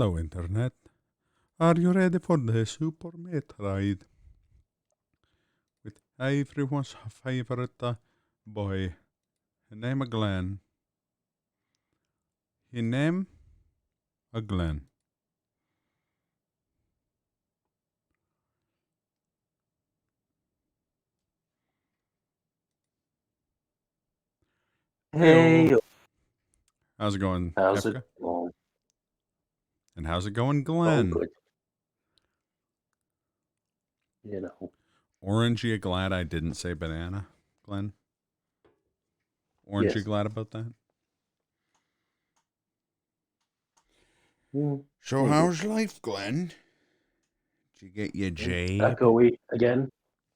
Hello, Internet. Are you ready for the Super Metroid? With everyone's favorite boy. His name is Glenn. His name is Glenn. Hey, Heyo. How's it going, how's Kefka? it going? And how's it going, Oh, Glenn? good. You know, Orange, you glad I didn't say banana, Glenn? Orange, you yes. glad about that? So Maybe. how's life, Glenn? Did you get your jade? Echoey again?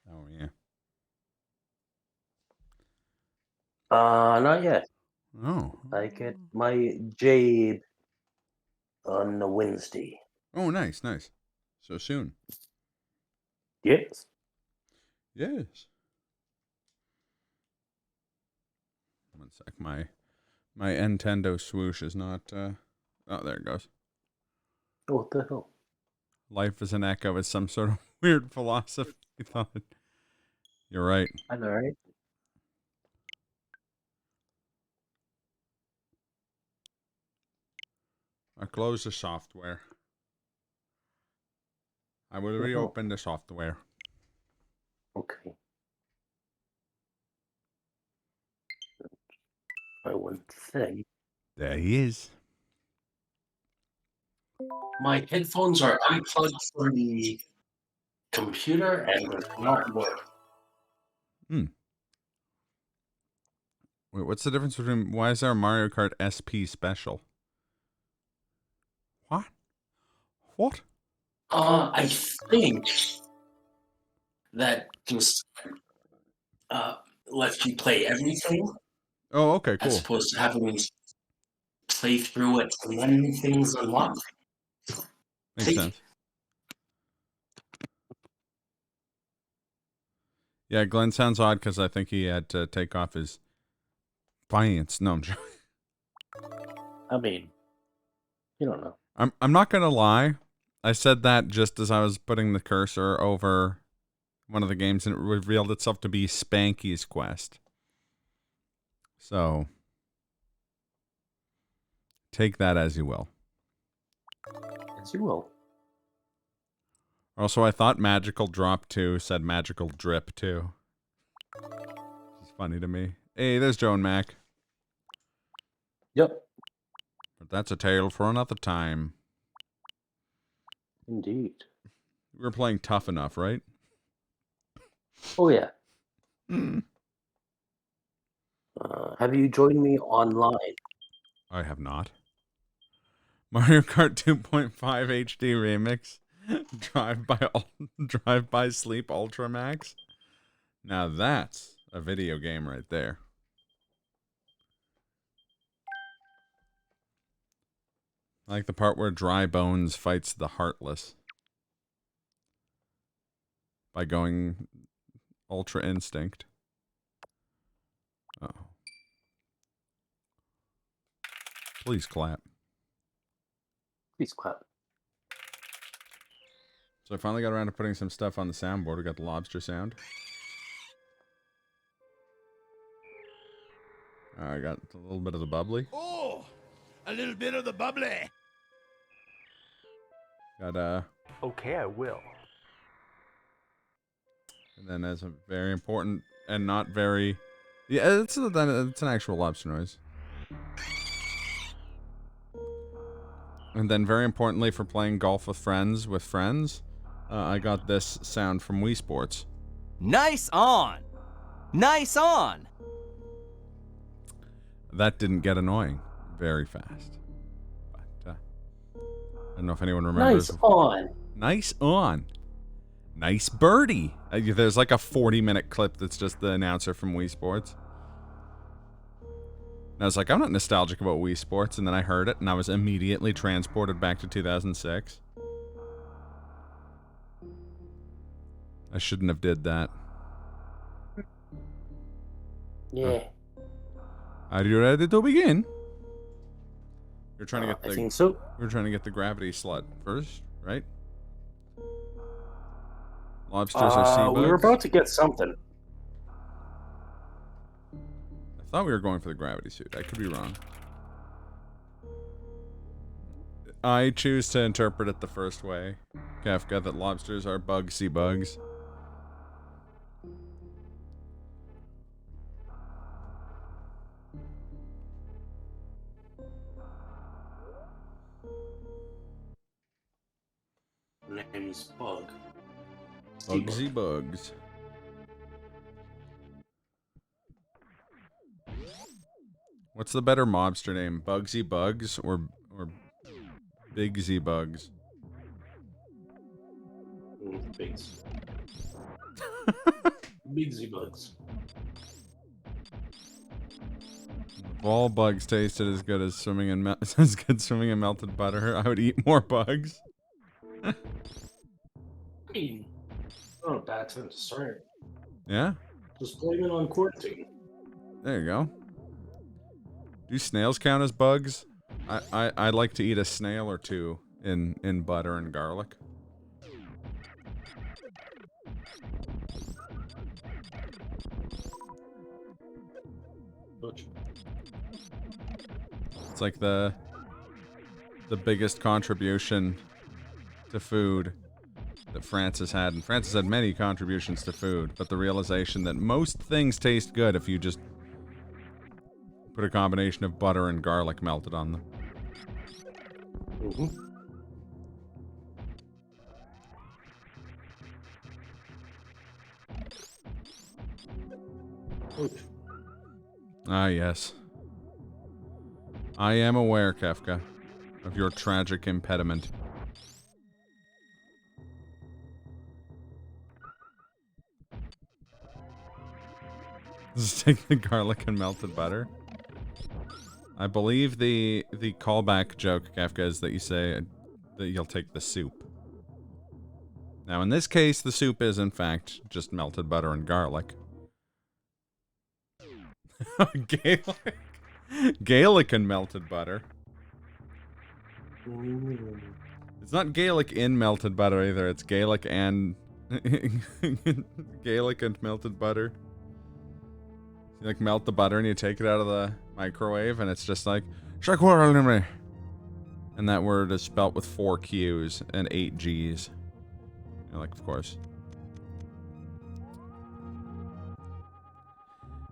Oh, yeah. Not yet. Oh. I get my jade on a Wednesday. Oh, nice, nice. So soon. Yes. Yes. One sec. My Nintendo swoosh is not. Oh, there it goes. What the hell? Life is an echo is some sort of weird philosophy thought. You're right. I know, right? I close the software. I will reopen the software. Okay. I wouldn't say. There he is. My headphones are unplugged from the computer and does not work. Wait, what's the difference between why is there a Mario Kart SP special? What? What? I think that just lets you play everything Oh, okay, cool. as opposed to having me play through it and then things unlock. Makes sense. Yeah, Glenn sounds odd because I think he had to take off his pants. No, I'm joking. I mean, you don't know. I'm not gonna lie. I said that just as I was putting the cursor over one of the games, and it revealed itself to be Spanky's Quest. So take that as you will. As you will. Also, I thought Magical Drop 2 said Magical Drip 2. It's funny to me. Hey, there's Joe and Mac. Yep. But that's a tale for another time. Indeed. We were playing Tough Enough, right? Oh, yeah. Mm. Have you joined me online? I have not. Mario Kart 2.5 HD Remix. Drive by Sleep Ultra Max. Now that's a video game right there. I like the part where Dry Bones fights the Heartless by going Ultra Instinct. Uh-oh. Please clap. Please clap. So I finally got around to putting some stuff on the soundboard. We got the lobster sound. I got a little bit of the bubbly. Oh, a little bit of the bubbly. Got Okay, I will. And then as a very important and not very... Yeah, it's an actual lobster noise. And then very importantly for playing golf with friends, I got this sound from Wii Sports. Nice on. Nice on. That didn't get annoying very fast. But I don't know if anyone remembers. Nice on. Nice on. Nice birdie. There's like a 40-minute clip that's just the announcer from Wii Sports. And I was like, I'm not nostalgic about Wii Sports. And then I heard it, and I was immediately transported back to 2006. I shouldn't have did that. Yeah. Are you ready to begin? You're trying to get I the. think so. We're trying to get the gravity slut first, right? Lobsters are sea bugs. We were about to get something. I thought we were going for the gravity suit. I could be wrong. I choose to interpret it the first way, Kafka, that lobsters are sea bugs. Name's Bug. Bugsy bugs. What's the better mobster name? Bugsy Bugs or Bigsy Bugs? Bigs. Bigsy Bugs. If all bugs tasted as good as swimming in swimming in melted butter, I would eat more bugs. I mean, not a bad time to start. Yeah? Just blame it on quarantine. There you go. Do snails count as bugs? I'd like to eat a snail or two in butter and garlic. It's like the biggest contribution to food that France has had. And France has had many contributions to food, but the realization that most things taste good if you just put a combination of butter and garlic melted on them. Mm-hmm. Ah, yes. I am aware, Kefka, of your tragic impediment. Just take the garlic and melted butter. I believe the callback joke, Kefka, is that you say that you'll take the soup. Now, in this case, the soup is, in fact, just melted butter and garlic. Gaelic? Gaelic and melted butter. It's not Gaelic in melted butter either. It's Gaelic and... Gaelic and melted butter. You like melt the butter and you take it out of the microwave and it's just like... And that word is spelt with 4 Q's and 8 G's. You're like, of course.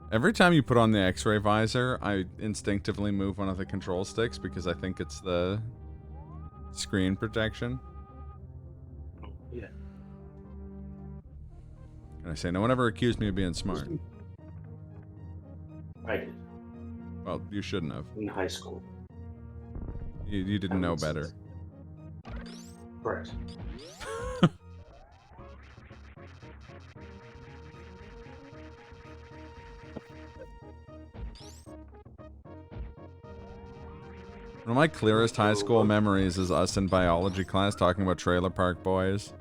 Every time you put on the X-ray visor, I instinctively move one of the control sticks because I think it's the screen protection. Yeah. And I say, no one ever accused me of being smart. I did. Well, you shouldn't have. In high school. You didn't know better. Correct. One of my clearest high school memories is us in biology class talking about Trailer Park Boys.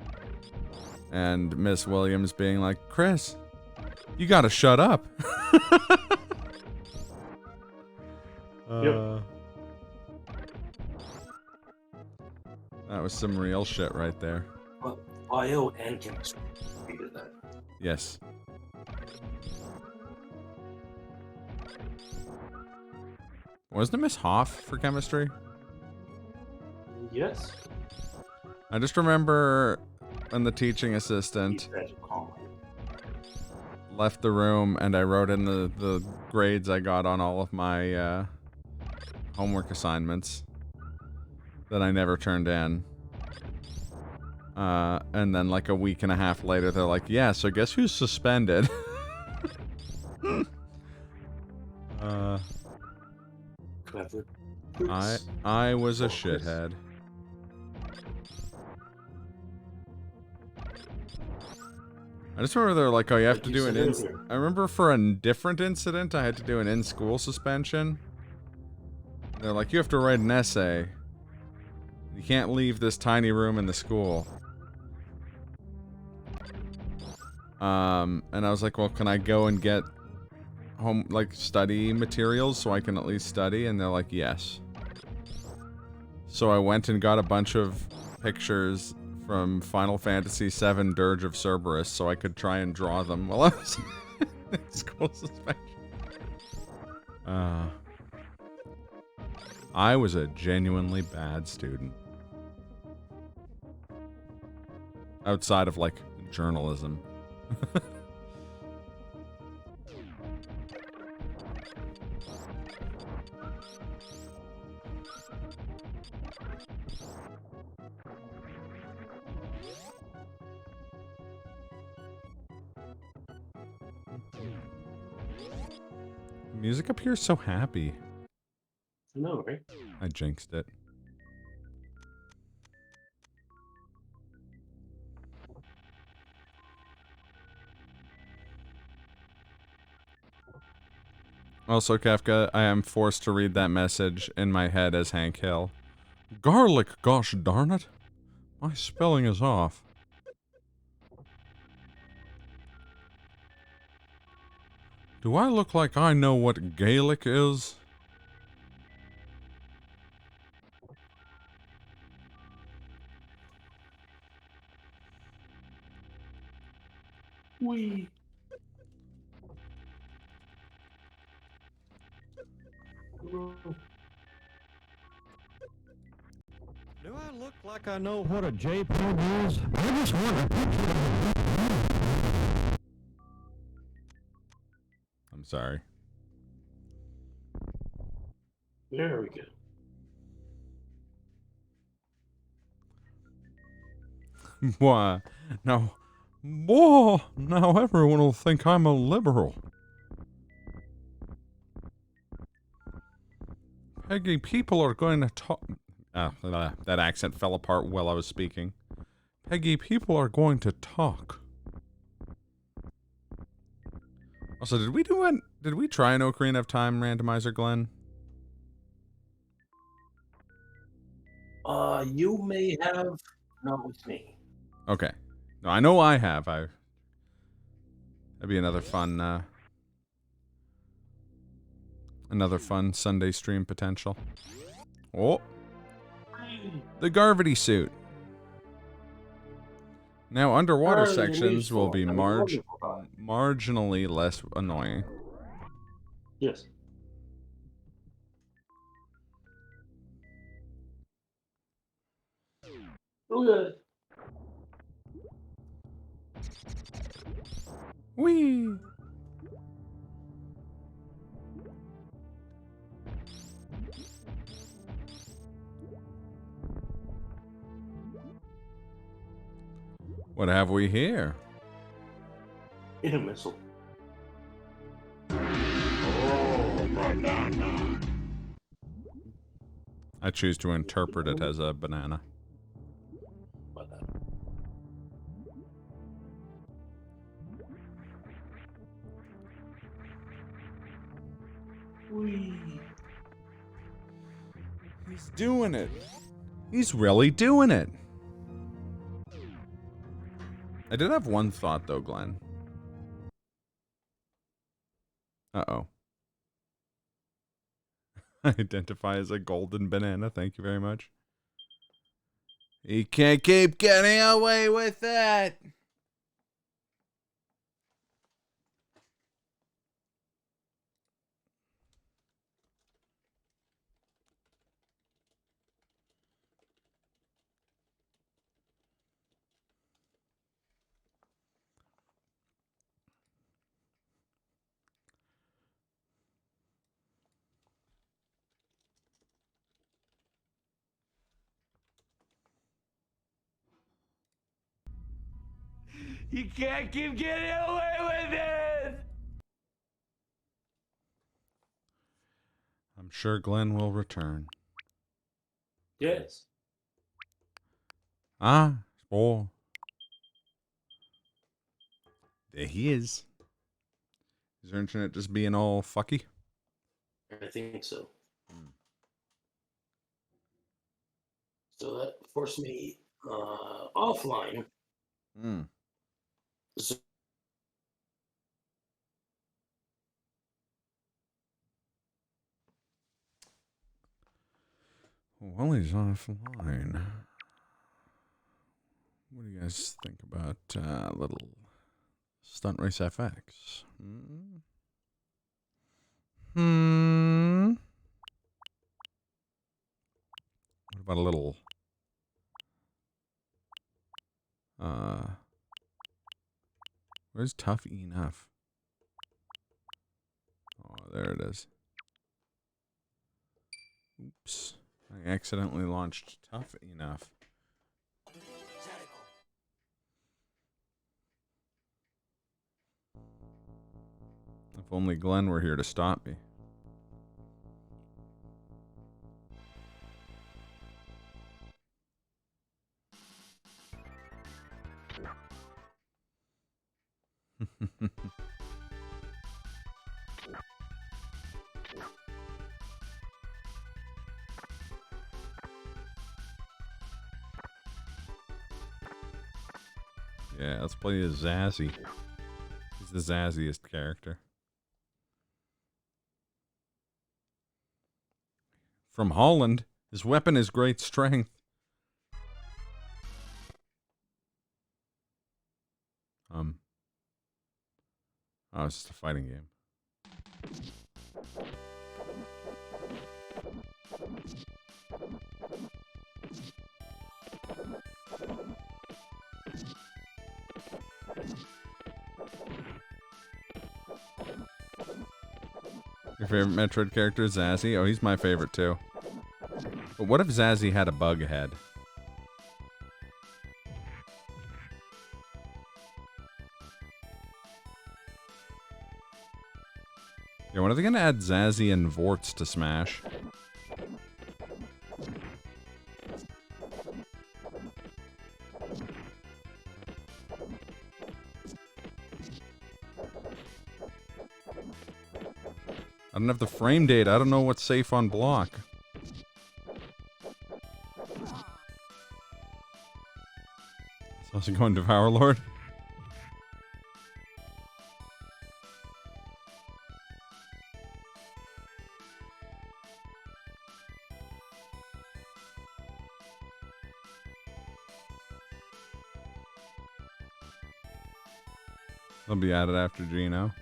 And Miss Williams being like, Chris, you gotta shut up. Yep. That was some real shit right there. Bio and chemistry. We did that. Yes. Wasn't it Miss Hoff for chemistry? Yes. I just remember when the teaching assistant left the room and I wrote in the grades I got on all of my homework assignments that I never turned in. And then like a week and a half later they're like, yeah, so guess who's suspended? Clever. I was a shithead. I just remember they're like, oh, you have to do an I remember for a different incident, I had to do an in-school suspension. They're like, you have to write an essay. You can't leave this tiny room in the school. And I was like, well, can I go and get home, like, study materials so I can at least study? And they're like, yes. So I went and got a bunch of pictures from Final Fantasy VII Dirge of Cerberus so I could try and draw them while I was in school suspension. I was a genuinely bad student. Outside of, like, journalism. Music up here is so happy. No, right? I jinxed it. Also, Kafka, I am forced to read that message in my head as Hank Hill. Garlic, gosh darn it. My spelling is off. Do I look like I know what Gaelic is? Wee. Do I look like I know what a JPEG is? I just want a picture of it. I'm sorry. There we go. Why? Now, boy, now everyone will think I'm a liberal. Peggy, people are going to talk... that accent fell apart while I was speaking. Peggy, people are going to talk. Also, did we try an Ocarina of Time randomizer, Glenn? You may have. No, it's me. Okay. No, I know I have. That'd be another fun Sunday stream potential. Oh. The Garvity suit. Now, underwater sections will be marginally less annoying. Yes. Okay. Whee! What have we here? In a missile. I choose to interpret it as a banana. What that? Wee. He's doing it. He's really doing it. I did have one thought, though, Glenn. Uh-oh. Identify as a golden banana. Thank you very much. He can't keep getting away with that. You can't keep getting away with it! I'm sure Glenn will return. Yes. Ah, oh. There he is. Is our internet just being all fucky? I think so. So that forced me offline. Hmm. So Well, he's offline. What do you guys think about little Stunt Race FX? What about a little where's Tough Enough? Oh, there it is. Oops. I accidentally launched Tough Enough. If only Glenn were here to stop me. Yeah, let's play as Zazzy. He's the zazziest character. From Holland, his weapon is great strength. Oh, it's just a fighting game. Your favorite Metroid character is Zazzy? Oh, he's my favorite too. But what if Zazzy had a bug head? Yeah, when are they gonna add Zazzy and Vorts to Smash? I don't have the frame data. I don't know what's safe on block. So is it going Devour Lord? They'll be added after Gino.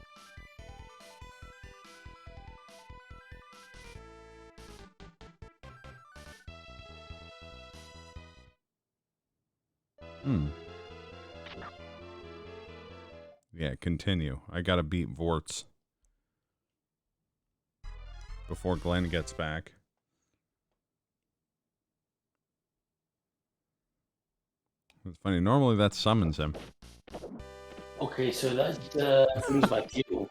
Yeah, continue. I gotta beat Vorts before Glenn gets back. It's funny. Normally that summons him. Okay, so that brings my view.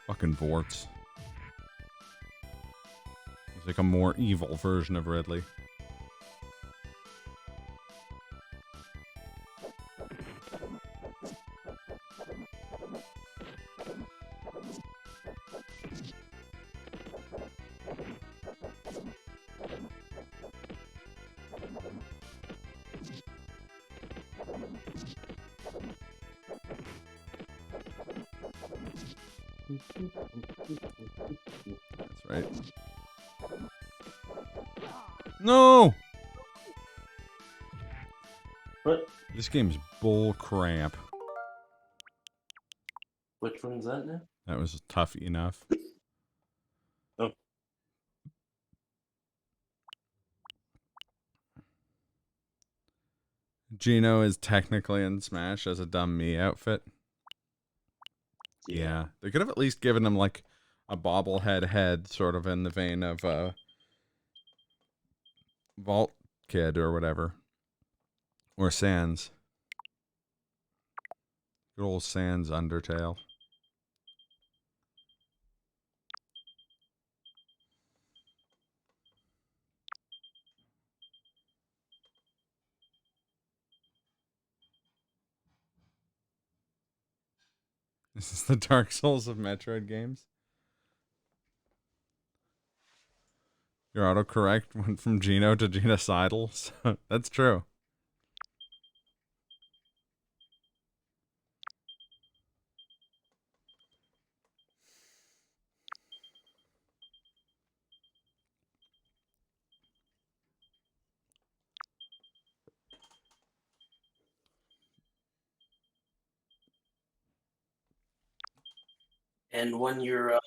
Fucking Vorts. He's like a more evil version of Ridley. That's right. No! What? This game's bull crap. Which one's that now? That was tough enough. Oh. Gino is technically in Smash as a dumb me outfit. Yeah. They could have at least given him like a bobblehead head, sort of in the vein of Vault Kid or whatever. Or Sans. Good old Sans Undertale. This is the Dark Souls of Metroid games. Your autocorrect went from Gino to genocidal. So that's true. And when your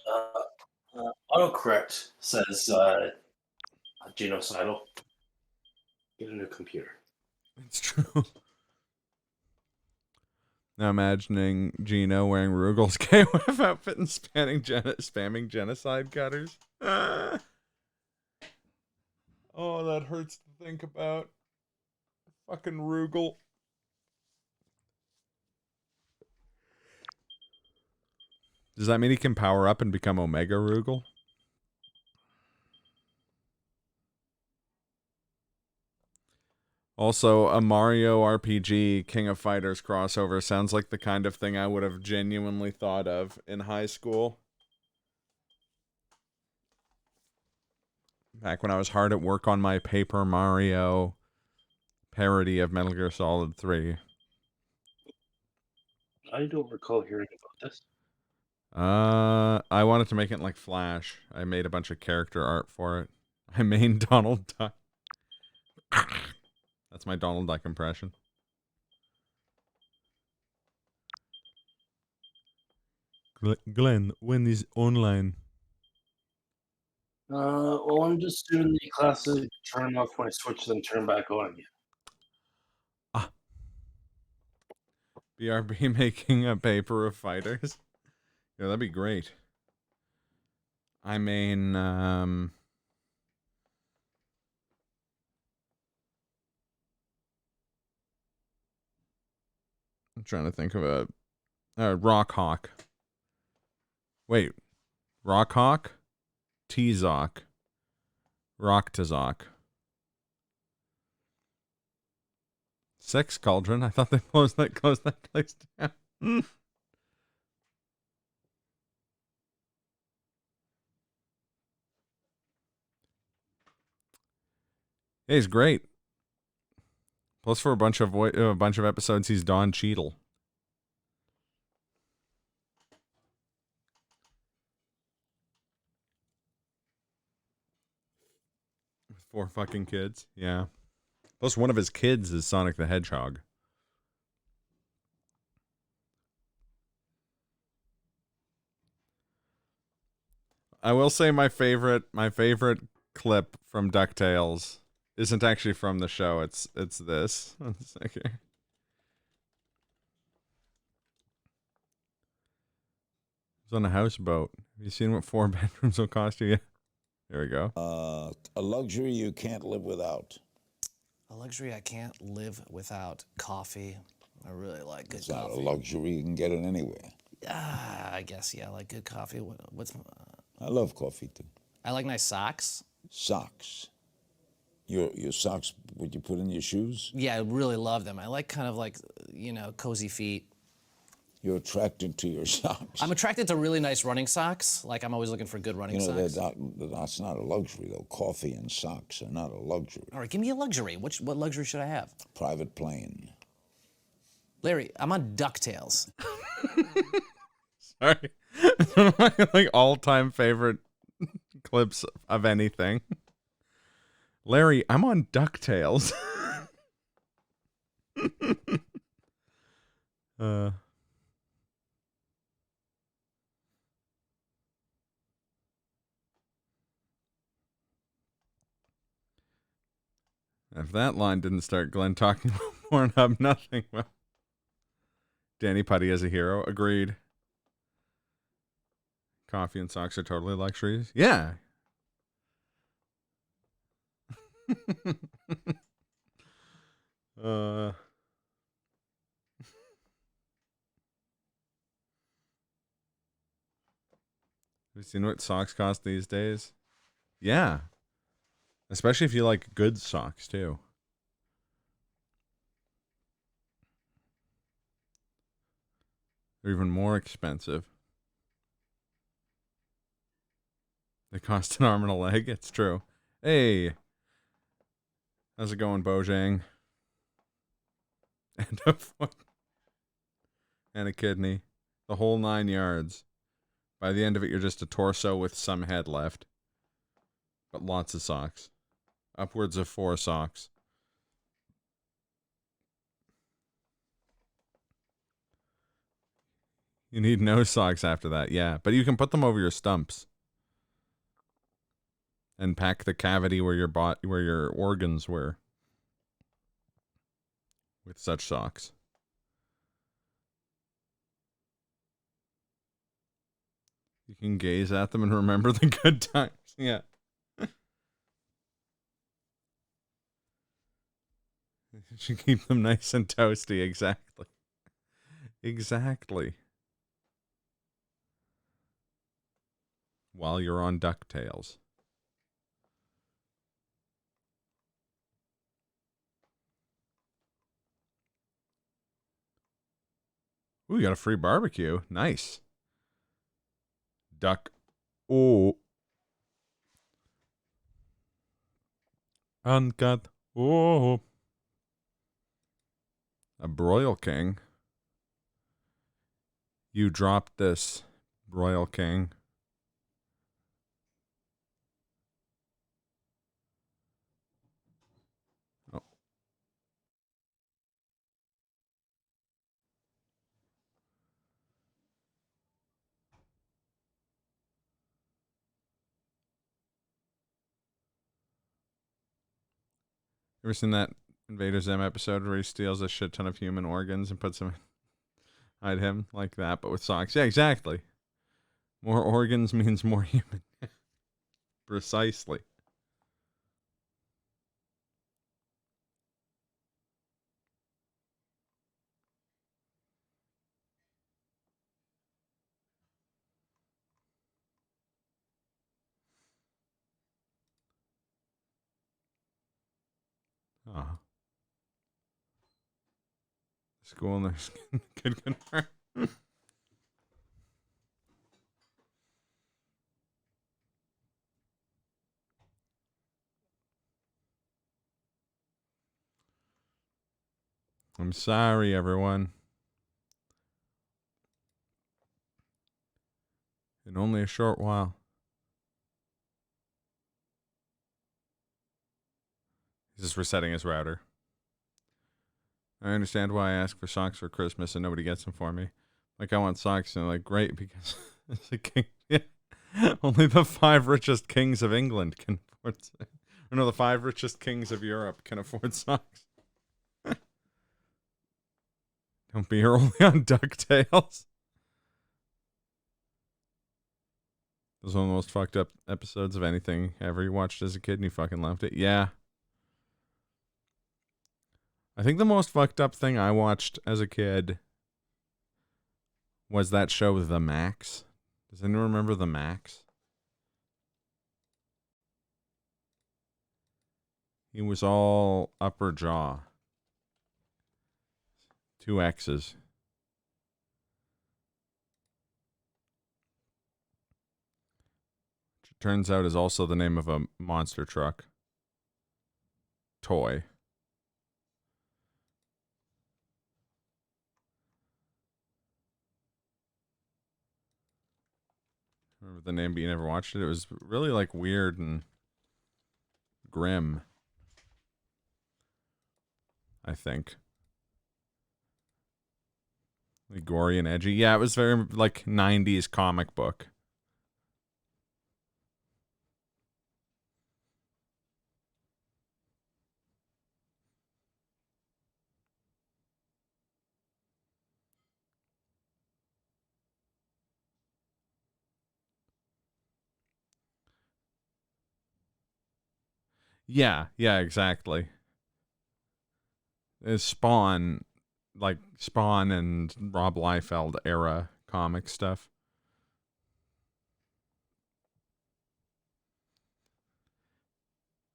autocorrect says genocidal, get a new computer. It's true. Now imagining Gino wearing Rugel's KOF outfit and spamming genocide cutters. Ah. Oh, that hurts to think about. Fucking Rugel. Does that mean he can power up and become Omega Rugel? Also, a Mario RPG King of Fighters crossover sounds like the kind of thing I would have genuinely thought of in high school. Back when I was hard at work on my Paper Mario parody of Metal Gear Solid 3. I don't recall hearing about this. I wanted to make it like Flash. I made a bunch of character art for it. I made Donald Duck. That's my Donald Duck impression. Glenn, when is online? Well, I'm just doing the classic turn off my switch, then turn back on again. BRB making a paper of fighters. Yeah, that'd be great. I mean, I'm trying to think of a Rock Hawk. Wait, Rock Hawk, T-Zoc, Rock Tazok. Sex Cauldron. I thought they closed that place down. Hey, he's great. Plus, for a bunch of episodes, he's Don Cheadle. With 4 fucking kids, yeah. Plus, one of his kids is Sonic the Hedgehog. I will say my favorite clip from DuckTales isn't actually from the show. It's this. One second. It's on a houseboat. Have you seen what 4 bedrooms will cost you? There we go. A luxury you can't live without. A luxury I can't live without. Coffee. I really like good It's not coffee. a luxury. You can get it anywhere. I guess, yeah, I like good coffee. What's I love coffee, too. I like nice socks. Socks. Your socks, would you put in your shoes? Yeah, I really love them. I like kind of like, cozy feet. You're attracted to your socks. I'm attracted to really nice running socks. Like, I'm always looking for good running socks. That's not a luxury, though. Coffee and socks are not a luxury. All right, give me a luxury. What luxury should I have? Private plane. Larry, I'm on DuckTales. Sorry. It's one of my like all-time favorite clips of anything. Larry, I'm on DuckTales. If that line didn't start Glenn talking about Pornhub, nothing will. Danny Putty as a hero. Agreed. Coffee and socks are totally luxuries. Yeah. Have you seen what socks cost these days? Yeah. Especially if you like good socks, too. They're even more expensive. They cost an arm and a leg. It's true. Hey. How's it going, Bojang? And a foot. And a kidney. The whole 9 yards. By the end of it, you're just a torso with some head left. But lots of socks. Upwards of 4 socks. You need no socks after that, yeah. But you can put them over your stumps. And pack the cavity where your organs were. With such socks. You can gaze at them and remember the good times. Yeah. You should keep them nice and toasty, exactly. Exactly. While you're on DuckTales. Ooh, you got a free barbecue. Nice. Duck. Oh. Uncut. Oh. A broil king. You dropped this, broil king. Oh. Ever seen that Invader Zim episode where he steals a shit ton of human organs and puts them hide him like that, but with socks? Yeah, exactly. More organs means more human. Precisely. Oh. School and there's good. I'm sorry, everyone. In only a short while. He's just resetting his router. I understand why I ask for socks for Christmas and nobody gets them for me. Like, I want socks, and I'm like, great, because it's a king. Yeah. Only the 5 richest kings of England can afford. Or no, the 5 richest kings of Europe can afford socks. Don't be here only on DuckTales. It was one of the most fucked up episodes of anything ever you watched as a kid and you fucking loved it. Yeah. I think the most fucked up thing I watched as a kid was that show The Max. Does anyone remember The Max? He was all upper jaw. 2 X's. Which it turns out is also the name of a monster truck. Toy. Remember the name, but you never watched it? It was really like weird and grim. I think. Like gory and edgy. Yeah, it was very like 90s comic book. Yeah, yeah, exactly. It's Spawn, like Spawn and Rob Liefeld era comic stuff.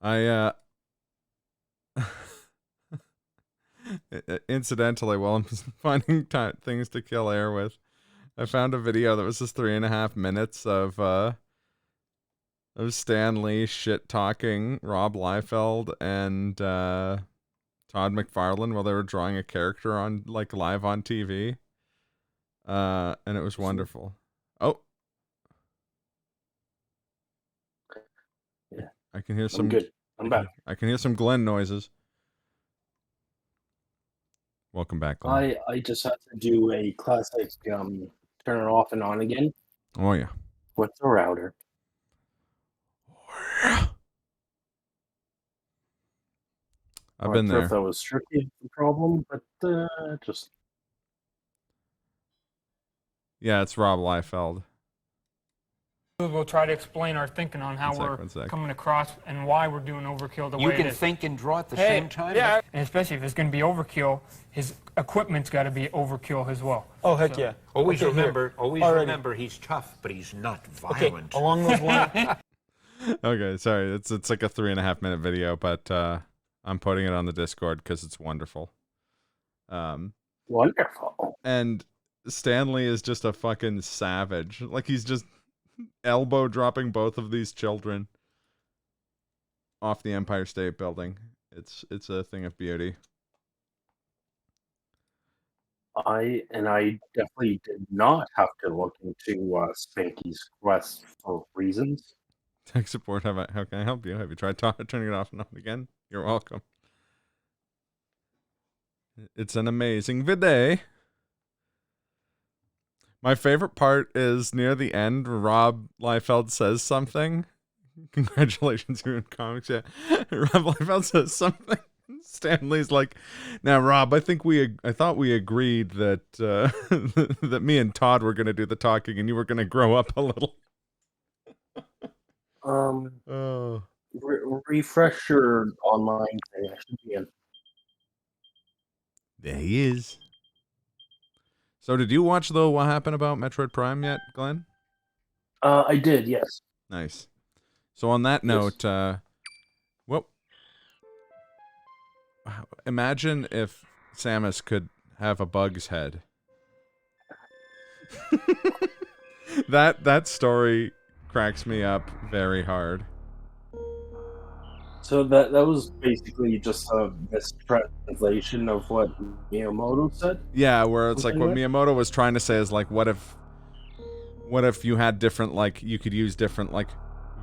I incidentally, while I'm finding things to kill air with, I found a video that was just 3.5 minutes of Stan Lee shit talking Rob Liefeld and Todd McFarlane while they were drawing a character on like live on TV. And it was wonderful. Oh. Yeah. I can hear some. I'm good. I'm back. I can hear some Glenn noises. Welcome back, Glenn. I just had to do a classic turn it off and on again Oh yeah. with the router. I've I'm been not sure if there. that was strictly the problem, but just Yeah, it's Rob Liefeld. We'll try to explain our thinking on how we're One sec. coming across and why we're doing overkill the You way can it is. think and draw at the Hey, same time. yeah, and especially if it's going to be overkill, his equipment's got to be overkill as well. Oh, heck yeah. Always Okay, here. Alrighty. remember, he's tough, but he's not Okay, violent. along those lines. Okay, sorry. It's like a 3.5-minute video, but I'm putting it on the Discord because it's wonderful. wonderful. And Stanley is just a fucking savage. Like he's just elbow dropping both of these children off the Empire State Building. It's a thing of beauty. I definitely did not have to look into Spanky's quest for reasons. Tech support, how can I help you? Have you tried turning it off and on again? You're welcome. It's an amazing video. My favorite part is near the end, Rob Liefeld says something. Congratulations, you're in comics, yeah. Rob Liefeld says something. Stanley's like, now Rob, I thought we agreed that that me and Todd were gonna do the talking and you were gonna grow up a little. Oh. Refresh your online thing. I should be in. There he is. So did you watch though what happened about Metroid Prime yet, Glenn? I did, yes. Nice. So on that note, well, imagine if Samus could have a bug's head. That story cracks me up very hard. So that was basically just a mistranslation of what Miyamoto said. Yeah, where it's like what Something Miyamoto was trying to say is like, what if you had different, like, you could use different, like,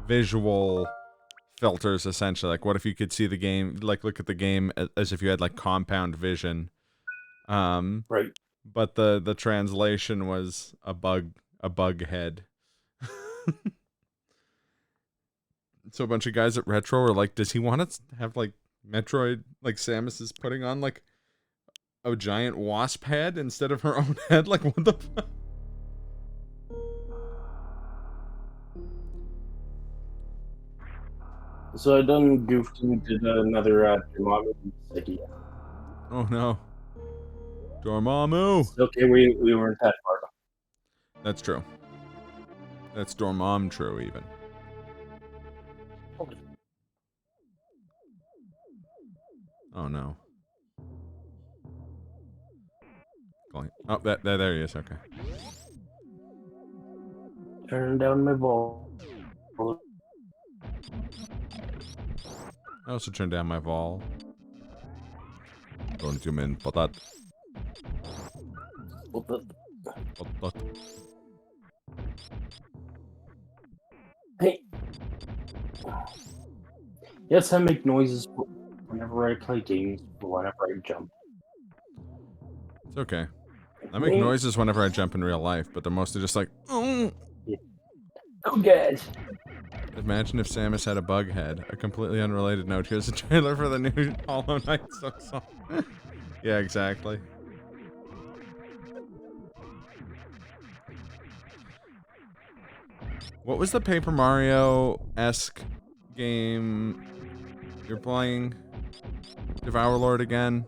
visual filters, essentially. Like, what if you could see the game, like, look at the game as if you had, like, compound vision. Right. But the translation was a bug head. So a bunch of guys at Retro were like, does he want to have, like, Metroid, like, Samus is putting on, like, a giant wasp head instead of her own head? Like, what the fuck? So I done goofed and did another Dormammu idea. Oh no. Dormammu! It's okay, we weren't that far. That's true. That's Dormammu true, even. Oh no. Oh, there he is, okay. Turn down my vol. I also turned down my vol. Don't you mean patat? Patat. Hey. Yes, I make noises whenever I play games, whenever I jump. It's okay. I make noises whenever I jump in real life, but they're mostly just like, oh. Yeah. Oh, good. Imagine if Samus had a bug head. A completely unrelated note. Here's a trailer for the new Hollow Knight song. Yeah, exactly. What was the Paper Mario-esque game you're playing? Devour Lord again?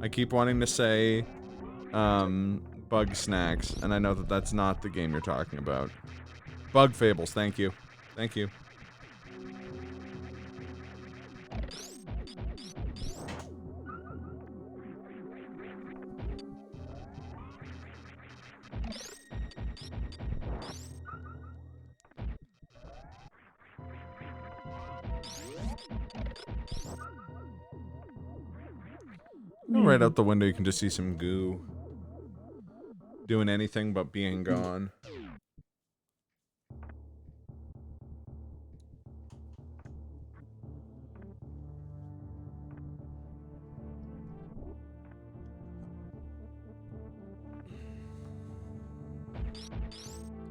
I keep wanting to say, Bug Snacks, and I know that that's not the game you're talking about. Bug Fables, thank you. Thank you. Right out the window, you can just see some goo. Doing anything but being gone.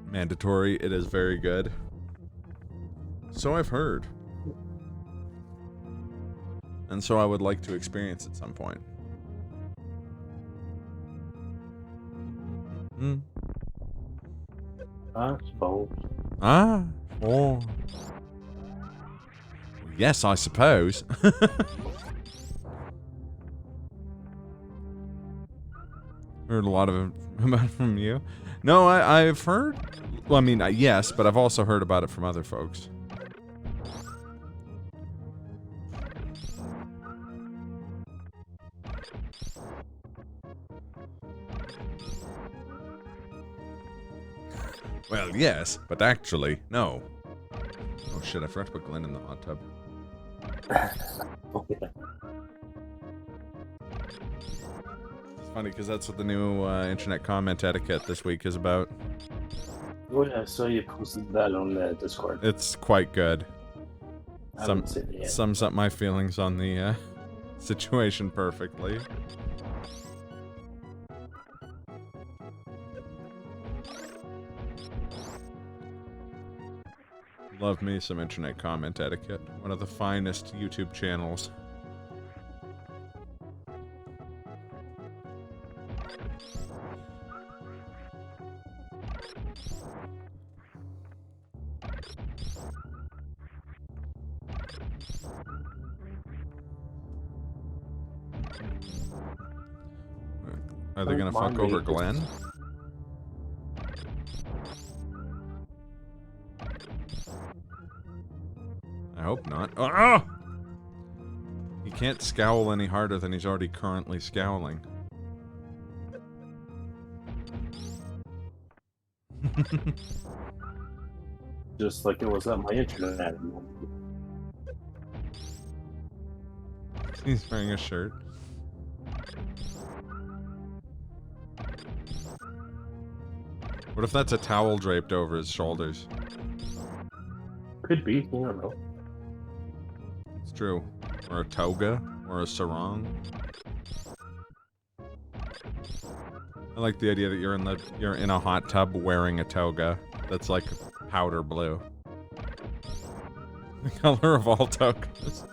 Mandatory. It is very good. So I've heard. And so I would like to experience at some point. Mm. I suppose. Ah. Oh. Yes, I suppose. Heard a lot of it from you. No, I've heard. Well, I mean, yes, but I've also heard about it from other folks. Well, yes, but actually, no. Oh shit, I forgot to put Glenn in the hot tub. Okay. It's funny because that's what the new internet comment etiquette this week is about. Oh yeah, I saw you posted that on the Discord. It's quite good. I haven't seen it yet. Sums up my feelings on the situation perfectly. Love me some internet comment etiquette. One of the finest YouTube channels. Are they gonna fuck over Glenn? I hope not. Ah! He can't scowl any harder than he's already currently scowling. Just like it was on my internet. He's wearing a shirt. What if that's a towel draped over his shoulders? Could be, you don't know. It's true. Or a toga. Or a sarong. I like the idea that you're in a hot tub wearing a toga that's like powder blue. The color of all togas.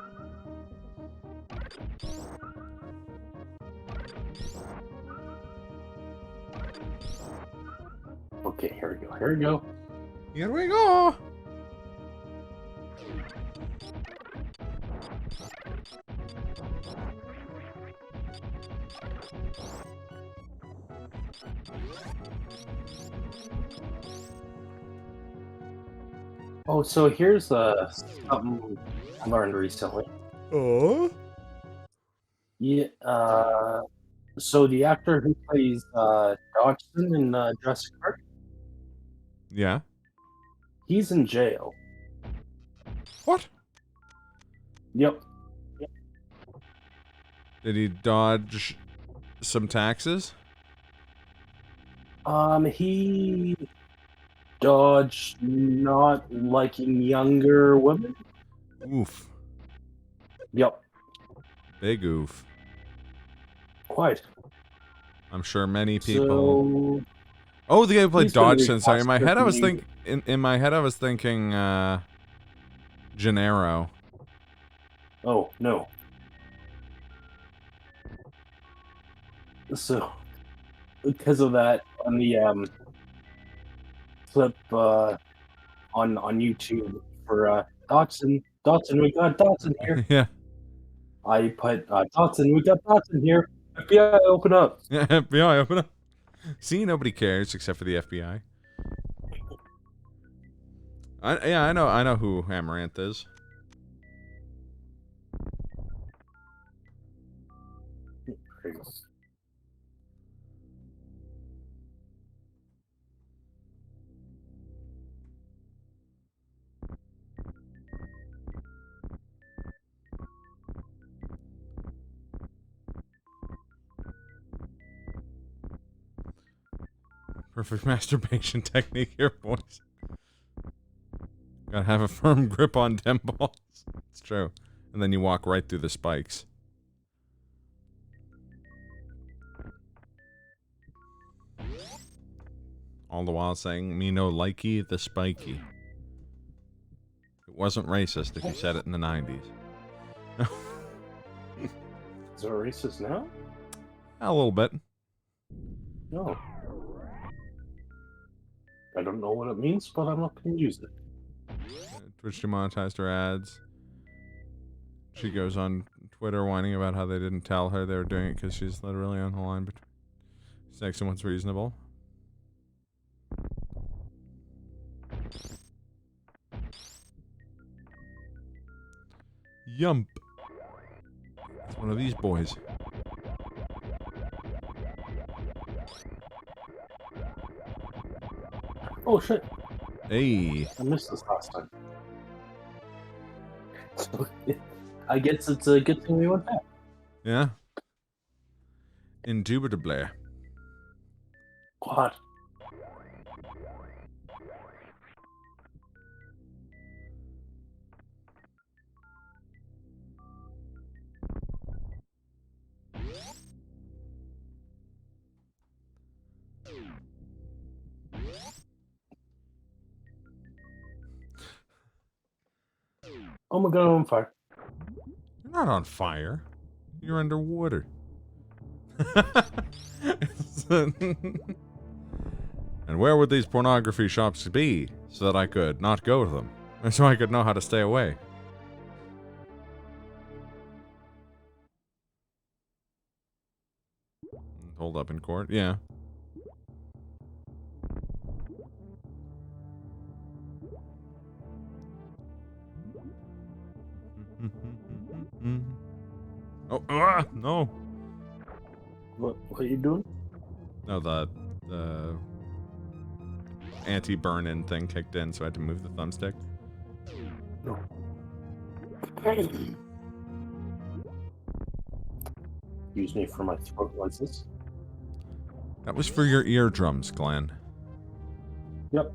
Okay, here we go. Here we go. Here we go. Oh, so here's something I learned recently. Oh. Yeah. So the actor who plays Dodgson in Jurassic Park, Yeah. he's in jail. What? Yep. Did he dodge some taxes? He dodged not liking younger women. Oof. Yep. Big oof. Quite. I'm sure many people. So Oh, the guy who played he's gonna be Dodgson. Sorry, in my head I was prosecuted. in my head I was thinking Gennaro. Oh no. So because of that, on the clip on YouTube for Dodson, we got Dodson here. Yeah. I put Dodson, we got Dodson here. FBI, open up. Yeah, FBI, open up. See, nobody cares except for the FBI. I know who Amaranth is. There you go. Perfect masturbation technique here, boys. Gotta have a firm grip on dem balls. It's true. And then you walk right through the spikes. all the while saying, me no likey the spiky. It wasn't racist if you said it in the 90s. Is it racist now? A little bit. No. I don't know what it means, but I'm not going to use it. Twitch demonetized her ads. She goes on Twitter whining about how they didn't tell her they were doing it because she's literally on the line between sex and what's reasonable. Yump. It's one of these boys. Oh shit, Hey. I missed this last time. So, I guess it's a good thing we went back. Yeah. Indubitably. God. Oh my god, I'm on fire. You're not on fire. You're underwater. And where would these pornography shops be so that I could not go to them? And so I could know how to stay away? Hold up in court? Yeah. Oh, no. What are you doing? No, the anti-burn-in thing kicked in, so I had to move the thumbstick. No. Use me for my throat noises. That was for your eardrums, Glenn. Yep.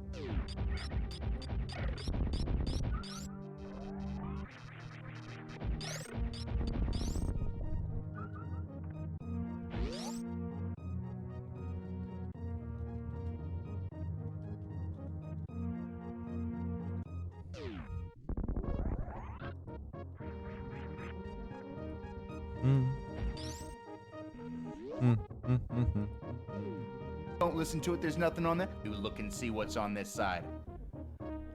Don't listen to it, there's nothing on there. You look and see what's on this side.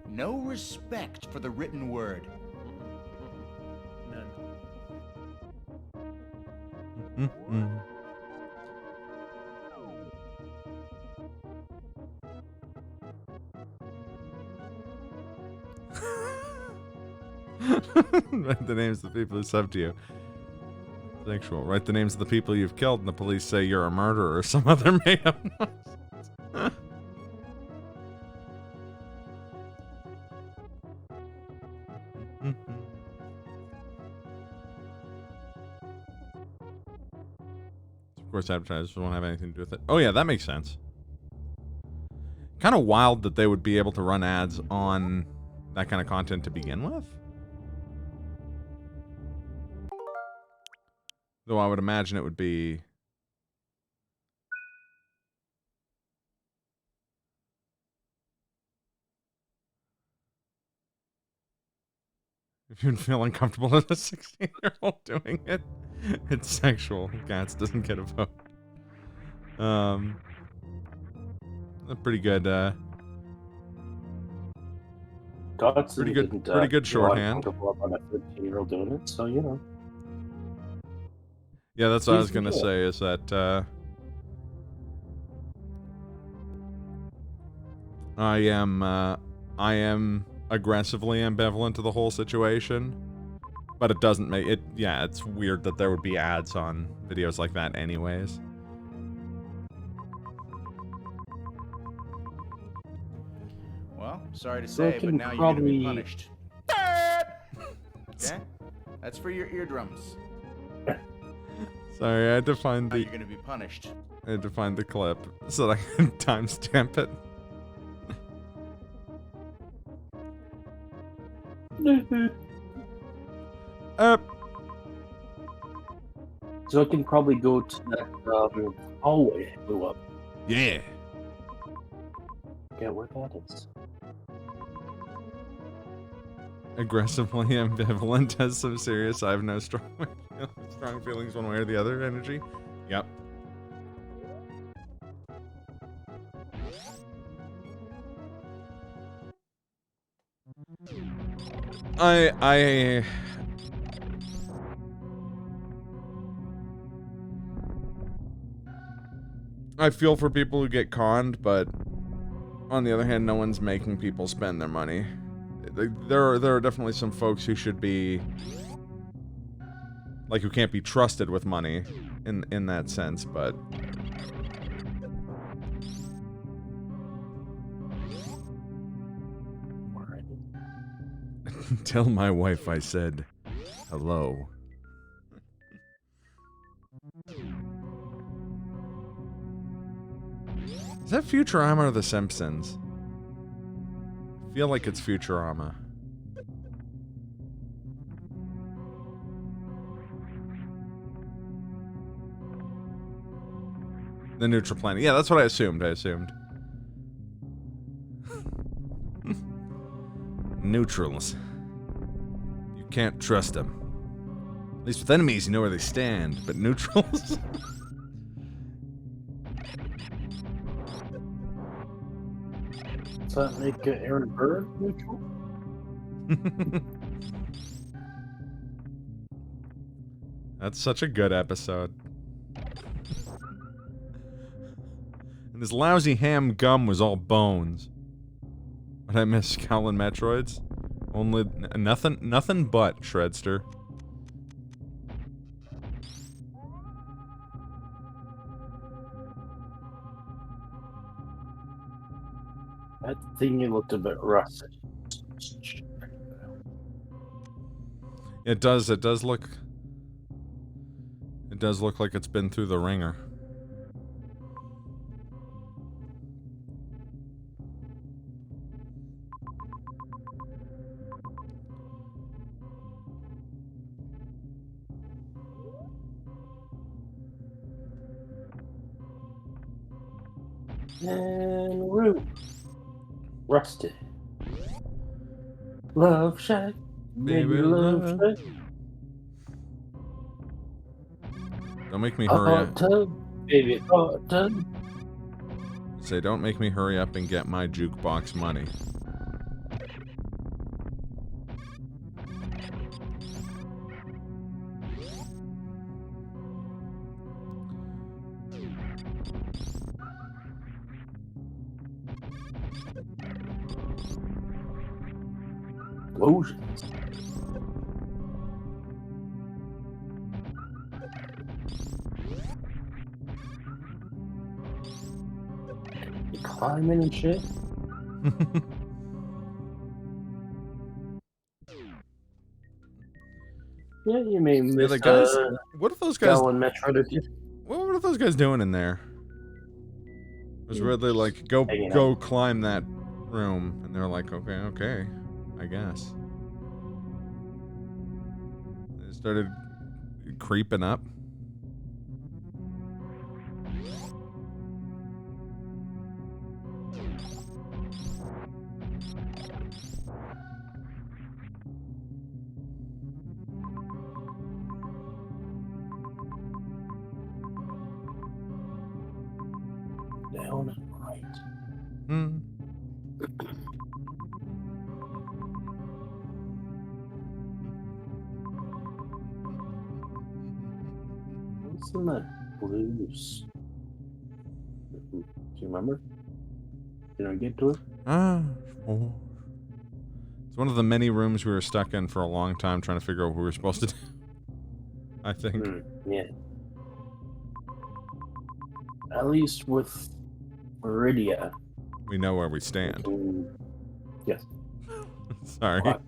No respect for the written word. Write the names of the people who subbed to you. Sexual. Write the names of the people you've killed, and the police say you're a murderer or some other made-up nonsense. Of course, advertisers won't have anything to do with it. Oh yeah, that makes sense. Kind of wild that they would be able to run ads on that kind of content to begin with. Though I would imagine it would be... If you'd feel uncomfortable as a 16-year-old doing it, it's sexual. Gats doesn't get a vote. A pretty good, God's pretty good shorthand. About a 13-year-old doing it, so you know. Yeah, that's what I was gonna say, is that, I am aggressively ambivalent to the whole situation, but it doesn't make it, yeah, it's weird that there would be ads on videos like that anyways. Well, sorry to say, but now you're gonna be punished. Okay? That's for your eardrums. Sorry, I had to find Now the... you're gonna be punished. I had to find the clip so that I can timestamp it. So I can probably go to that hallway I blew up. Yeah. forget where that is. Aggressively ambivalent has some serious. I have no strong feelings one way or the other. Energy. Yep. I feel for people who get conned, but on the other hand, no one's making people spend their money. There are definitely some folks who should be, like, who can't be trusted with money in that sense, but tell my wife I said hello. Is that Futurama or The Simpsons? I feel like it's Futurama. The neutral planet. Yeah, that's what I assumed. Neutrals. You can't trust them. At least with enemies, you know where they stand. But neutrals? Does that make Aaron Burr neutral? That's such a good episode. And this lousy ham gum was all bones. But I miss Scowlin' Metroids. Only nothing but Shredster. That thing looked a bit rusty. It does look like it's been through the ringer. And Roo. Rusty. Love Shack. Baby Love Shack. Don't make me A hurry hot up. tub. Baby hot tub. Say, don't make me hurry up and get my jukebox money. Explosions. You climbing and shit? Yeah, you may miss the guys. What are those guys? Scowlin' Metroid if you What are those guys doing in there? It was really like, go climb that room, and they're like, okay, I guess. They started creeping up. down and right. Hmm. What's in that blues? Do you remember? Did I get to it? Oh. It's one of the many rooms we were stuck in for a long time trying to figure out what we were supposed to do. I think. Yeah. At least with Meridia. We know where we stand. Yes. Sorry. What?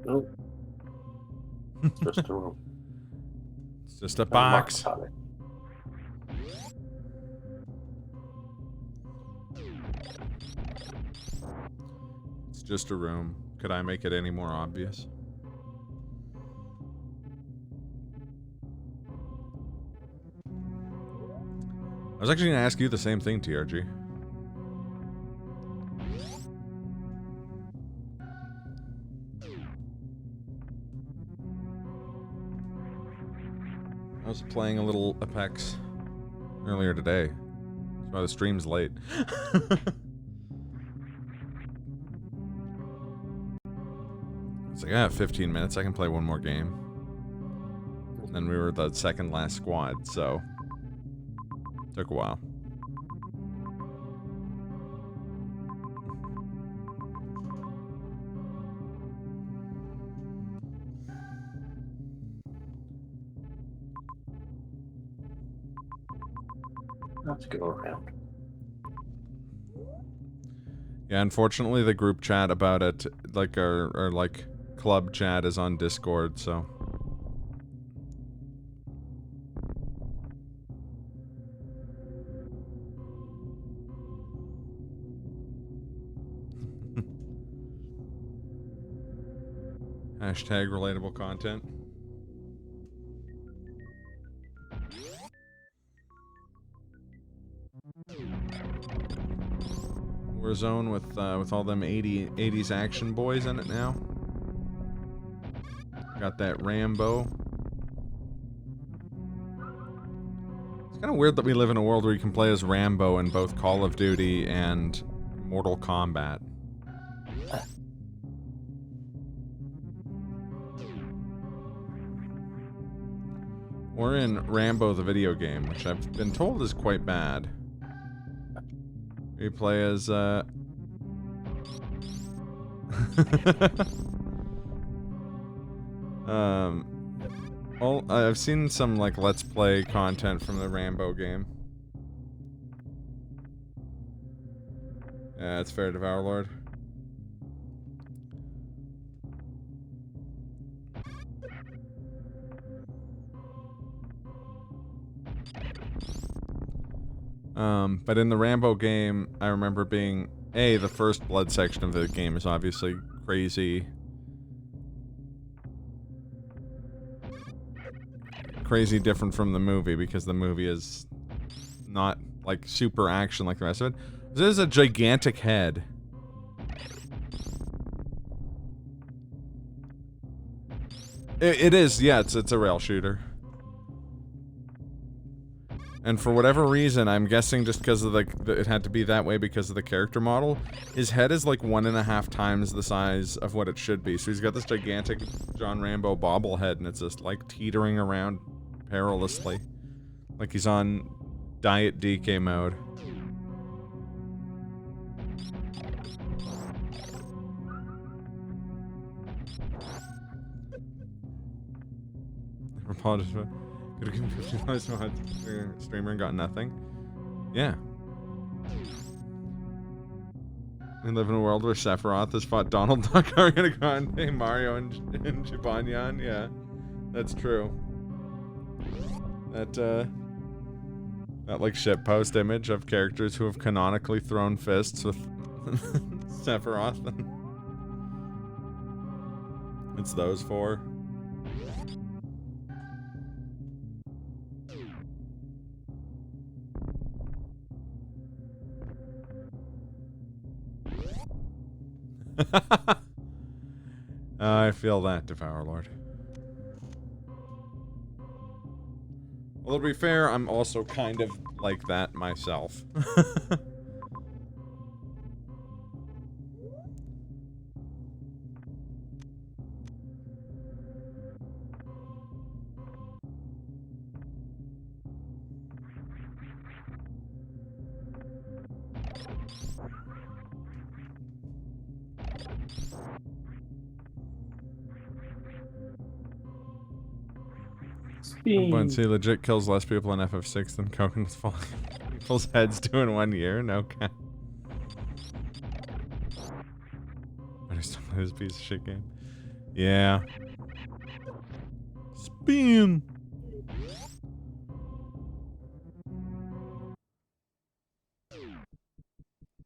Nope. It's just a room. It's just a box. It's just a room. Could I make it any more obvious? I was actually going to ask you the same thing, TRG. I was playing a little Apex earlier today. That's why the stream's late. It's like, I have 15 minutes. I can play one more game. And then we were the second last squad, so... Took a while. Let's go around. Yeah, unfortunately the group chat about it, like our like club chat is on Discord, so... Hashtag relatable content. Warzone with all them 80s action boys in it now. Got that Rambo. It's kind of weird that we live in a world where you can play as Rambo in both Call of Duty and Mortal Kombat. We're in Rambo the video game, which I've been told is quite bad. We play as, I've seen some, like, Let's Play content from the Rambo game. Yeah, it's fair, Devour Lord. But in the Rambo game, I remember being... the first blood section of the game is obviously crazy. Crazy different from the movie, because the movie is not, like, super action like the rest of it. This is a gigantic head. It is, yeah, it's a rail shooter. And for whatever reason, I'm guessing just because of it had to be that way because of the character model, his head is like 1.5 times the size of what it should be. So he's got this gigantic John Rambo bobblehead, and it's just like teetering around perilously. Like he's on Diet DK mode. Never apologize for... Could have given $50 streamer and got nothing. Yeah. We live in a world where Sephiroth has fought Donald Duck, Ariana Grande, Mario, and Jibanyan. Yeah, that's true. That like shitpost image of characters who have canonically thrown fists with Sephiroth. It's those four. I feel that, Devour Lord. Well, to be fair, I'm also kind of like that myself. Once he legit kills less people in FF6 than Coconuts falling people's heads do in 1 year. No cap. But I still play this piece of shit game. Yeah. Spin.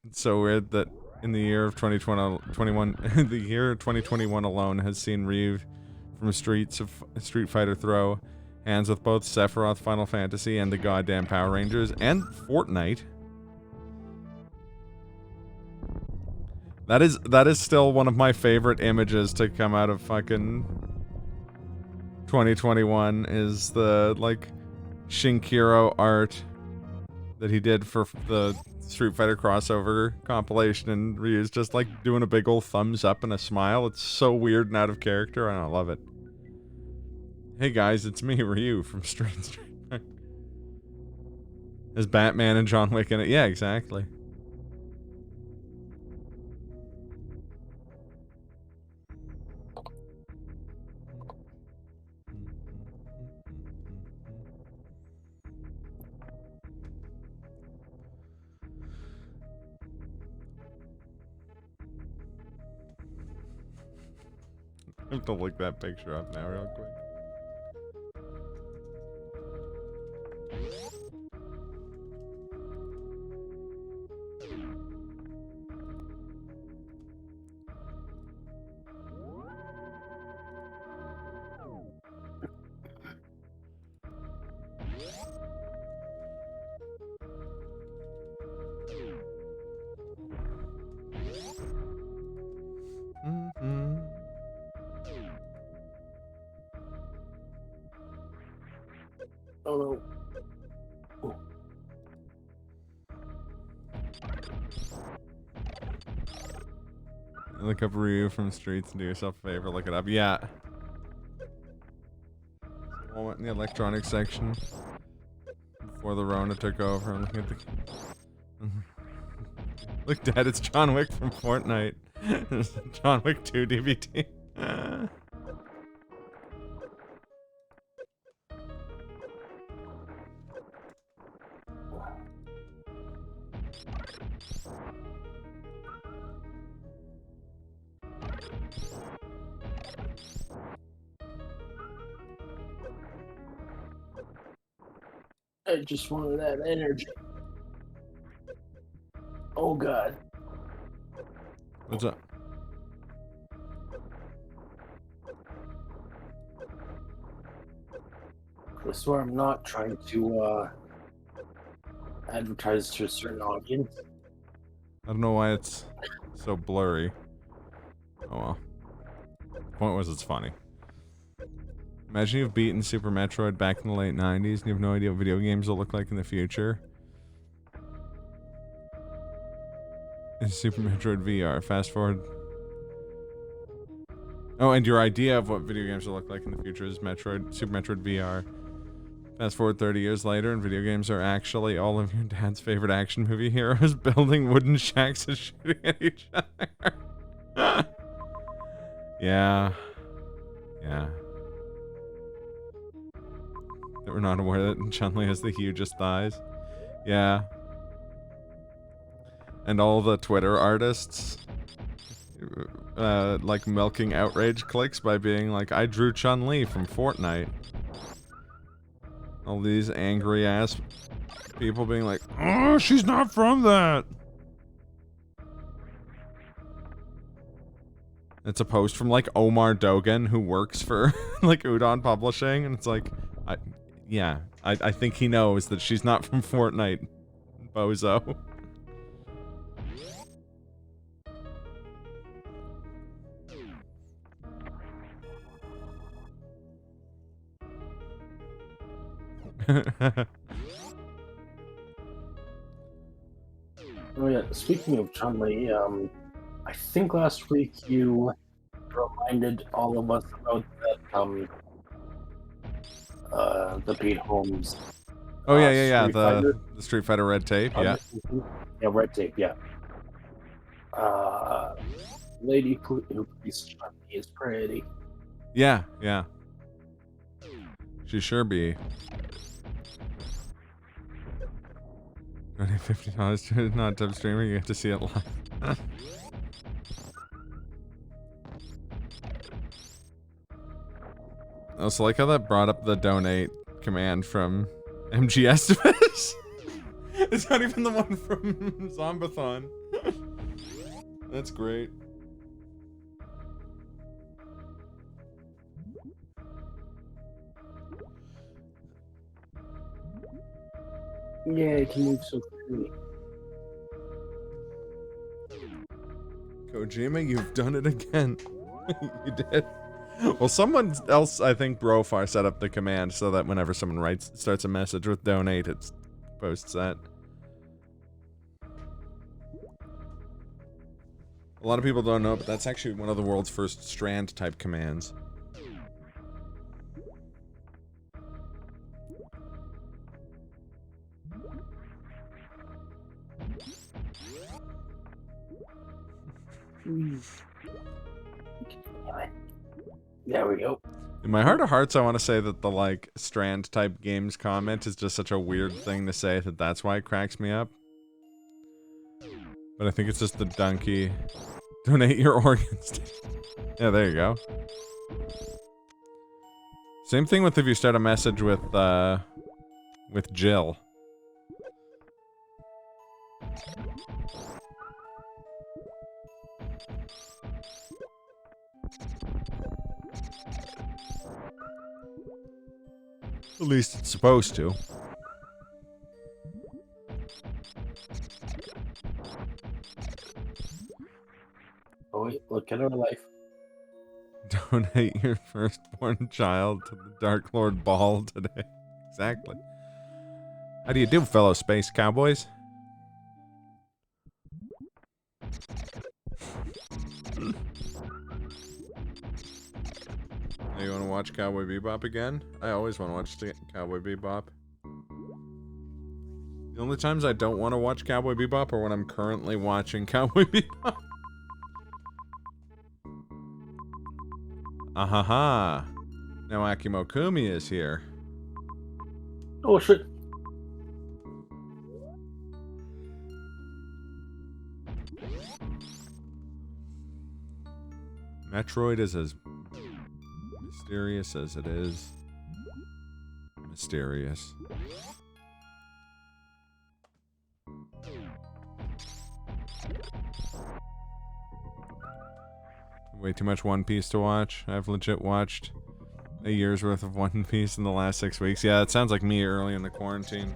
It's so weird that in the year of 2021, the year 2021 alone has seen Ryu from Street Fighter throw hands with both Sephiroth, Final Fantasy, and the goddamn Power Rangers, and Fortnite. That is still one of my favorite images to come out of fucking 2021 is the, like, Shinkiro art that he did for the Street Fighter crossover compilation, and Ryu's just, like, doing a big old thumbs up and a smile. It's so weird and out of character, and I love it. Hey guys, it's me, Ryu, from Street Fighter. There's Batman and John Wick in it. Yeah, exactly. I have to look that picture up now real quick. Oh no. Look up Ryu from Streets and do yourself a favor, look it up. Yeah. Moment in the electronics section before the Rona took over. I'm looking at the. Look, Dad, it's John Wick from Fortnite. John Wick 2 DVD. I just wanted that energy. Oh god. What's up? I swear I'm not trying to advertise to a certain audience. I don't know why it's so blurry. Oh well. Point was, it's funny. Imagine you've beaten Super Metroid back in the late 90s and you have no idea what video games will look like in the future. It's Super Metroid VR. Fast forward. Oh, and your idea of what video games will look like in the future is Super Metroid VR. Fast forward 30 years later, and video games are actually all of your dad's favorite action movie heroes building wooden shacks and shooting at each other. Yeah. Yeah. That we're not aware that Chun-Li has the hugest thighs. Yeah. And all the Twitter artists, like, milking outrage clicks by being like, I drew Chun-Li from Fortnite. All these angry ass people being like, oh, she's not from that. It's a post from, like, Omar Dogan, who works for, like, Udon Publishing, and it's like, I think he knows that she's not from Fortnite, bozo. Oh yeah, speaking of Chun-Li, I think last week you reminded all of us about that, the Pete Holmes. Oh yeah, Street Fighter. the Street Fighter red tape, yeah. Yeah, red tape, yeah. Lady who plays Chun-Li is pretty. Yeah, yeah. She sure be. $50 to not tub streamer, you get to see it live. Also, like how that brought up the donate command from MG Estimus. It's not even the one from Zombathon. That's great. Yeah, it can move so quickly. Kojima, you've done it again. You did. Well, someone else, I think Brofar set up the command so that whenever someone starts a message with donate, it posts that. A lot of people don't know, but that's actually one of the world's first strand type commands. There we go. In my heart of hearts, I want to say that the, like, strand type games comment is just such a weird thing to say that that's why it cracks me up. But I think it's just the donkey. Donate your organs. Yeah, there you go. Same thing with if you start a message with Jill. At least it's supposed to. Oh wait, look at our life. Donate your firstborn child to the Dark Lord Ball today. Exactly. How do you do, fellow space cowboys? Hey, you want to watch Cowboy Bebop again? I always want to watch Cowboy Bebop. The only times I don't want to watch Cowboy Bebop are when I'm currently watching Cowboy Bebop. Ahaha. Now Akimo Kumi is here. Oh shit. Metroid is as mysterious as it is mysterious. Way too much One Piece to watch. I've legit watched a year's worth of One Piece in the last 6 weeks. Yeah, it sounds like me early in the quarantine.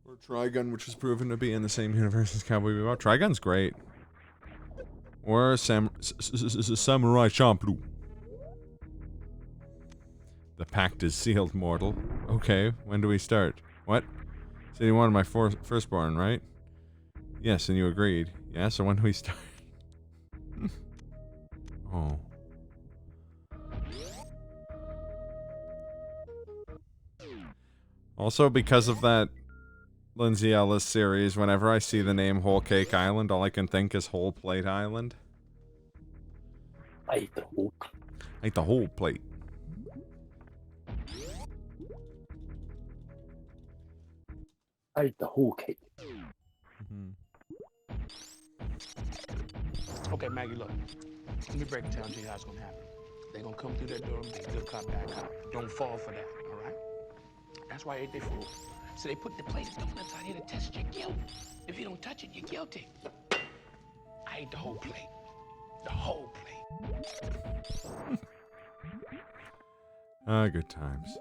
Or Trigun, which was proven to be in the same universe as Cowboy Bebop. Trigun's great. Or Samurai Champloo. The pact is sealed, mortal. Okay, when do we start? What? Said you wanted my firstborn, right? Yes, and you agreed. Yeah, so when do we start? Oh. Also, because of that Lindsay Ellis series, whenever I see the name Whole Cake Island, all I can think is Whole Plate Island. I ate the whole. I ate the whole plate. I ate the whole cake. Okay, Maggie, look. Let me break it down to you how it's gonna happen. They're gonna come through that door and be a good cop, bad cop. Don't fall for that, all right? That's why I ate their food. So they put the plate of donuts out here to test your guilt. If you don't touch it, you're guilty. I ate the whole plate. The whole plate. Ah, good times.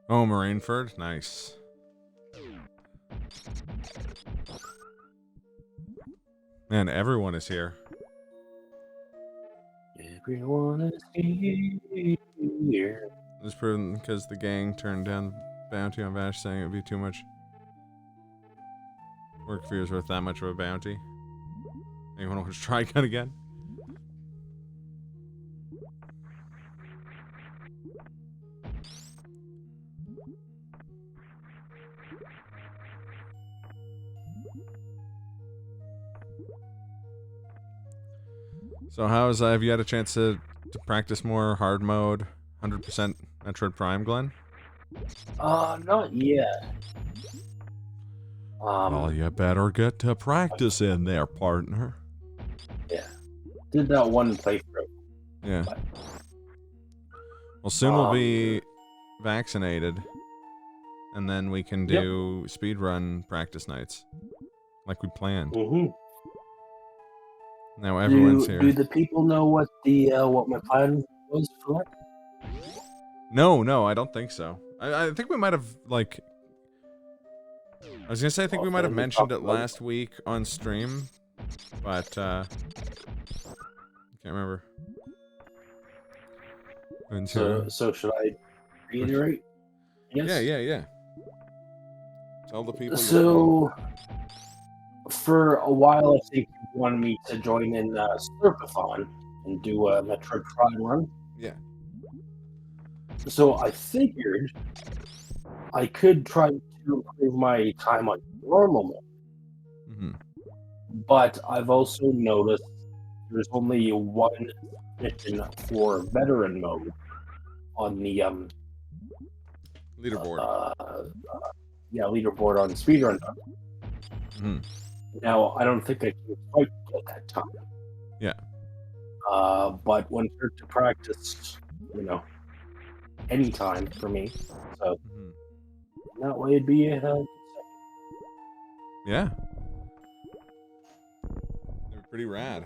Oh, Marineford? Nice. Man, everyone is here. Everyone is here. This is proven because the gang turned down bounty on Vash, saying it would be too much work for you is worth that much of a bounty. Anyone want to try Trigun again? So have you had a chance to practice more hard mode, 100% Metroid Prime, Glenn? Not yet. Well, you better get to practice in there, partner. Yeah. Did that one playthrough. Yeah. But, Well, soon we'll be vaccinated, and then we can Yep. do speedrun practice nights, like we planned. hmm Now everyone's do here. the people know what the what my plan was for that? No, I don't think so. I think we might have, like... I was gonna say, I think we might have Offhand, we mentioned talked it about it. last week on stream, but, I can't remember. So should I reiterate? Yes. Yeah. Tell the people your plan. So for a while, I think you wanted me to join in Surfathon and do a Metroid Prime run. Yeah. So I figured I could try to improve my time on normal mode, hmm but I've also noticed there's only one mission for veteran mode on the Leaderboard. leaderboard on speedrun. hmm Now I don't think I can quite get that time. Yeah. But when put to practice, anytime for me. So hmm that way it'd be Yeah. They're pretty rad.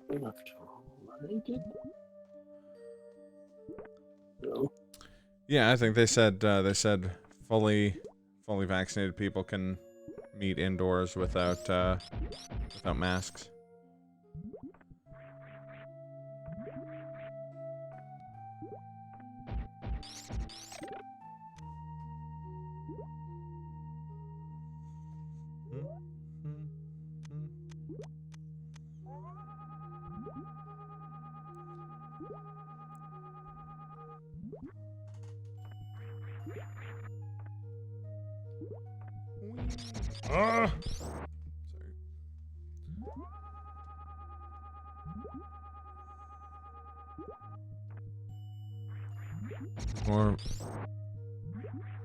enough to like it. So, Yeah, I think they said fully vaccinated people can meet indoors without masks. Sorry. Or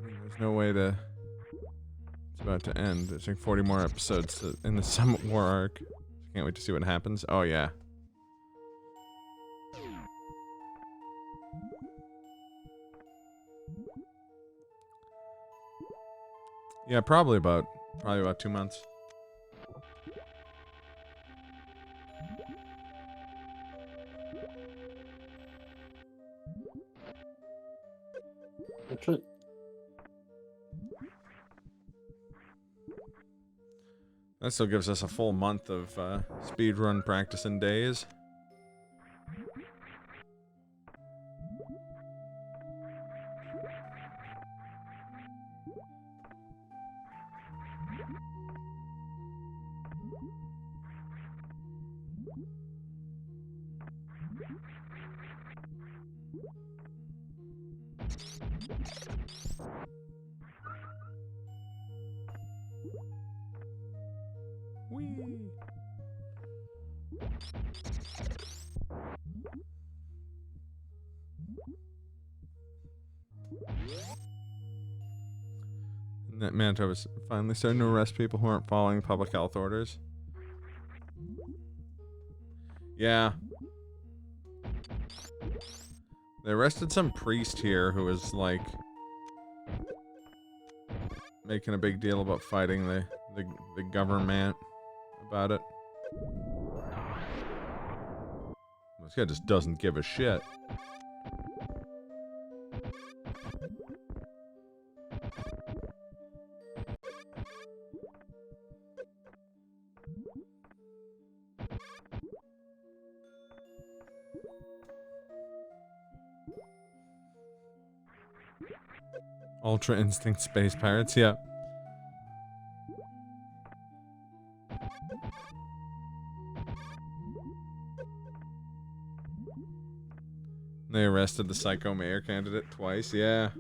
there's no way to. It's about to end. There's like 40 more episodes in the Summit War arc. Can't wait to see what happens. Oh yeah. Yeah, probably about 2 months. that's it. That still gives us a full month of speedrun practice and days. Whee! And that Manitoba's finally starting to arrest people who aren't following public health orders. Yeah. They arrested some priest here who was like making a big deal about fighting the government about it. This guy just doesn't give a shit. Ultra Instinct Space Pirates, yeah. They arrested the psycho mayor candidate twice, yeah.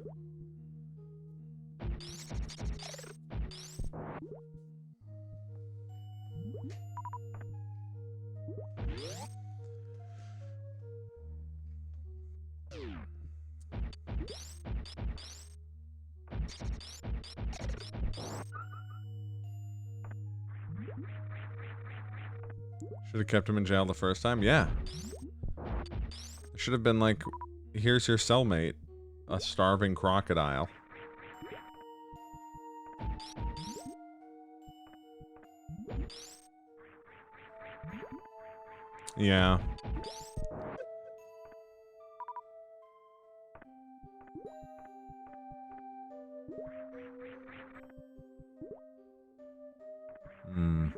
Should have kept him in jail the first time. Yeah. It should have been like, here's your cellmate, a starving crocodile. Yeah. Hmm.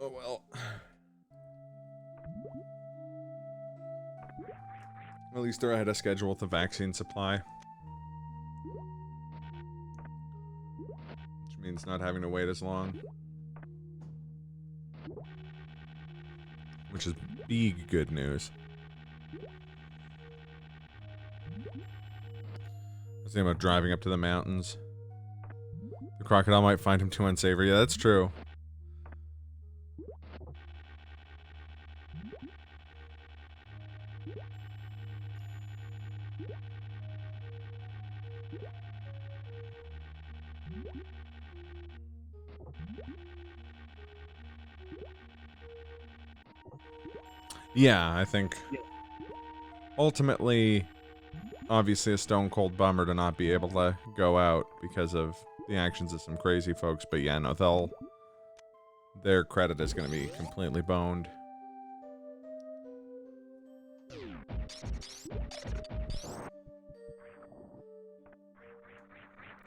Oh well. At least they're ahead of schedule with the vaccine supply. Which means not having to wait as long. Which is big good news. I was thinking about driving up to the mountains. The crocodile might find him too unsavory. Yeah, that's true. Yeah, I think ultimately, obviously a stone cold bummer to not be able to go out because of the actions of some crazy folks, but yeah, no, their credit is going to be completely boned.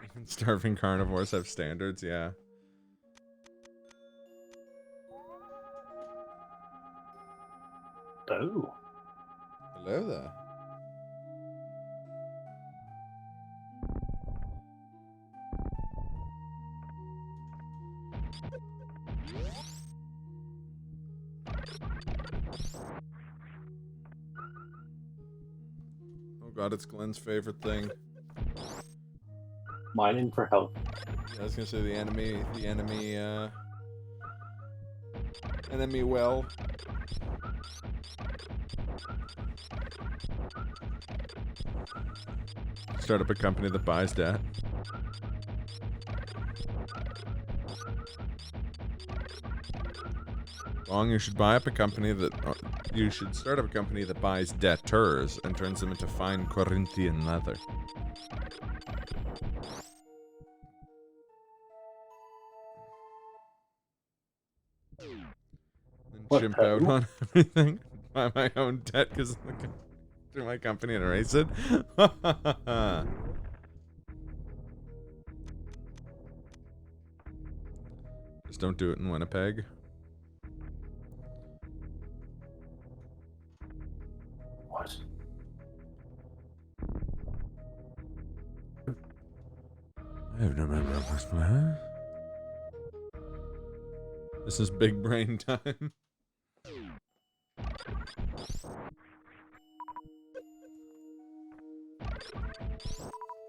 Even starving carnivores have standards, yeah. Oh. Hello there. Oh god, it's Glenn's favorite thing. Mining for health. Yeah, I was gonna say the enemy well. Start up a company that buys debt. Long, you should buy up a company that you should start up a company that buys debtors and turns them into fine Corinthian leather. And chimp out on everything. Buy my own debt because through my company and erase it. Just don't do it in Winnipeg. What? I have no memory of this plan. This is big brain time.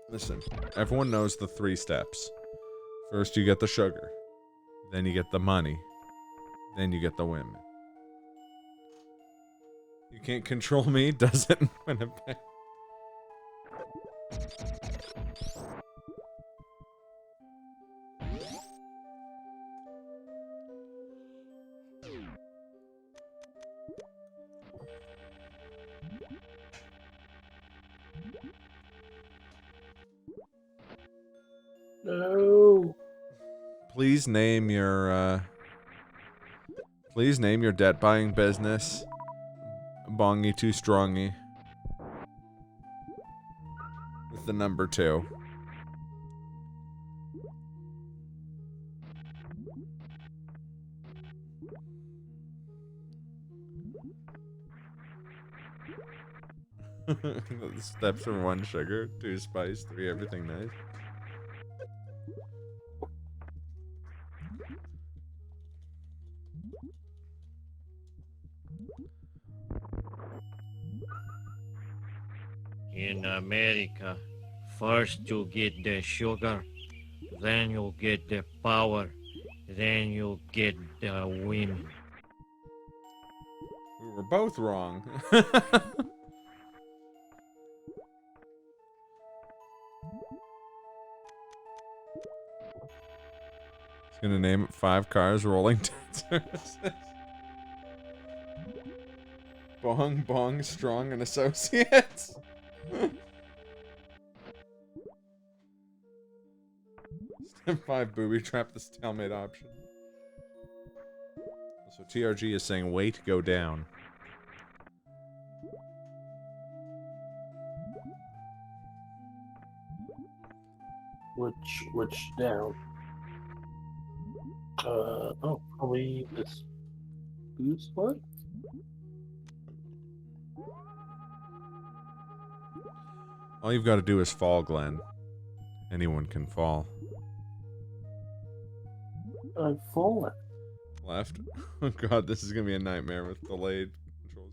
Listen, everyone knows the 3 steps. First you get the sugar, then you get the money, then you get the women. You can't control me, does it? Winnipeg? No. Please name your debt buying business Bongy Too Strongy with the number 2. The steps are 1 sugar, 2 spice, 3 everything nice. In America, first you get the sugar, then you get the power, then you get the women. We were both wrong. Gonna name it 5 Cars Rolling Services. Bong Bong Strong and Associates. Step 5 Booby Trap the stalemate option. So TRG is saying weight go down. Which down? Oh, probably this boost one? All you've got to do is fall, Glenn. Anyone can fall. I've fallen. Left. Oh god, this is gonna be a nightmare with delayed controls.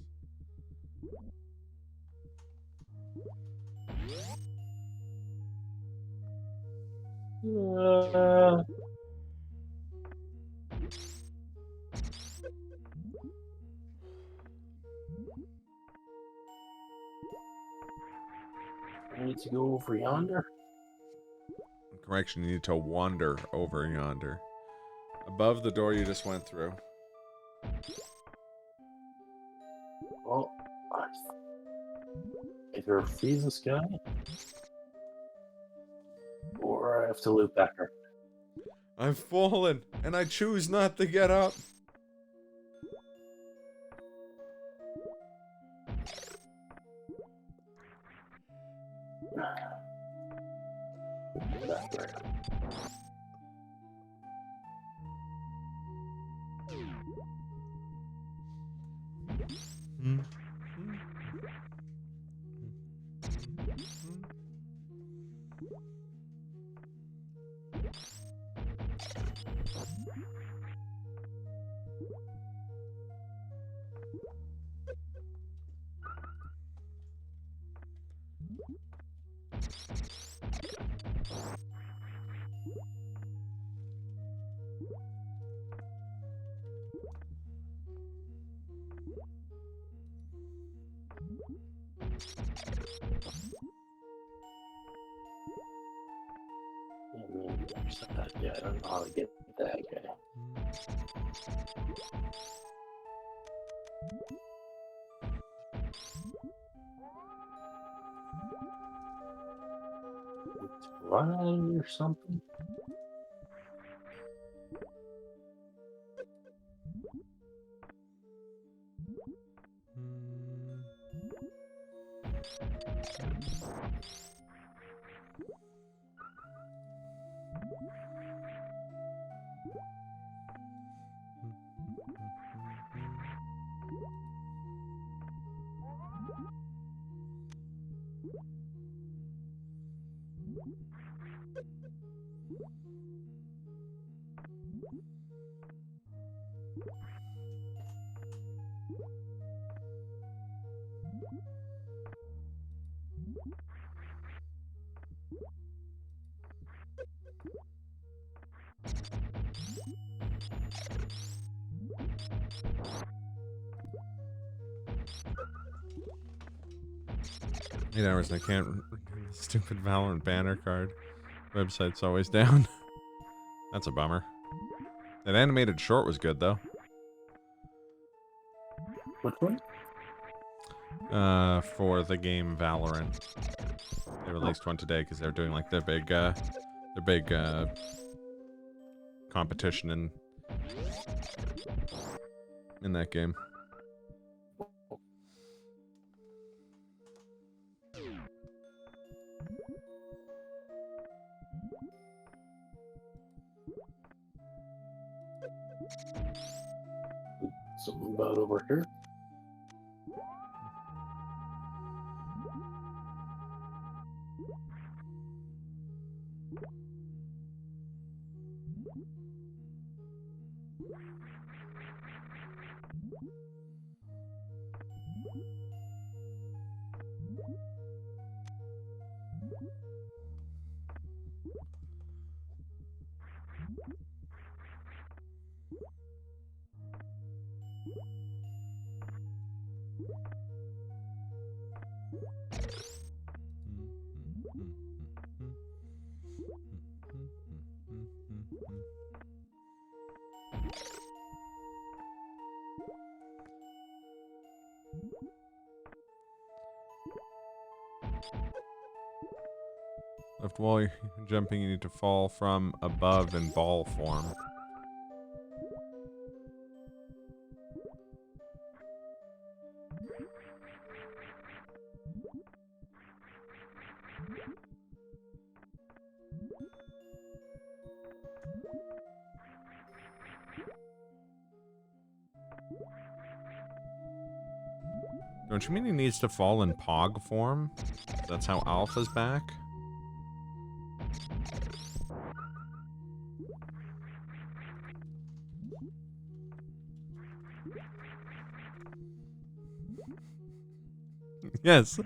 I need to go over yonder. Correction, you need to wander over yonder. Above the door you just went through. Well, either freeze this guy, or I have to loop back her. I've fallen, and I choose not to get up. Back there. Yeah, I don't know how to get that guy. Run or something? Eight hours and I can't stupid Valorant banner card. Website's always down. That's a bummer. That animated short was good though. Which one? For the game Valorant. They released one today because they're doing like their big competition in that game. Something about over here. Left while you're jumping, you need to fall from above in ball form. Don't you mean he needs to fall in Pog form? That's how Alpha's back? Yes.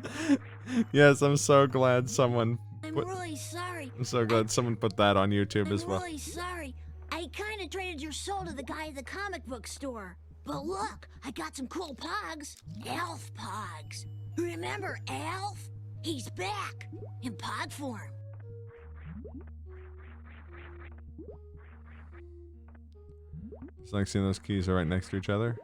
Yes, I'm so glad someone I'm put, really sorry. I'm so glad someone put that on YouTube as well. I'm really sorry. I kind of traded your soul to the guy at the comic book store. But look, I got some cool pogs. Elf pogs. Remember Elf? He's back in pog form. It's like seeing those keys are right next to each other.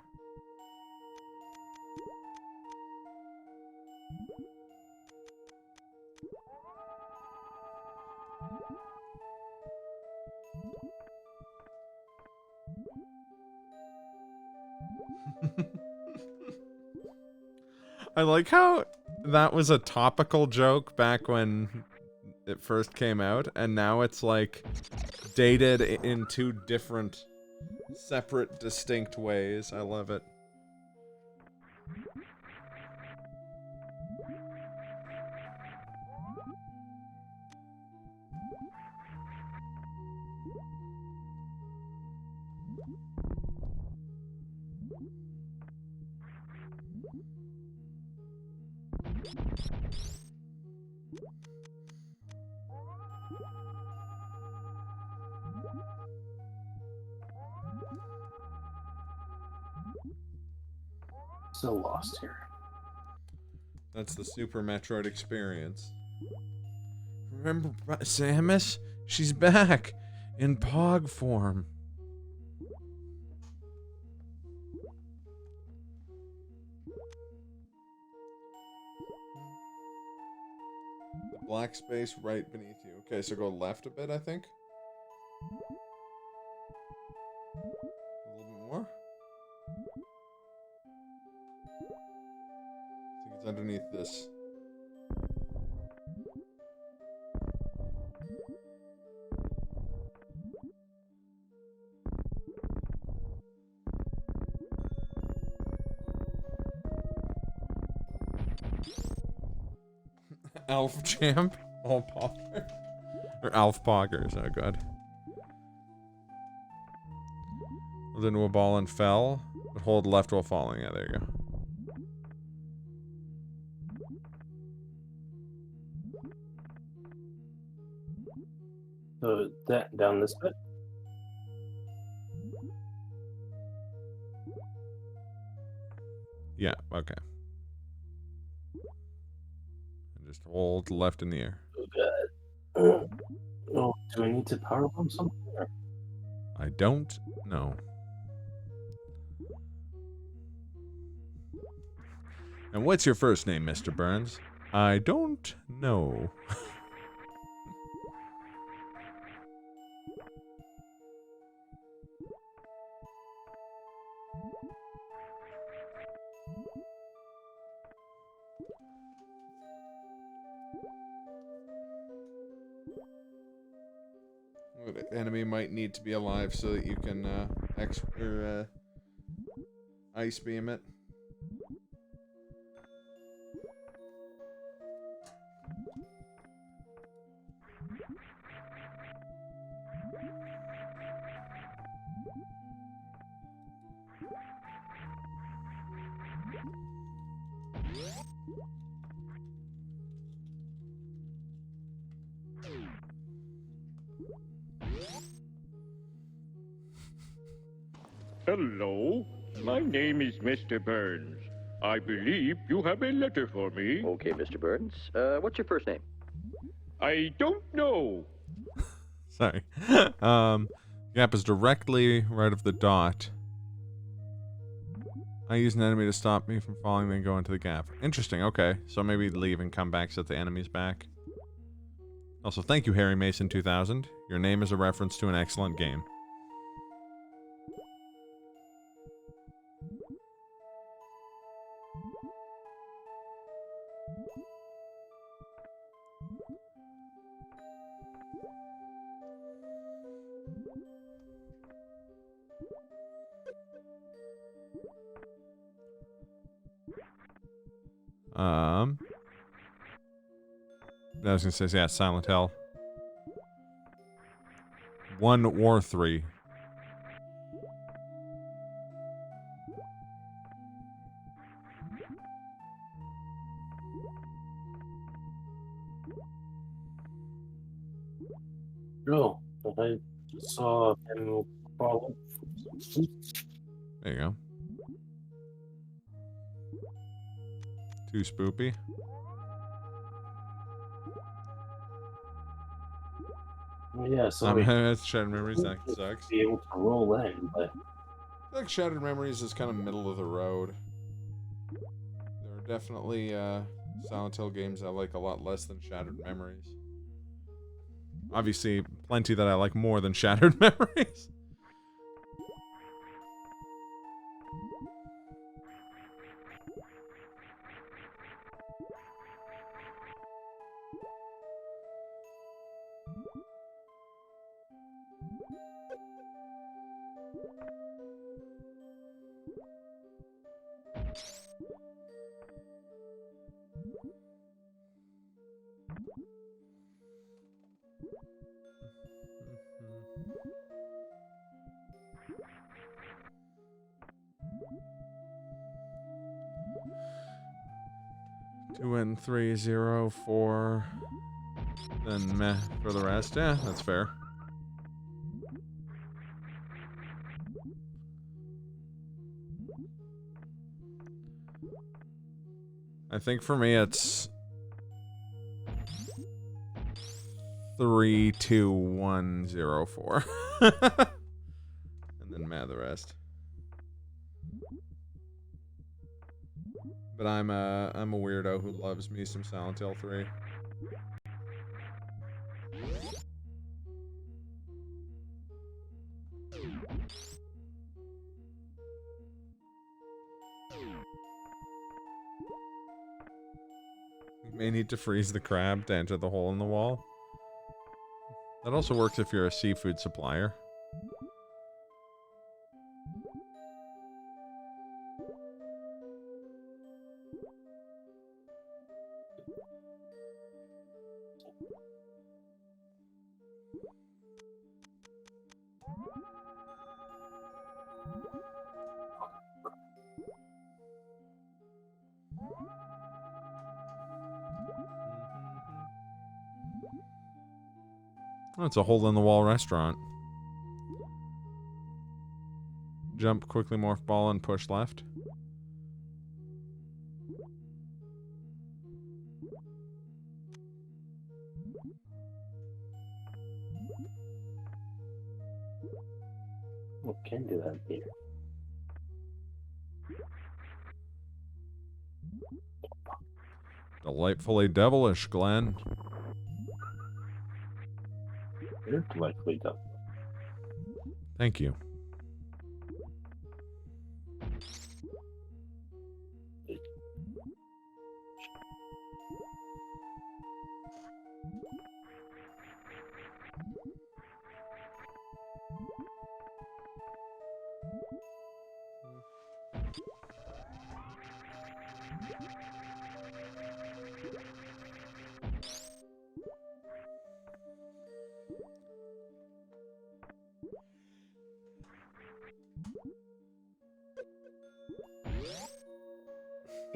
I like how that was a topical joke back when it first came out, and now it's like dated in two different, separate, distinct ways. I love it. So lost here. That's the Super Metroid experience. Remember Samus? She's back in Pog form. The black space right beneath you. Okay, so go left a bit, I think. A little bit more. I think it's underneath this. Alf Champ? All Pogger? Or Alf Poggers, oh god. Was into a ball and fell. But hold left while falling. Yeah, there you go. So that down this bit. Yeah, okay. And just hold left in the air. Oh, do I need to power bomb something? Or? I don't know. And what's your first name, Mr. Burns? I don't know. The enemy might need to be alive so that you can ice beam it. Hello, my name is Mr. Burns. I believe you have a letter for me. Okay, Mr. Burns. What's your first name? I don't know. Sorry. Gap is directly right of the dot. I use an enemy to stop me from falling, then go into the gap. Interesting, okay. So maybe leave and come back so that the enemy's back. Also, thank you, Harry Mason 2000. Your name is a reference to an excellent game. I was gonna say, yeah, Silent Hill. 1 or 3. Oh, I saw him fall. There you go. Too spoopy. Yeah, so he That's Shattered Memories. That sucks. be able to roll in, but I think Shattered Memories is kind of middle of the road. There are definitely Silent Hill games I like a lot less than Shattered Memories. Obviously, plenty that I like more than Shattered Memories. Two and 3, 0, 4. Then meh for the rest. Yeah, that's fair. I think for me it's 3, 2, 1, 0, 4. And then meh the rest. But I'm a weirdo who loves me some Silent Hill 3. You may need to freeze the crab to enter the hole in the wall. That also works if you're a seafood supplier. Oh, it's a hole-in-the-wall restaurant. Jump, quickly morph ball, and push left. we can do that here. Delightfully devilish, Glenn. You're delightfully done. Thank you.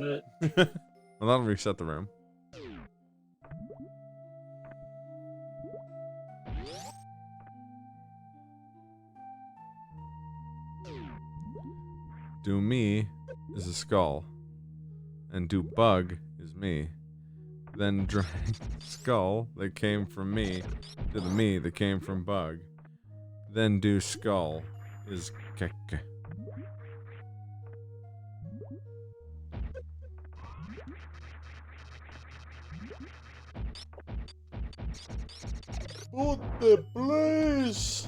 Well, that'll reset the room. Do me is a skull. And do bug is me. Then drag skull that came from me to the me that came from bug. Then do skull is keke. What the place?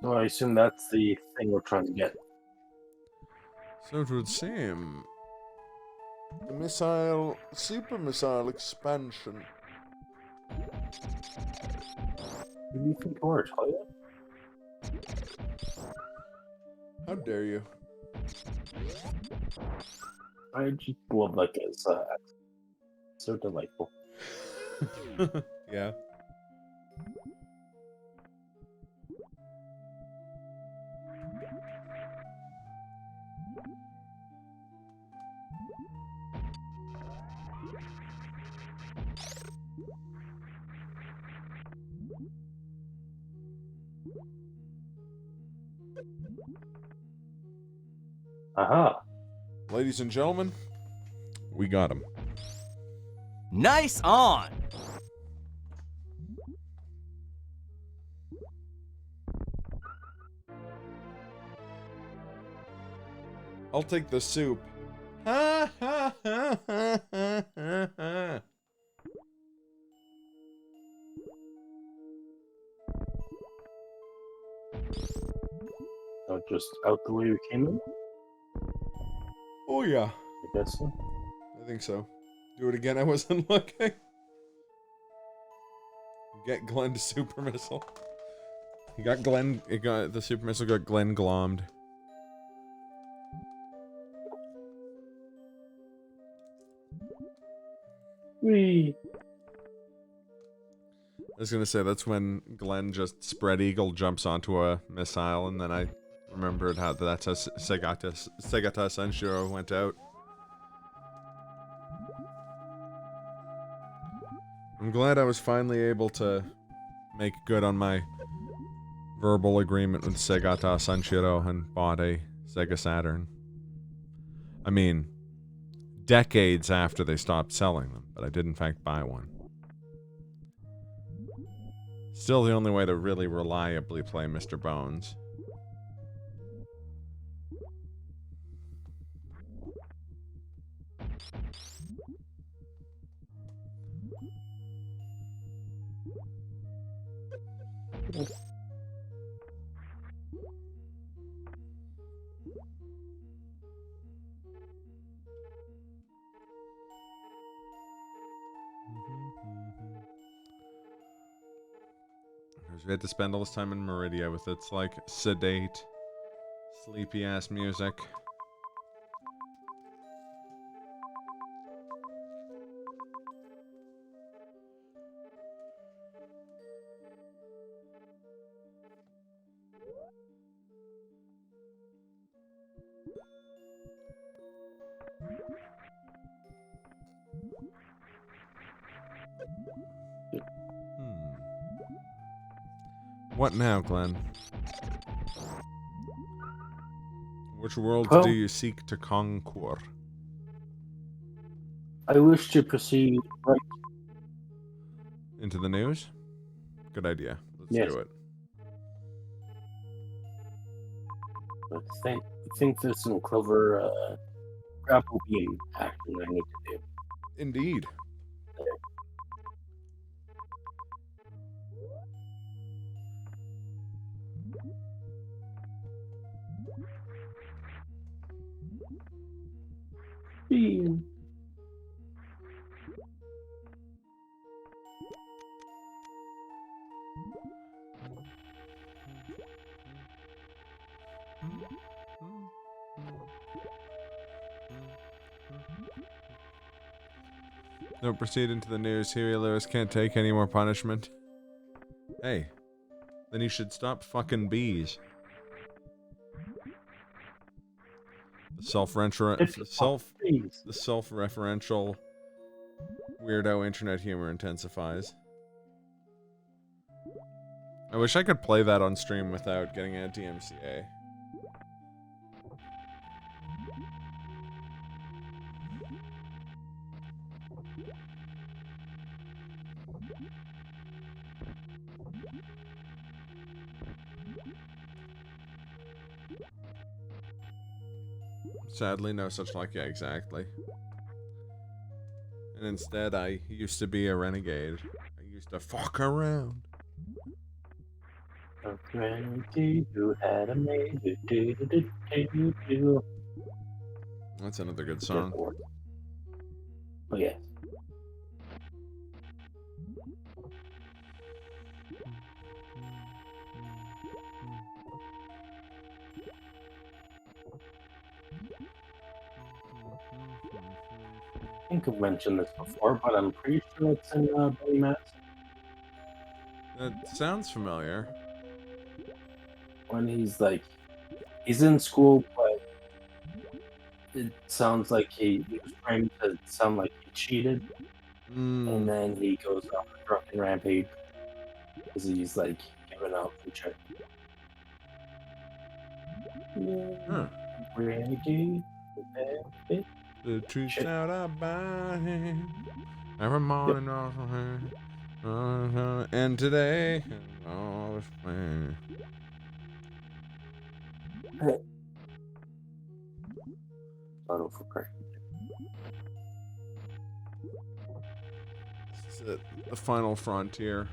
So I assume that's the thing we're trying to get. So it would seem. The super missile expansion. Who do you think you are, Talia? How dare you? I just love like his so delightful. Yeah. Aha. Ladies and gentlemen, we got him. Nice on! I'll take the soup. Ha ha ha ha ha ha. So just out the way we came in? Oh yeah. I guess so. I think so. Do it again, I wasn't looking. Get Glenn to super missile. He got Glenn, the super missile got Glenn glommed. Whee! I was gonna say, that's when Glenn just spread eagle jumps onto a missile, and then I remembered how that's how Segata Sanshiro went out. I'm glad I was finally able to make good on my verbal agreement with Segata Sanshiro and bought a Sega Saturn. I mean, decades after they stopped selling them, but I did in fact buy one. Still the only way to really reliably play Mr. Bones. We had to spend all this time in Meridia with its, like, sedate, sleepy-ass music. What now, Glenn? Which worlds do you seek to conquer? I wish to proceed right. Into the news? Good idea. Let's Yes. do it. I think there's some clever grapple beam action I need to do. Indeed. Beam. Don't proceed into the news. Huey Lewis can't take any more punishment. Hey, then you should stop fucking bees. The self-referential weirdo internet humor intensifies. I wish I could play that on stream without getting anti-MCA. Sadly, no such luck. Yeah, exactly. And instead, I used to be a renegade. I used to fuck around. A renegade who had a maid. Do. That's another good song. Oh yeah. I think I've mentioned this before, but I'm pretty sure it's in Billy Matt's. That sounds familiar. When he's in school, but it sounds like he was trying to sound like he cheated, and then he goes off a drunken rampage because he's like giving out the check. Huh. Renegade. The truth's out about him. Every morning, also him. And today, all is fine. Auto for crack. This is it. The final frontier.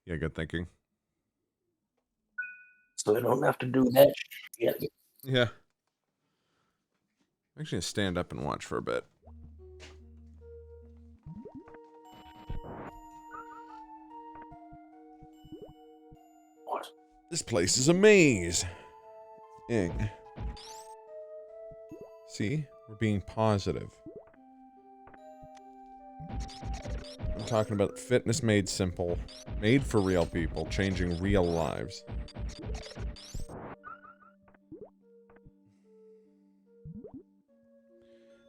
Yeah, good thinking. So I don't have to do that yet. Yeah. I'm actually gonna stand up and watch for a bit. What? This place is a maze. Ing. See? We're being positive. I'm talking about fitness made simple, made for real people, changing real lives.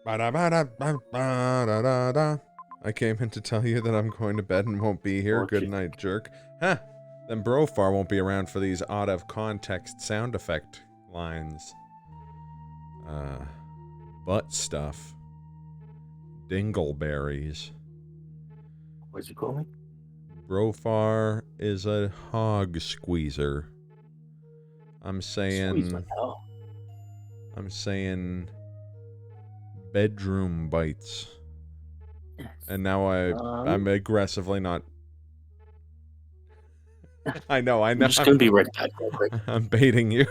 Ba-da-ba-da-ba-ba-da-da-da. I came in to tell you that I'm going to bed and won't be here. Good night, jerk. Huh. Then Brofar won't be around for these out-of-context sound effect lines. Butt stuff. Dingleberries. What'd you call me? Brofar is a hog squeezer. I'm Squeeze my saying... toe. I'm saying... bedroom bites. And now I'm aggressively not... I know. I'm just gonna be right back real quick. I'm baiting you.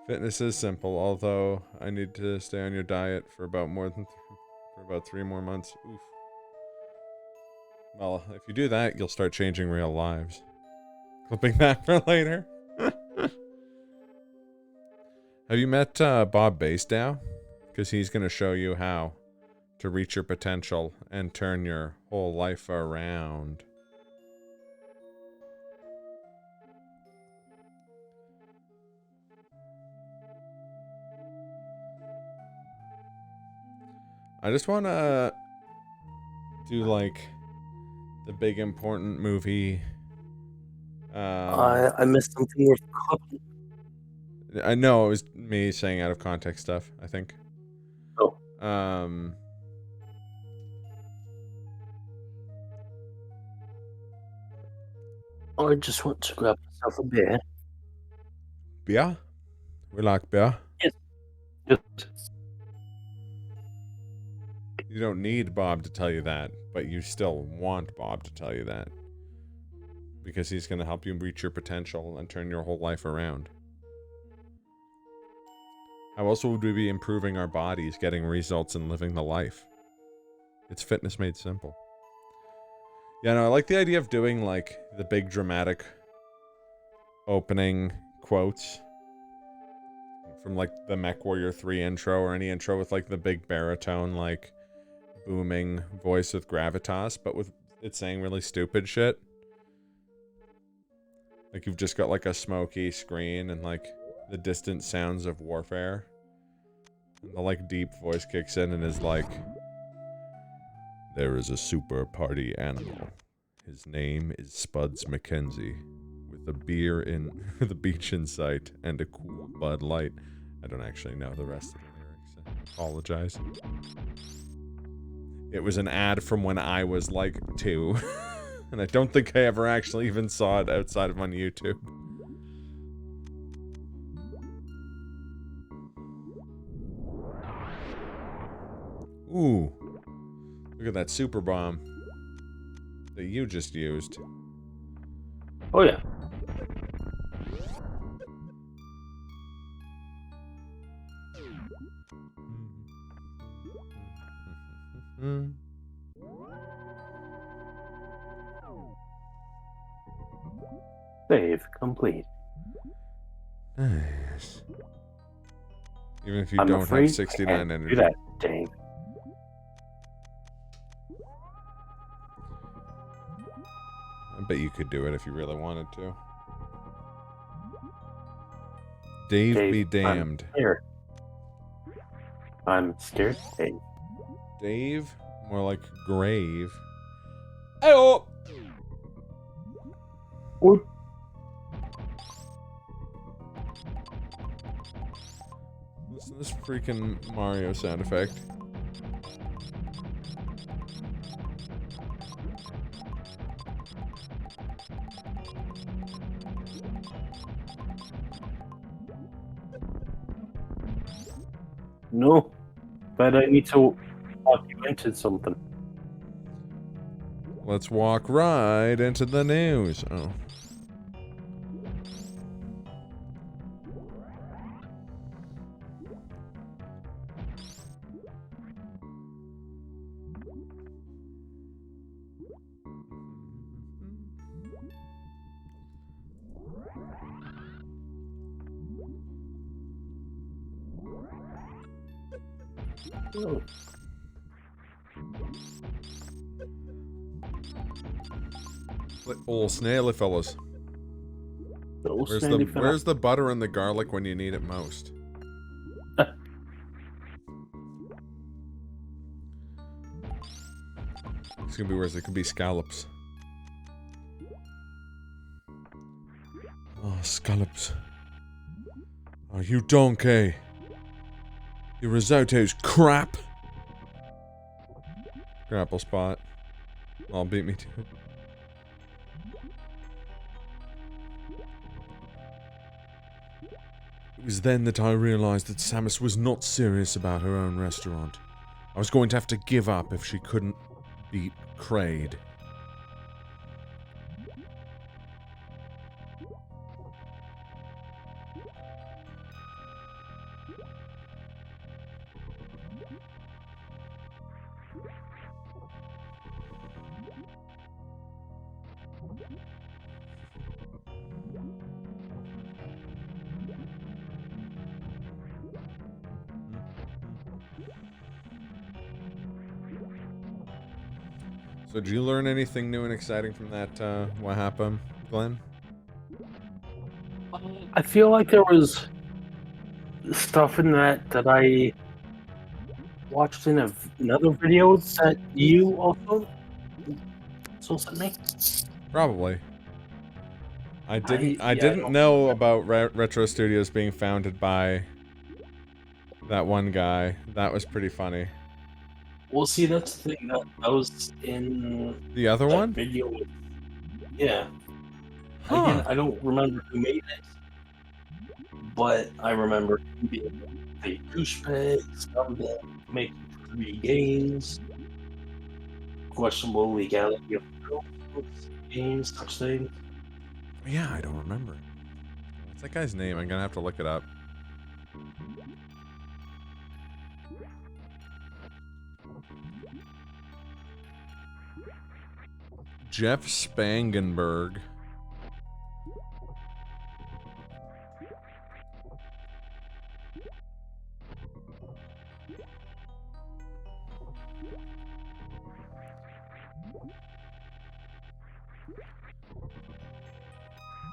Fitness is simple, although I need to stay on your diet for about for about 3 more months. Oof. Well, if you do that, you'll start changing real lives. Clipping that for later. Have you met Bob Basedow? Because he's going to show you how to reach your potential and turn your whole life around. I just want to do like the big important movie. I missed something worth cooking. I know it was me saying out of context stuff, I think. Oh. I just want to grab myself a beer. Beer? We like beer. Yes. Yes. You don't need Bob to tell you that, but you still want Bob to tell you that. Because he's going to help you reach your potential and turn your whole life around. How else would we be improving our bodies, getting results, and living the life? It's fitness made simple. Yeah, no, I like the idea of doing, like, the big dramatic opening quotes from, like, the MechWarrior 3 intro or any intro with, like, the big baritone, like, booming voice with gravitas, but with it saying really stupid shit. Like you've just got like a smoky screen and like the distant sounds of warfare. And the like deep voice kicks in and is like, there is a super party animal. His name is Spuds Mackenzie. With a beer in the beach in sight and a cool Bud Light. I don't actually know the rest of the lyrics. I apologize. It was an ad from when I was like 2. And I don't think I ever actually even saw it outside of on YouTube. Ooh. Look at that super bomb that you just used. Oh yeah. Save complete. Nice. Even if you I'm don't afraid have I 69 can't energy. do that, Dave. I bet you could do it if you really wanted to. Dave be damned. I'm scared, Dave. Dave? More like grave. Ayo! What? Listen to this freaking Mario sound effect. No, but I need to walk you into something. Let's walk right into the news. Oh. Oh. All snaily fellas. No Where's snaily the fella. where's the butter and the garlic when you need it most? It's gonna be worse. It could be scallops. Oh, scallops. Oh, you donkey. Your risotto's crap. Grapple spot. Oh, beat me to it. It was then that I realized that Samus was not serious about her own restaurant. I was going to have to give up if she couldn't beat Kraid. So did you learn anything new and exciting from that, what happened, Glenn? I feel like there was stuff in that I watched in another video that you also sent me. Probably. I didn't don't know about Retro Studios being founded by that one guy. That was pretty funny. Well, see, that's the thing that was in The other that one? video. Yeah. Huh. Again, I don't remember who made it, but I remember him being a douchebag, scumbag, making 3 games, questionable legality of games, such things. Yeah, I don't remember. What's that guy's name? I'm gonna have to look it up. Jeff Spangenberg.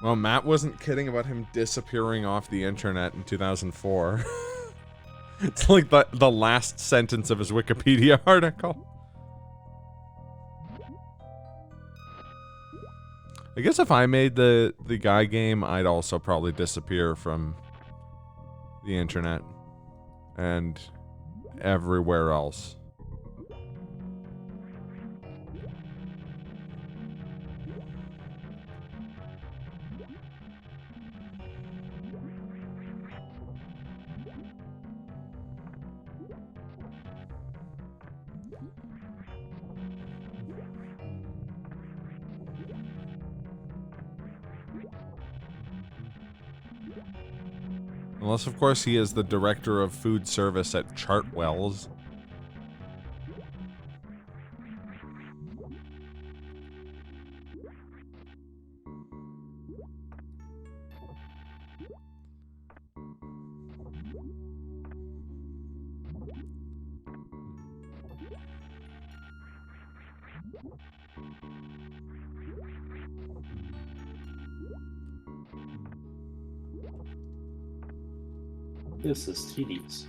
Well, Matt wasn't kidding about him disappearing off the internet in 2004. It's like the last sentence of his Wikipedia article. I guess if I made the guy game, I'd also probably disappear from the internet and everywhere else. Unless, of course, he is the director of food service at Chartwell's. This is tedious.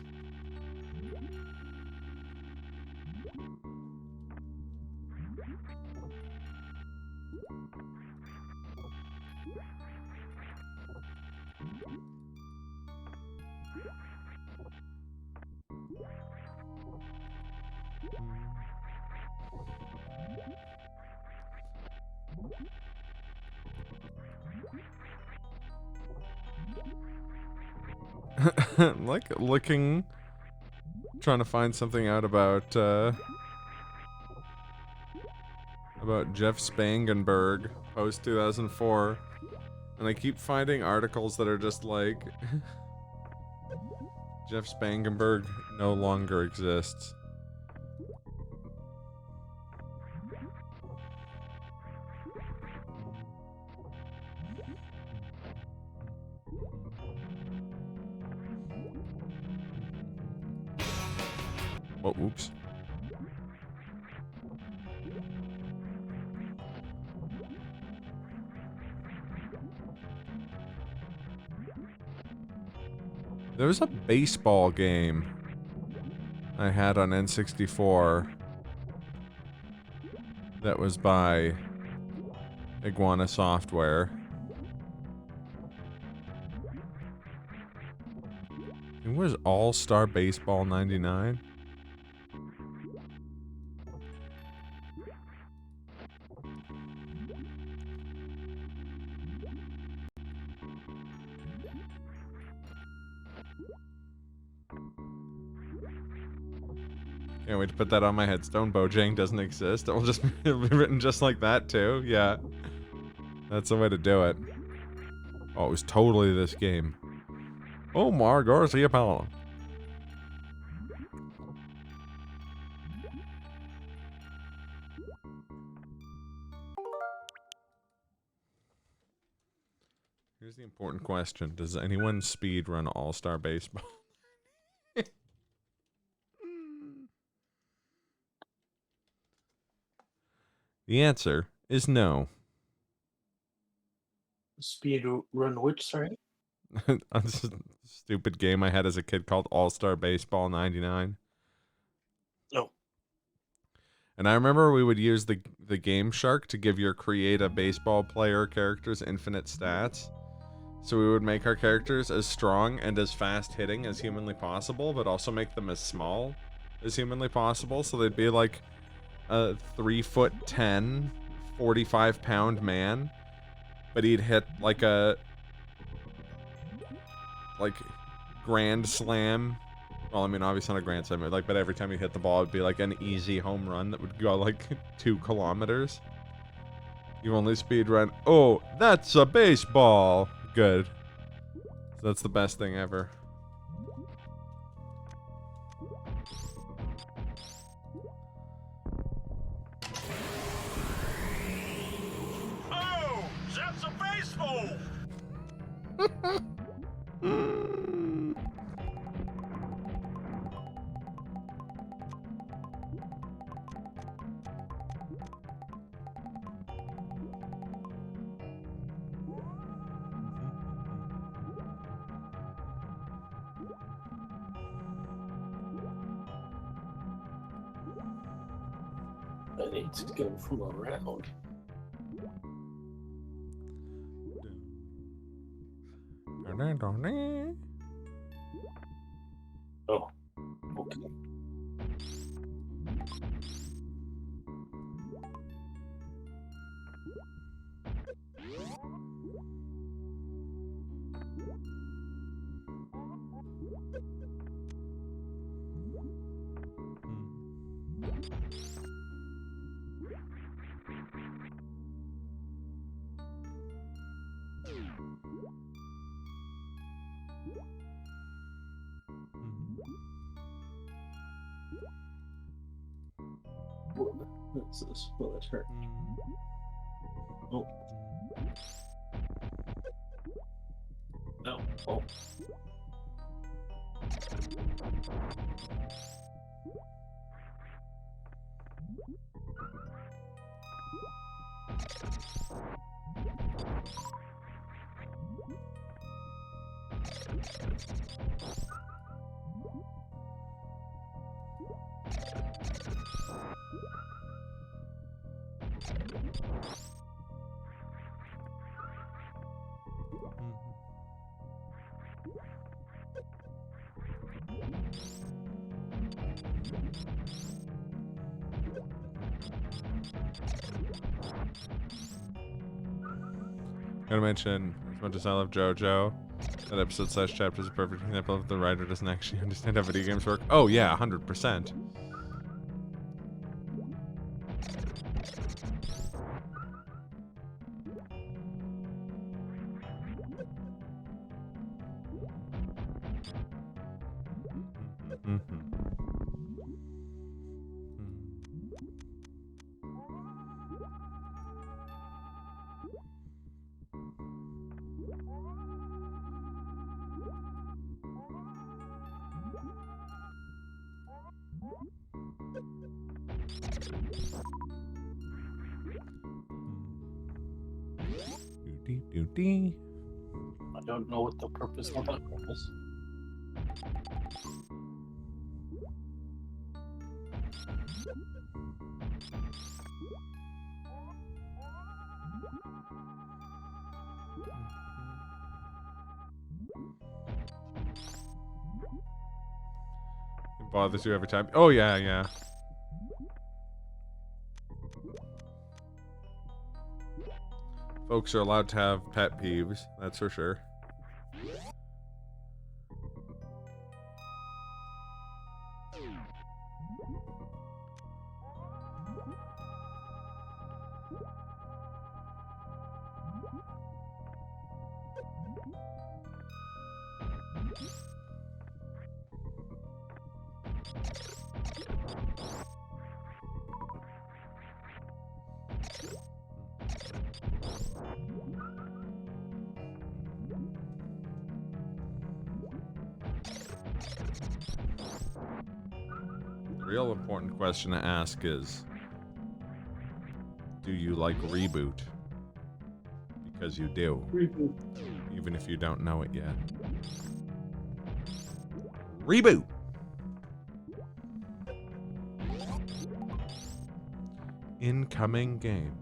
Like looking, trying to find something out about Jeff Spangenberg post 2004, and I keep finding articles that are just like Jeff Spangenberg no longer exists. Oh, oops. There was a baseball game I had on N64 that was by Iguana Software. It was All-Star Baseball 99. Can't wait to put that on my headstone. Bojang doesn't exist. It'll be written just like that too. Yeah. That's the way to do it. Oh, it was totally this game. Omar Garcia Pala. Here's the important question. Does anyone speedrun All-Star Baseball? The answer is no. Speed run which, sorry? That's a stupid game I had as a kid called All-Star Baseball 99. No. And I remember we would use the Game Shark to give your create a baseball player characters infinite stats. So we would make our characters as strong and as fast hitting as humanly possible, but also make them as small as humanly possible. So they'd be like a 3'10", 45-pound man, but he'd hit like a grand slam. Well, I mean, obviously not a grand slam, but every time he hit the ball, it'd be like an easy home run that would go like 2 kilometers. You only speed run. Oh, that's a baseball. Good. So that's the best thing ever. Oh, that's a baseball. I need to go from around. Oh, okay. What's this? Will it hurt? Oh. No. Oh. Gotta mention, as much as I love JoJo, that episode / chapter is a perfect example of the writer doesn't actually understand how video games work. Oh yeah, 100%. I don't know what the purpose of that was. It bothers you every time. Oh yeah, yeah. Folks are allowed to have pet peeves, that's for sure. The real important question to ask is, do you like Reboot? Because you do. Reboot. Even if you don't know it yet. Reboot! Incoming game.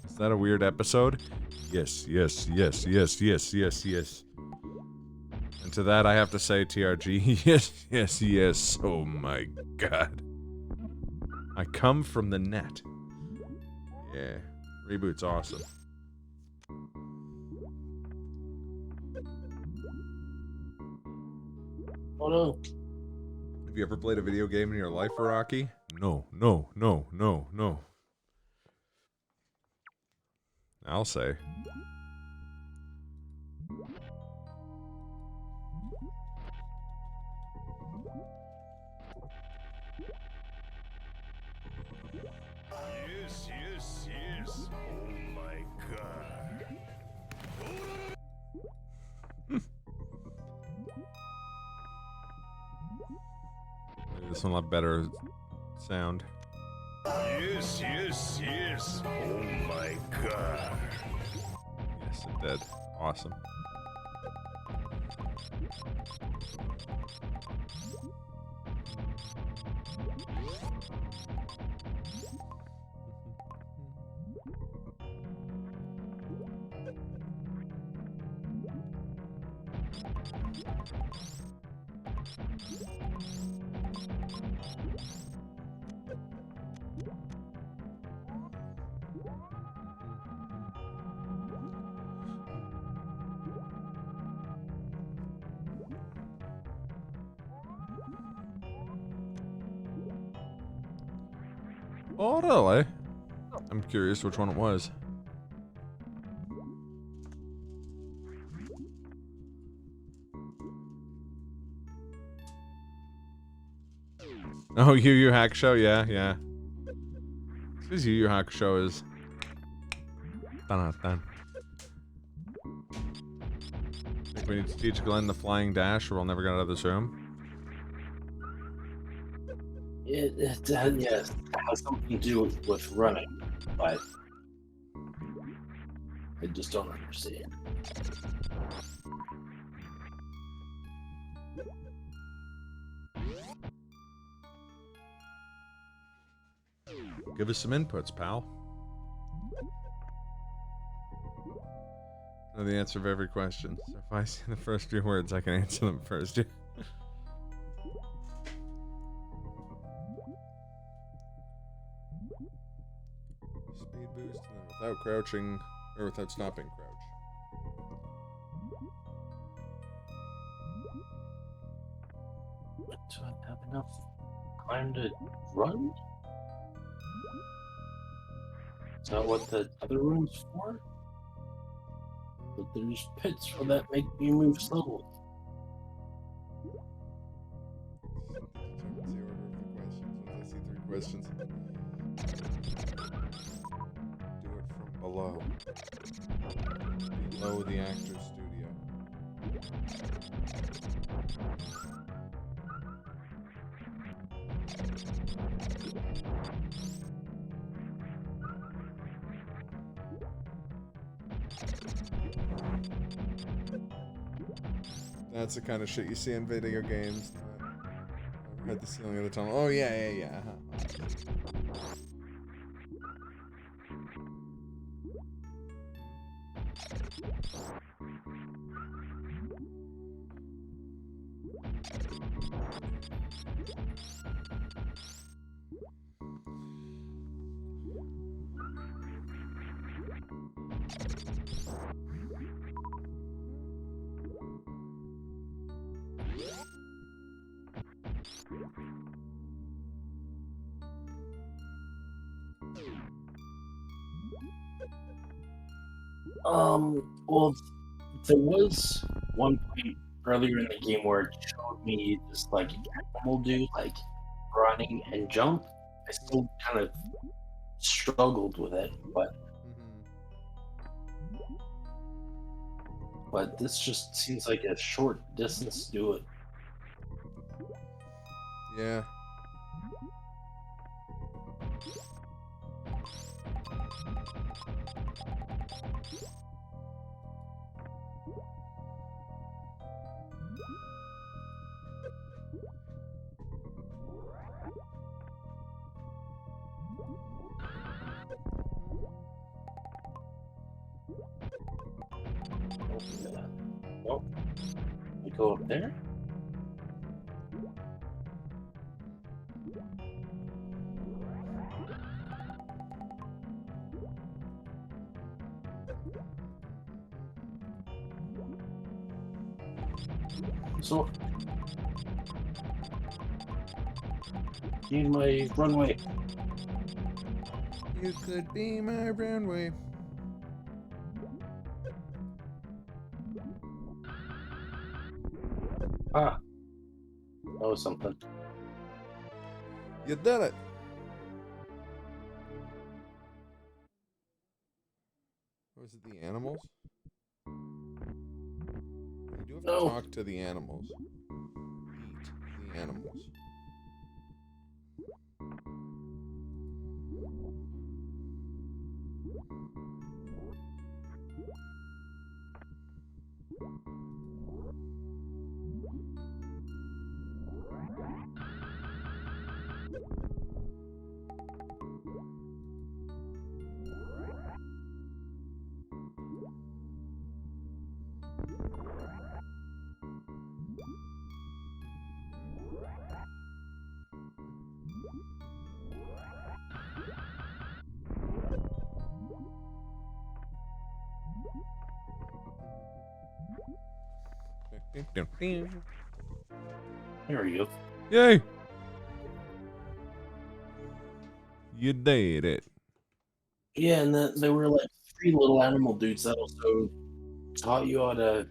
Is that a weird episode? Yes, yes, yes, yes, yes, yes, yes. And to that I have to say, TRG, yes, yes, yes. Oh my god. I come from the net. Yeah. Reboot's awesome. Oh no. Have you ever played a video game in your life, Rocky? No, no, no, no, no. I'll say. Yes, yes, yes. Oh my god. Maybe this one will have better sound. Yes, yes, yes. Oh my god. Yes, it did. Awesome. Oh, really? I'm curious which one it was. Oh, Yu Yu Hakusho, yeah, yeah. This Yu Yu Hakusho is... Dun, dun. Think we need to teach Glenn the flying dash or we'll never get out of this room? Yes, it has something to do with running, but I just don't understand. Give us some inputs, pal. Know the answer of every question. So if I see the first few words, I can answer them first. Speed boost, and then without crouching, or without stopping, crouch. Do I have enough time to run? Is that what the other room's for? But there's pits for that make me move slowly. Questions. Do it from below. Below the actor's studio. That's the kind of shit you see in video games. At the ceiling of the tunnel. Oh, yeah. Well, there was one point earlier in the game where it showed me this like animal dude like running and jump. I still kind of struggled with it, but this just seems like a short distance to do it. Yeah. Well, we go up there. So, need my runway. You could be my runway. Ah, that was something. You did it. Was it the animals? You do have to talk to the animals. Eat the animals. There we go. Yay! You did it. Yeah, and there were like 3 little animal dudes that also taught you how to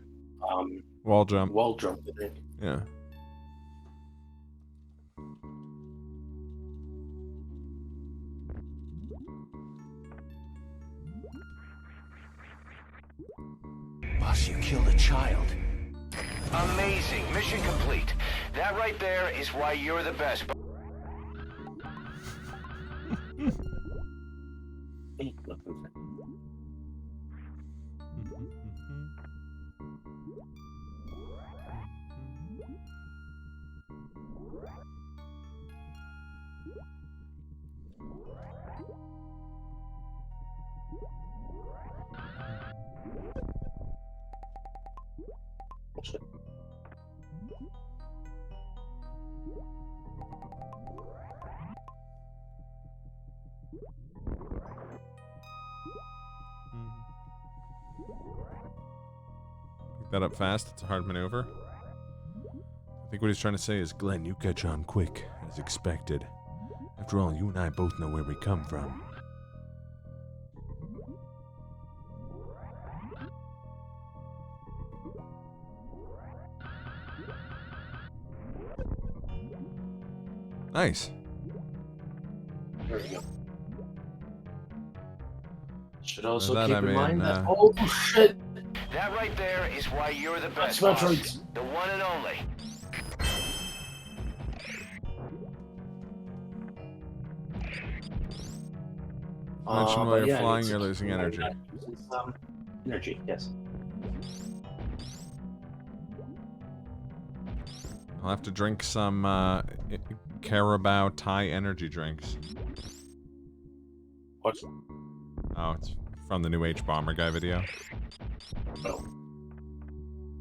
Wall jump. wall jump, I think. Yeah. Boss, you killed a child. Amazing. Mission complete. That right there is why you're the best. Pick that up fast. It's a hard maneuver. I think what he's trying to say is, Glenn, you catch on quick, as expected. After all, you and I both know where we come from. Nice. There we go. Should also By that keep I in mean, mind that. Oh shit! That right there is why you're the best. That's boss. Metroid. The one and only. Mention while But you're yeah, flying, it's- you're losing energy. Energy, yes. I'll have to drink some Carabao Thai energy drinks. What? Oh, it's from the new H-Bomber guy video. Oh.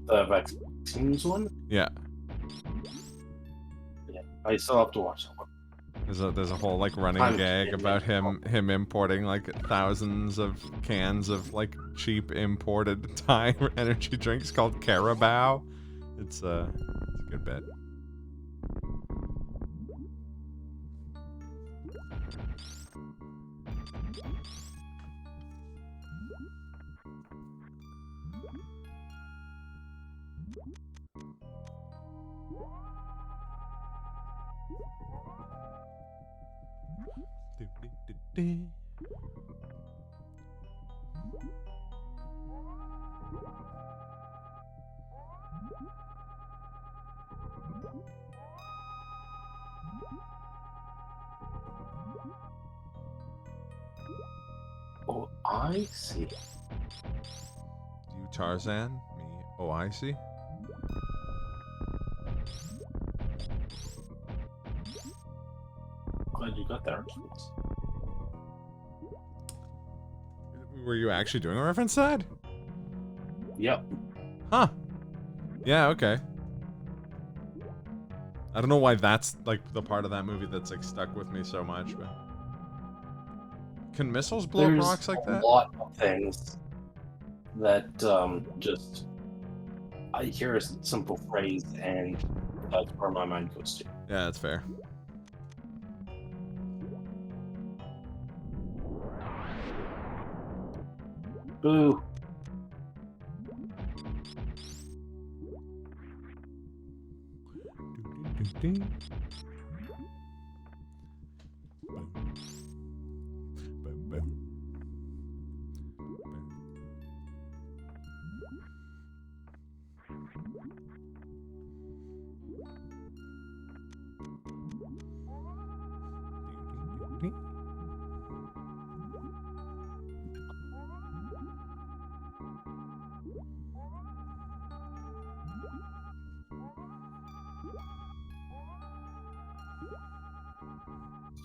The vaccines one? Yeah. Yeah. I still have to watch that one. There's a whole like running I'm gag kidding. about him importing like thousands of cans of like cheap imported Thai energy drinks called Carabao. It's a good bit. Oh, I see. You Tarzan, me. Oh, I see. Glad you got that reference. Were you actually doing a reference to that? Yep. Huh. Yeah, okay. I don't know why that's like the part of that movie that's like stuck with me so much, but can missiles blow up There's rocks like that? a lot of things that just I hear a simple phrase and that's where my mind goes to. Yeah, that's fair. Boo.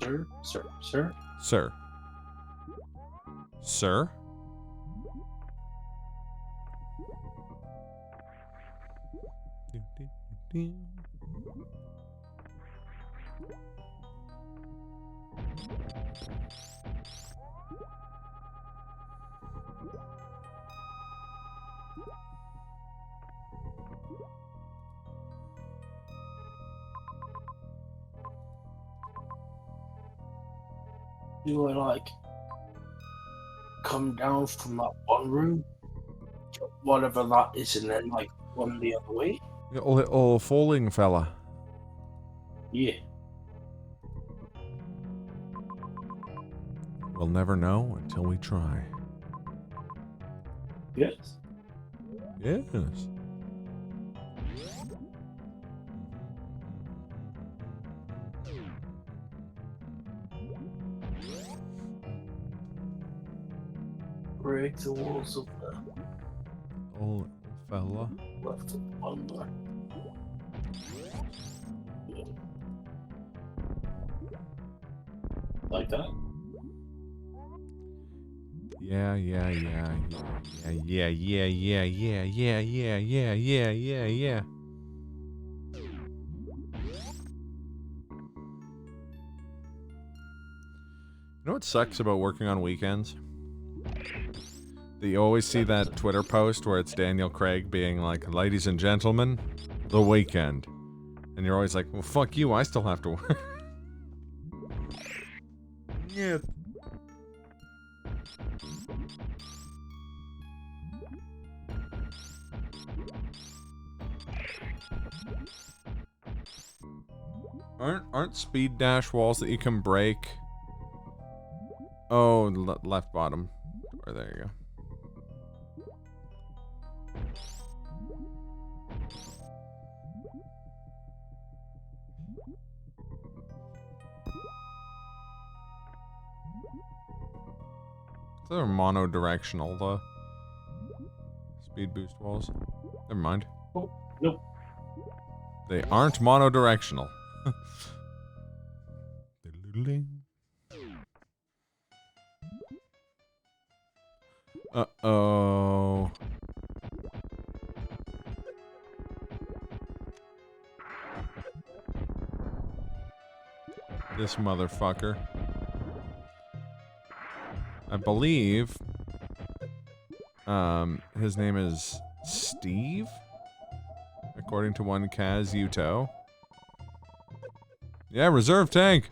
Sir, sir, sir. Sir. Sir? Do I like come down from that one room, whatever that is, and then like run the other way? The little falling fella. Yeah. We'll never know until we try. Yes. Yes. Break the walls of the Oh, fella. left of the bundle. Yeah. Like that? Yeah. You know what sucks about working on weekends? That you always see that Twitter post where it's Daniel Craig being like, "Ladies and gentlemen, the weekend." And you're always like, "Well, fuck you, I still have to work." Yeah. Aren't speed dash walls that you can break? Oh, left bottom. Or there you go. They're monodirectional, the speed boost walls. Never mind. Oh, nope. They aren't monodirectional. Uh-oh. This motherfucker. I believe his name is Steve, according to one Kaz Yuto. Yeah, reserve tank.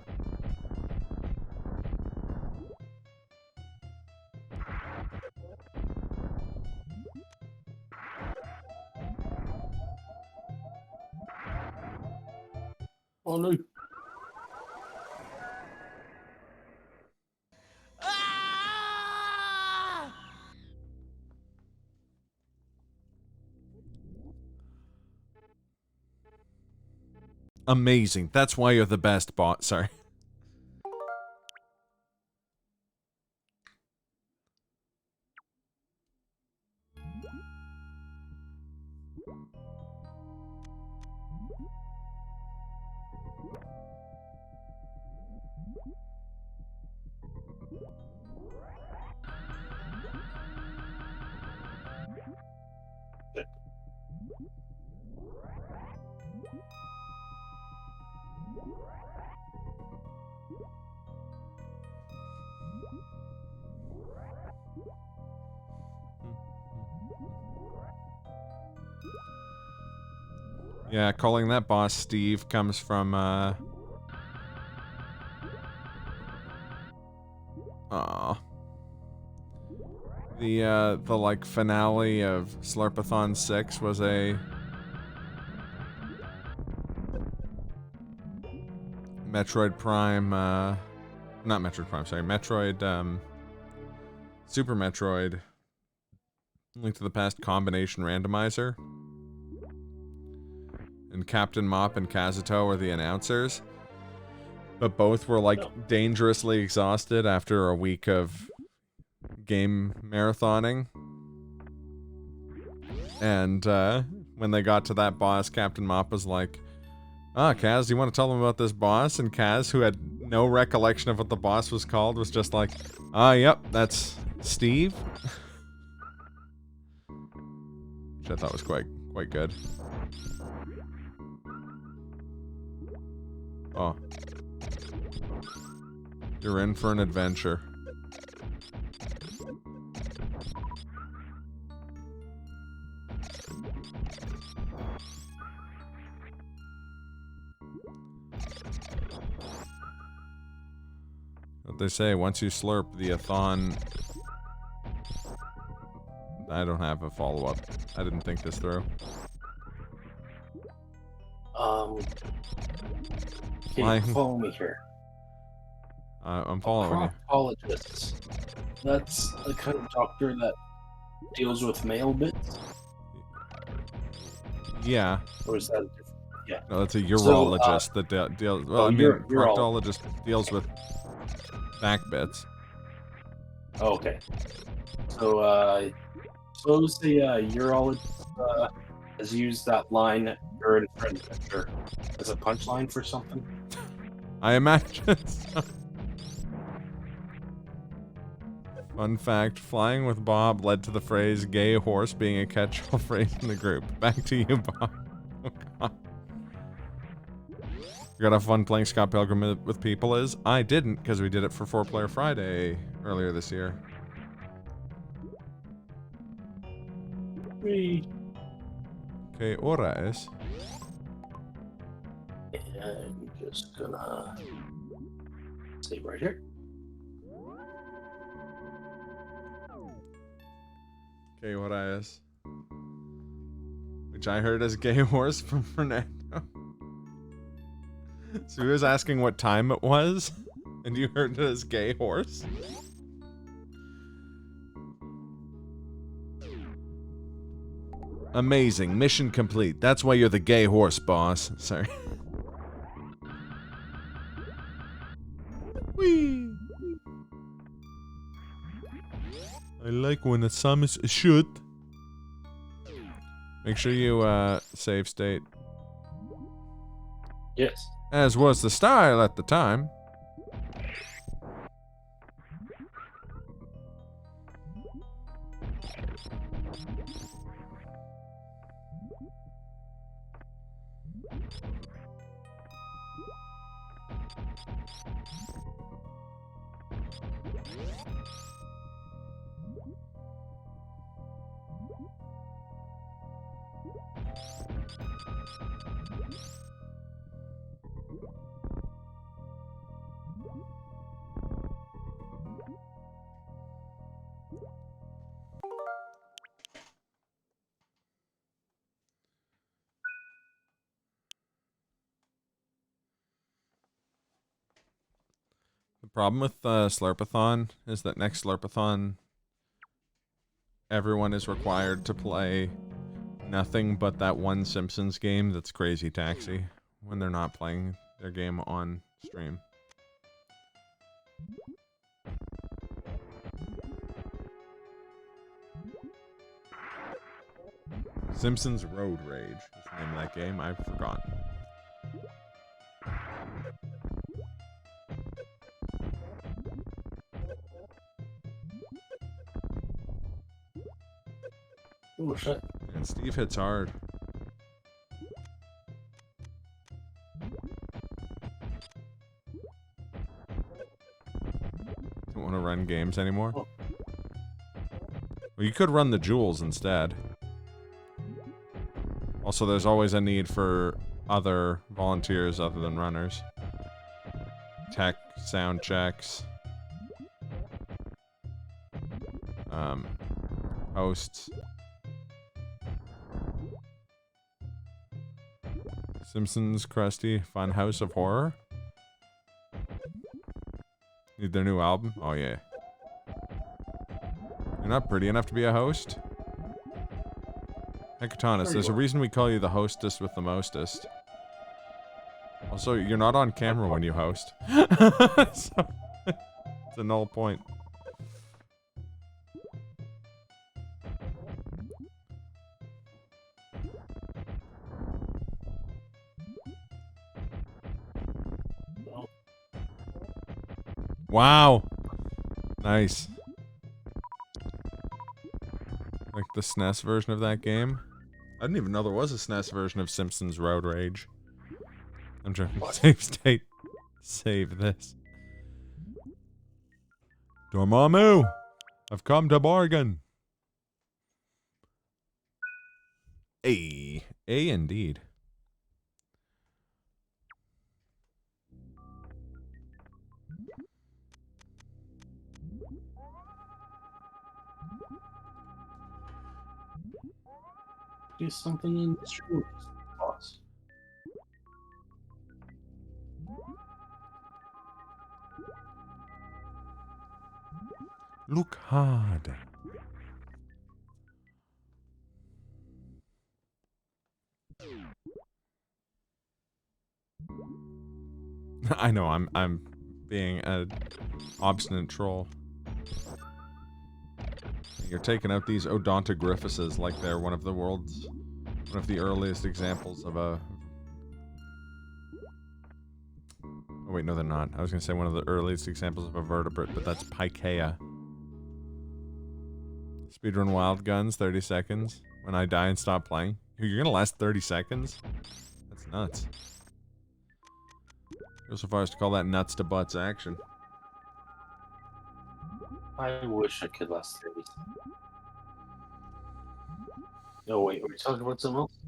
Oh no. Amazing. That's why you're the best bot. Sorry. Yeah, calling that boss Steve comes from, the like finale of Slurpathon 6 was a Metroid Prime, not Metroid Prime, sorry, Metroid, Super Metroid Link to the Past combination randomizer. And Captain Mop and Kazuto were the announcers. But both were like dangerously exhausted after a week of game marathoning. And when they got to that boss, Captain Mop was like, Kaz, do you want to tell them about this boss? And Kaz, who had no recollection of what the boss was called, was just like, yep, that's Steve. Which I thought was quite good. Oh. You're in for an adventure. What they say, once you slurp the athon... I don't have a follow-up. I didn't think this through. Can you follow me here? I'm following you. Proctologists. That's the kind of doctor that deals with male bits? Yeah. Or is that a different? Yeah. No, that's a urologist that deals... Well, I mean, proctologist deals with back bits. Oh, okay. So, suppose the urologist has used that line during Friend Adventure as a punchline for something? I imagine so. Fun fact, flying with Bob led to the phrase gay horse being a catch-all phrase in the group. Back to you, Bob. Oh, God. You gotta have fun playing Scott Pilgrim with people is? I didn't, because we did it for 4-Player Friday earlier this year. Okay, ora es. And I'm just gonna save right here. Okay, ora es. Which I heard as gay horse from Fernando. So he was asking what time it was, and you heard it as gay horse? Amazing. Mission complete. That's why you're the gay horse, boss. Sorry. Whee! I like when the sun is shoot. Make sure you, save state. Yes. As was the style at the time. The problem with Slurpathon is that next Slurpathon, everyone is required to play nothing but that one Simpsons game that's Crazy Taxi when they're not playing their game on stream. Simpsons Road Rage is the name of that game. I've forgotten. Oh, shit. And Steve hits hard. Don't want to run games anymore? Oh. Well, you could run the jewels instead. Also, there's always a need for other volunteers other than runners. Tech, sound checks. Hosts. Simpsons Krusty Fun House of Horror. Need their new album? Oh yeah. You're not pretty enough to be a host? Hecatonis, there's a reason we call you the hostess with the mostest. Also, you're not on camera when you host. So, it's a null point. Wow! Nice. Like the SNES version of that game? I didn't even know there was a SNES version of Simpsons Road Rage. I'm joking. Save state. Save this. Dormammu! I've come to bargain! A indeed. Do something in the street, boss. Look hard. I know I'm being an obstinate troll. You're taking out these odontogryphuses like they're one of the earliest examples of a... Oh wait, no they're not. I was gonna say one of the earliest examples of a vertebrate, but that's Pikaia. Speedrun Wild Guns, 30 seconds. When I die and stop playing. You're gonna last 30 seconds? That's nuts. Go so far as to call that nuts to butts action. I wish I could last 30 seconds. No, wait, we're talking about something else?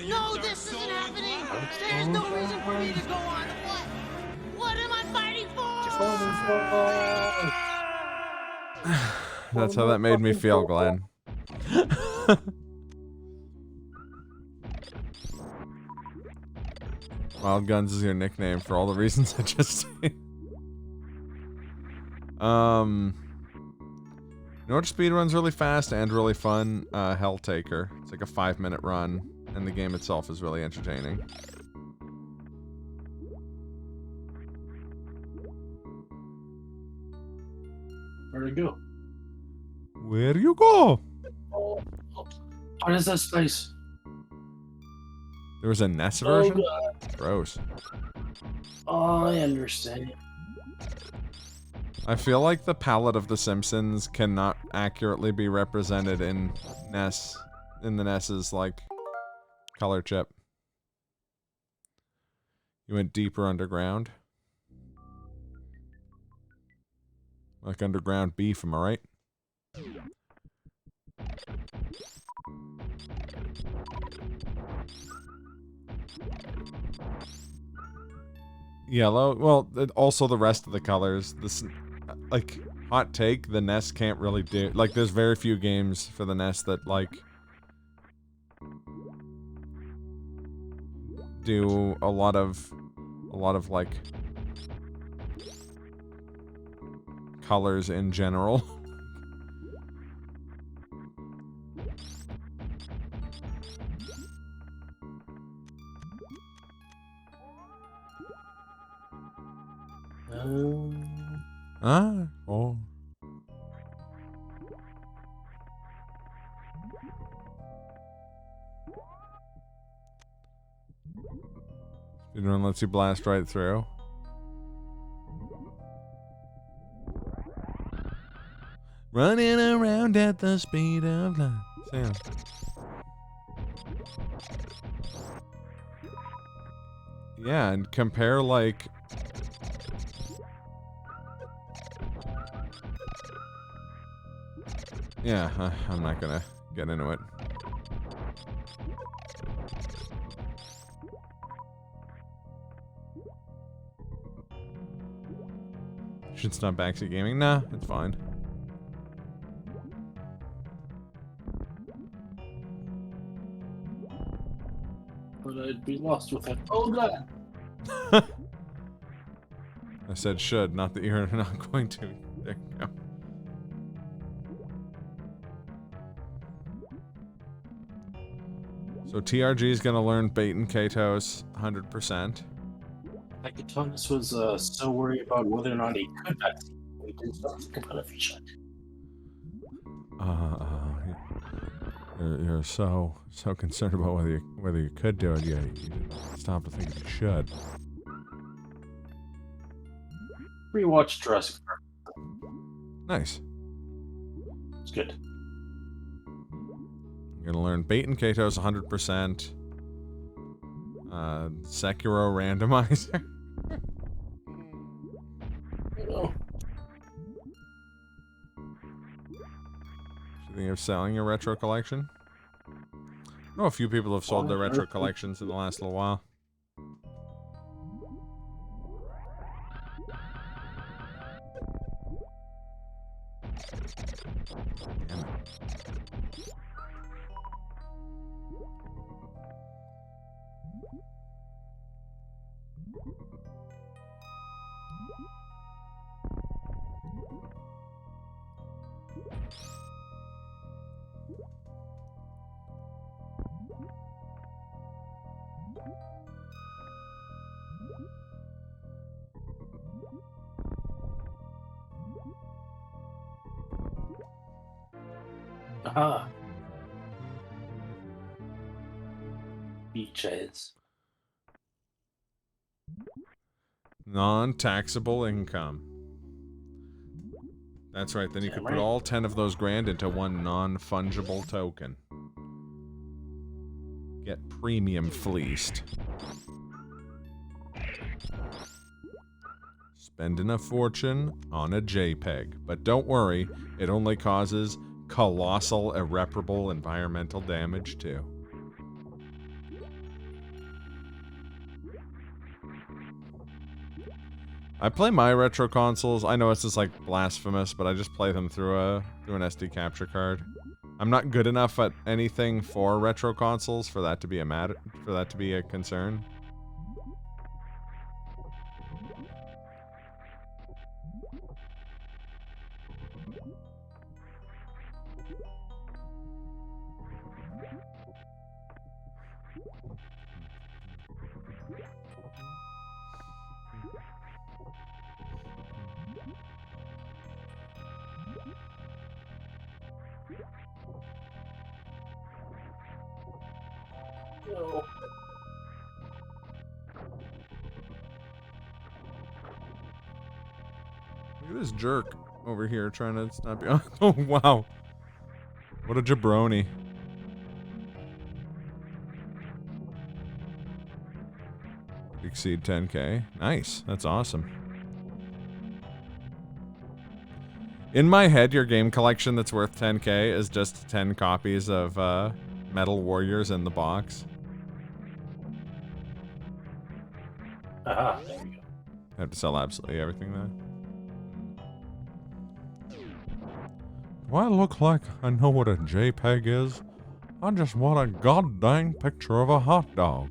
No, this isn't happening! There's no reason for me to go on. What am I fighting for? That's how that made me feel, Glenn. Wild Guns is your nickname for all the reasons I just said. You know what speedrun's really fast and really fun? Helltaker. It's like a 5-minute run, and the game itself is really entertaining. Where'd it go? Where you go? Oh, what is this place? There was a NES version? Oh, God. Gross. Oh, I understand. I feel like the palette of The Simpsons cannot accurately be represented in NES, in the NES's, like, color chip. You went deeper underground. Like underground beef, am I right? Yellow? Well, also the rest of the colors. This, like, hot take, the NES can't really do... Like, there's very few games for the NES that, like... do a lot of, like... colors in general. Oh. Speedrun lets you blast right through. Running around at the speed of light. Sam. Yeah, and compare, like... Yeah, I'm not gonna get into it. Should stop backseat gaming? Nah, it's fine. But I'd be lost with it. Oh, God! I said should, not that you're not going to. There you go. So TRG is gonna learn bait and Katos 100%. Akatonus was so worried about whether or not he could backseat. We didn't start thinking about it if he should. You're so concerned about whether you could do it, you didn't stop to think you should. Rewatch Jurassic Park. Nice. It's good. You're gonna learn bait and Katos 100%. Sekiro randomizer. Oh. You think of selling your retro collection? I know a few people have sold their retro collections in the last little while. Damn Aha. Beaches. Non-taxable income. That's right, then you could put all 10 of those grand into one non-fungible token. Get premium fleeced. Spending a fortune on a JPEG. But don't worry, it only causes colossal, irreparable environmental damage too. I play my retro consoles. I know it's just like blasphemous, but I just play them through an SD capture card. I'm not good enough at anything for retro consoles for that to be a concern. No. Look at this jerk over here trying to stop you. Oh, wow. What a jabroni. Exceed 10K. Nice. That's awesome. In my head, your game collection that's worth 10K is just 10 copies of Metal Warriors in the box. Aha, there we go. I have to sell absolutely everything then. Do I look like I know what a JPEG is? I just want a goddamn picture of a hot dog.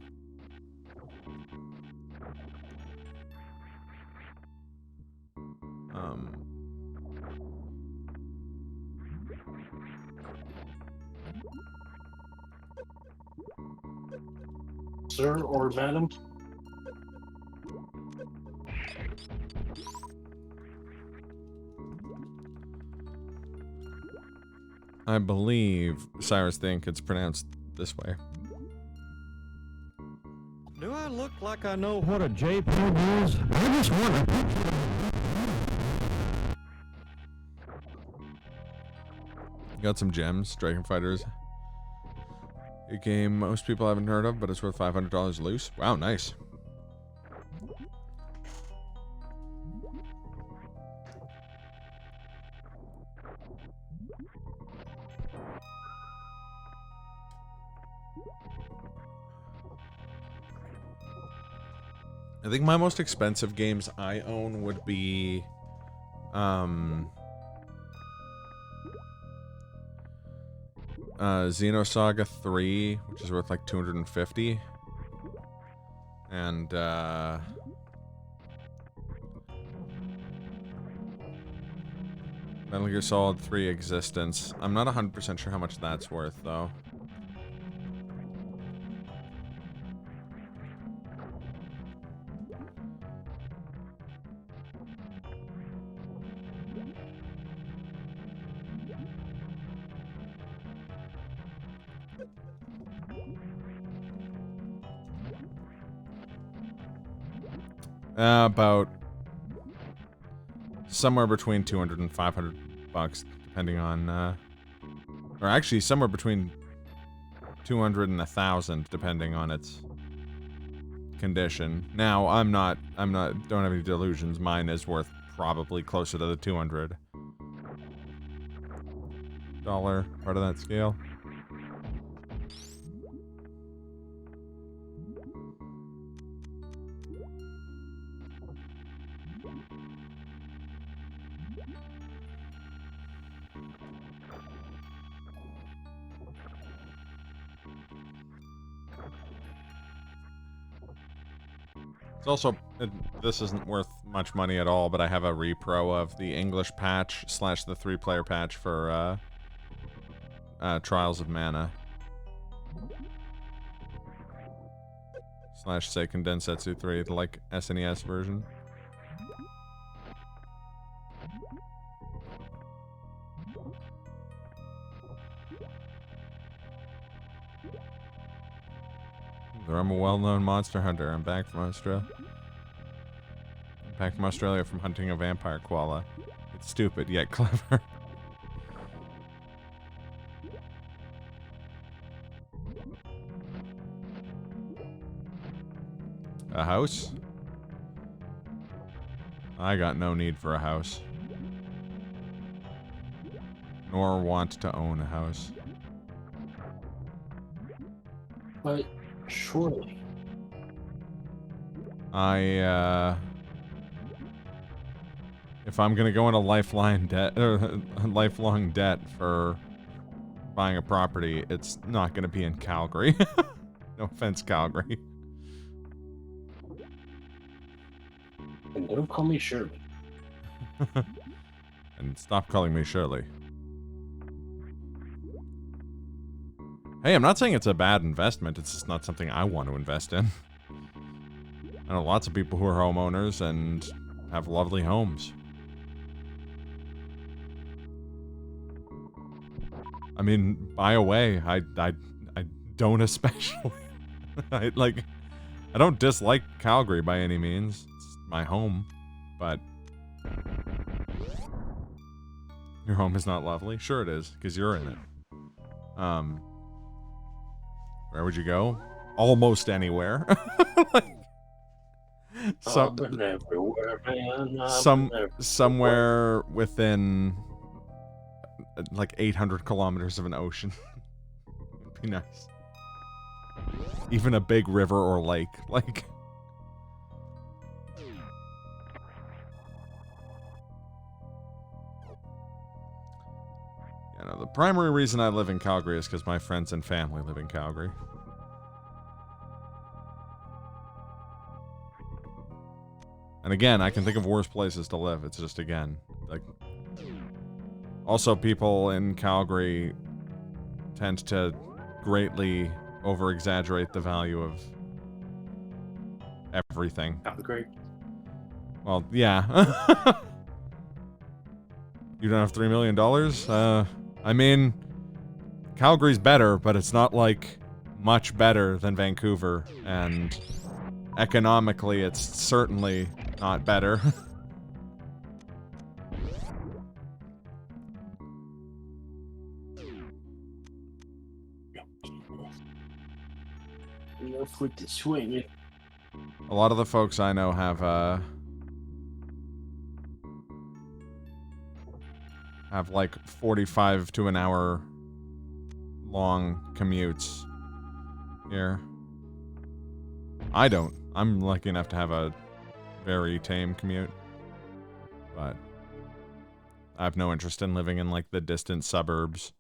Sir or madam? I believe Cyrus think it's pronounced this way. Do I look like I know what a JPEG is? I just want a picture. Got some gems. Dragon Fighters. A game most people haven't heard of, but it's worth $500 loose. Wow, nice. I think my most expensive games I own would be Xenosaga 3, which is worth like $250. And Metal Gear Solid 3 Existence. I'm not 100% sure how much that's worth though. About somewhere between 200 and 500 bucks, depending on, or actually somewhere between 200 and 1,000, depending on its condition. Now, don't have any delusions. Mine is worth probably closer to the $200 part of that scale. It's also, this isn't worth much money at all, but I have a repro of the English patch / the 3-player patch for Trials of Mana / Seiken Densetsu 3, the like SNES version. I'm a well-known monster hunter. I'm back from Australia. Back from Australia from hunting a vampire koala. It's stupid, yet clever. A house? I got no need for a house. Nor want to own a house. But surely. If I'm gonna go into lifelong debt for buying a property, it's not gonna be in Calgary. No offense, Calgary. And don't call me Shirley. And stop calling me Shirley. Hey, I'm not saying it's a bad investment. It's just not something I want to invest in. I know lots of people who are homeowners and have lovely homes. I mean, buy away. I don't especially. I don't dislike Calgary by any means. It's my home, but your home is not lovely. Sure it is, because you're in it. Where would you go? Almost anywhere. I've been everywhere, man. I've been everywhere. Somewhere within like 800 kilometers of an ocean. Would be nice. Even a big river or lake, like. You know, the primary reason I live in Calgary is because my friends and family live in Calgary. And again, I can think of worse places to live. It's just, again, like... Also, people in Calgary tend to greatly over-exaggerate the value of everything. Calgary? Well, yeah. You don't have $3 million? I mean, Calgary's better, but it's not, like, much better than Vancouver, and economically, it's certainly not better. Enough with the swinging. A lot of the folks I know have like 45 to an hour long commutes here. I don't. I'm lucky enough to have a very tame commute, but I have no interest in living in like the distant suburbs.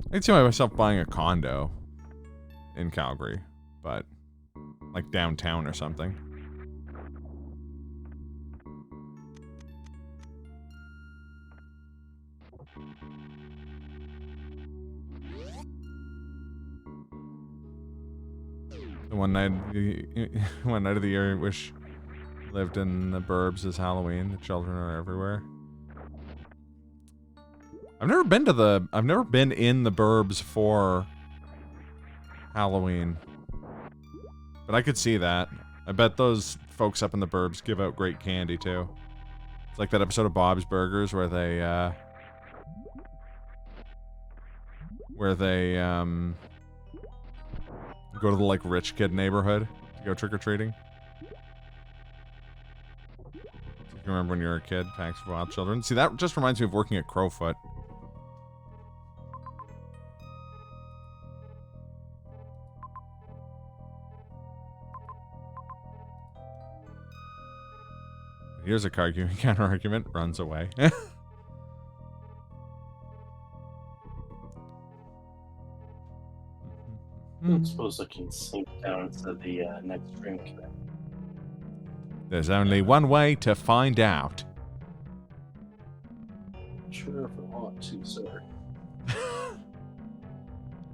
I can see myself buying a condo in Calgary, but like downtown or something. The one night of the year I wish lived in the burbs is Halloween. The children are everywhere. I've never been in the burbs for Halloween. But I could see that. I bet those folks up in the burbs give out great candy too. It's like that episode of Bob's Burgers where they go to the like rich kid neighborhood to go trick-or-treating. You remember when you were a kid, Packs for Wild Children? See, that just reminds me of working at Crowfoot. Here's a counter-argument, runs away. I don't suppose I can sink down to the next drink. There's only one way to find out. Sure, if I want to, sir.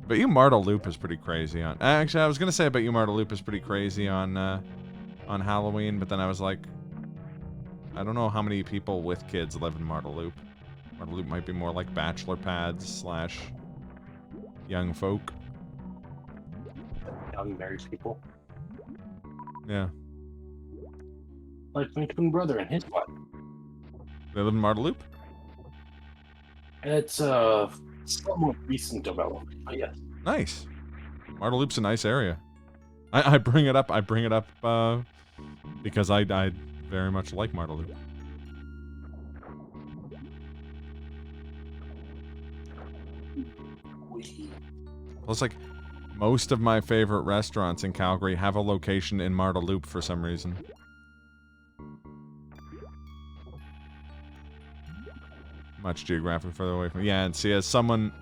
But you Martel Loop is pretty crazy on... Actually, I was gonna say about you Martel Loop is pretty crazy on Halloween, but then I was like... I don't know how many people with kids live in Martel Loop. Martel Loop might be more like bachelor pads / young folk. Young married people. Yeah. Like my twin brother and his wife. They live in Marteloup? It's somewhat recent development, but yes. Nice. Marteloup's a nice area. I bring it up. Because I very much like Marteloup. Plus, like, most of my favorite restaurants in Calgary have a location in Marteloup for some reason. Much geographically further away from. Yeah, and see, as someone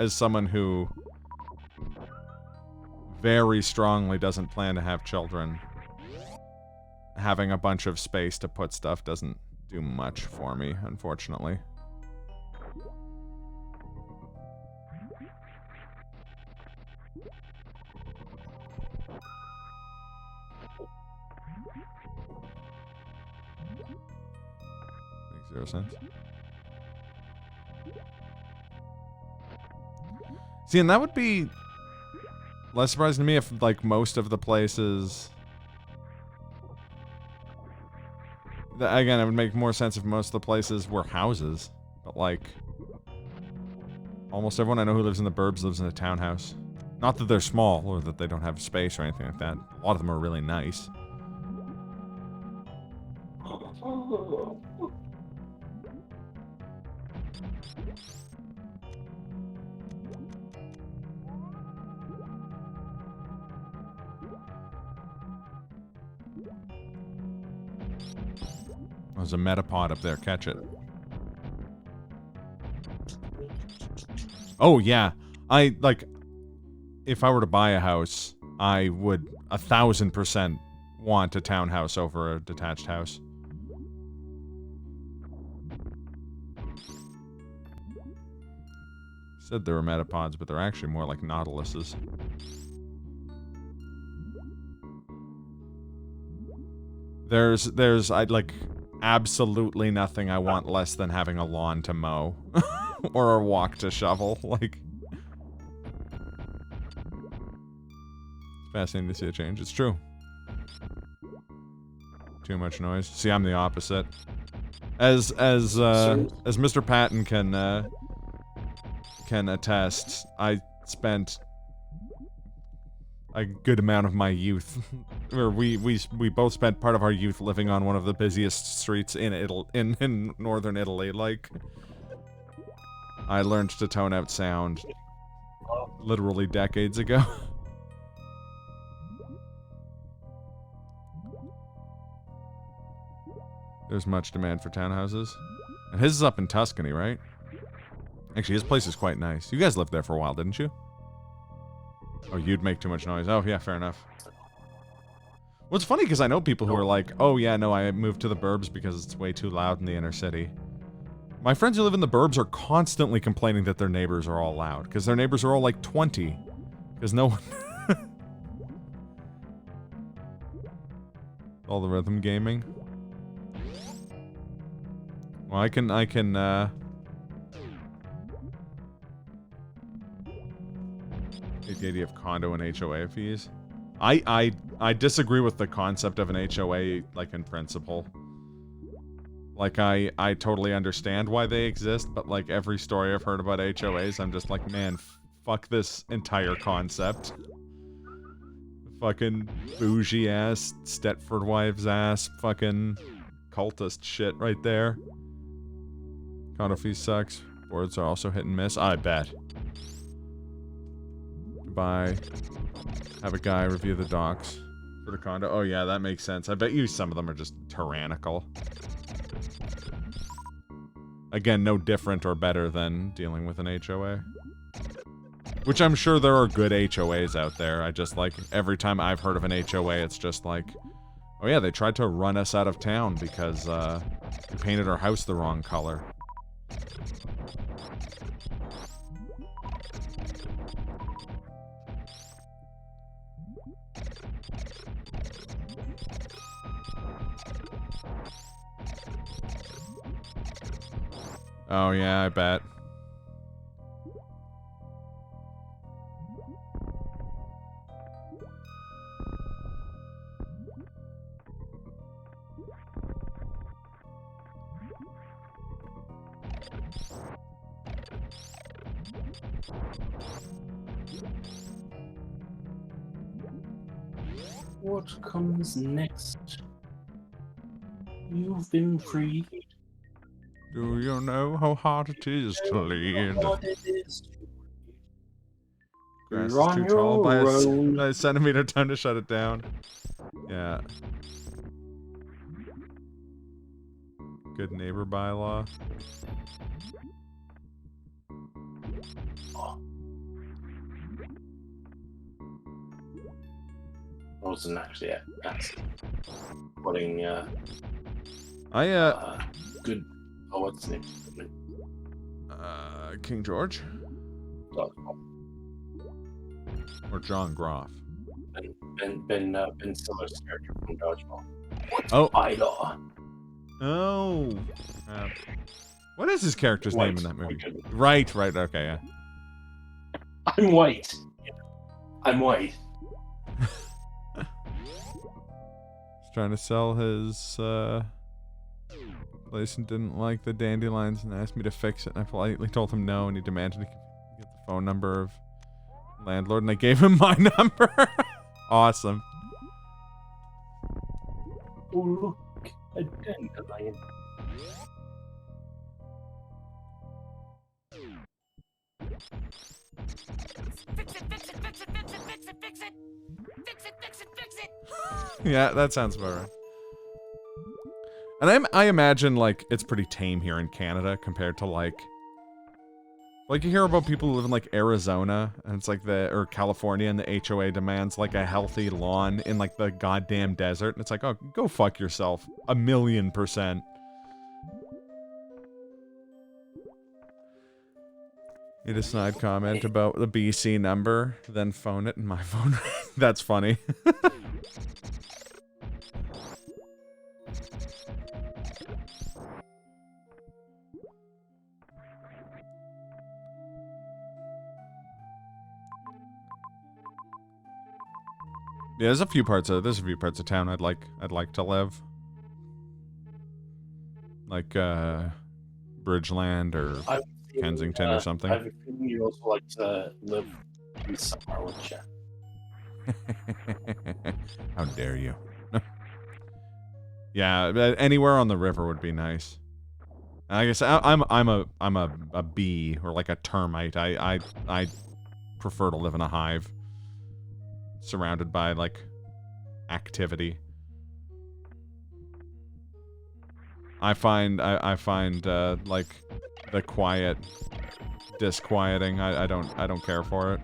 who very strongly doesn't plan to have children, having a bunch of space to put stuff doesn't do much for me, unfortunately. Makes 0 sense. See, and that would be less surprising to me if, like, most of the places... Again, it would make more sense if most of the places were houses. But, like... almost everyone I know who lives in the burbs lives in a townhouse. Not that they're small, or that they don't have space or anything like that. A lot of them are really nice. There's a Metapod up there. Catch it. Oh, yeah. If I were to buy a house, I would 1000% want a townhouse over a detached house. Said they were Metapods, but they're actually more like Nautiluses. There's absolutely nothing I want less than having a lawn to mow. Or a walk to shovel, like... It's fascinating to see a change. It's true. Too much noise. See, I'm the opposite. As Mr. Patton can attest, I spent a good amount of my youth, or we both spent part of our youth living on one of the busiest streets in in northern Italy. Like, I learned to tone out sound literally decades ago. There's much demand for townhouses. And his is up in Tuscany, right? Actually, his place is quite nice. You guys lived there for a while, didn't you? Oh, you'd make too much noise. Oh, yeah, fair enough. Well, it's funny because I know people who are like, oh, yeah, no, I moved to the burbs because it's way too loud in the inner city. My friends who live in the burbs are constantly complaining that their neighbors are all loud. Because their neighbors are all like 20. Because no one... all the rhythm gaming. Well, I can, the idea of condo and HOA fees. I disagree with the concept of an HOA, like, in principle. Like, I totally understand why they exist, but, like, every story I've heard about HOAs, I'm just like, man, fuck this entire concept. Fucking bougie-ass, Stepford Wives ass, fucking cultist shit right there. Condo fees sucks. Boards are also hit and miss. I bet. Goodbye. Have a guy review the docs for the condo. Oh yeah, that makes sense. I bet you some of them are just tyrannical. Again, no different or better than dealing with an HOA. Which I'm sure there are good HOAs out there. I just, like, every time I've heard of an HOA, it's just like, oh yeah, they tried to run us out of town because, we painted our house the wrong color. Oh yeah, I bet. What comes next? You've been freed. Do you know how hard it is to lead? What it is. Grass You're is on too tall by your own. by a centimeter. Time to shut it down. Yeah. Good neighbor bylaw. I wasn't actually putting good. Oh, what's his name? King George or John Groff. Ben Stiller's character from Dodgeball. Oh, Ida. Oh. What is his character's White. name in that movie? Right. Okay. Yeah. I'm white. I'm white. He's trying to sell his place and didn't like the dandelions and asked me to fix it. And I politely told him no, and he demanded to get the phone number of landlord, and I gave him my number. Awesome. Oh, look, a dandelion. Yeah, that sounds about right. And I imagine, like, it's pretty tame here in Canada compared to, like you hear about people who live in, like, Arizona, and it's like or California, and the HOA demands, like, a healthy lawn in, like, the goddamn desert, and it's like, oh, go fuck yourself. 1,000,000%. Need a snide comment about the BC number, then phone it, and my phone. That's funny. Yeah, there's a few parts of town I'd like to live. Like Bridgeland or Kensington or something. I have a feeling you also like to live in summer, wouldn't you? How dare you? Yeah, anywhere on the river would be nice. I guess I'm a bee or like a termite. I prefer to live in a hive, surrounded by like activity. I find like the quiet disquieting. I don't care for it.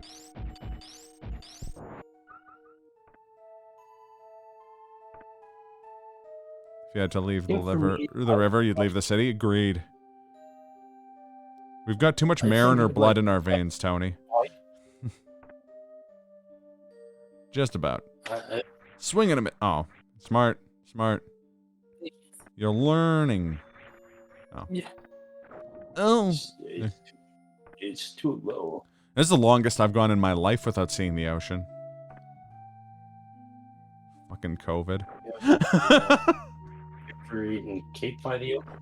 If you had to leave the river, you'd leave the city. Agreed. We've got too much Mariner blood in our veins, Tony. Just about. Swinging a bit. Oh, smart. You're learning. Oh. Yeah. Oh. It's too low. This is the longest I've gone in my life without seeing the ocean. Fucking COVID. Ever eaten cake by the ocean?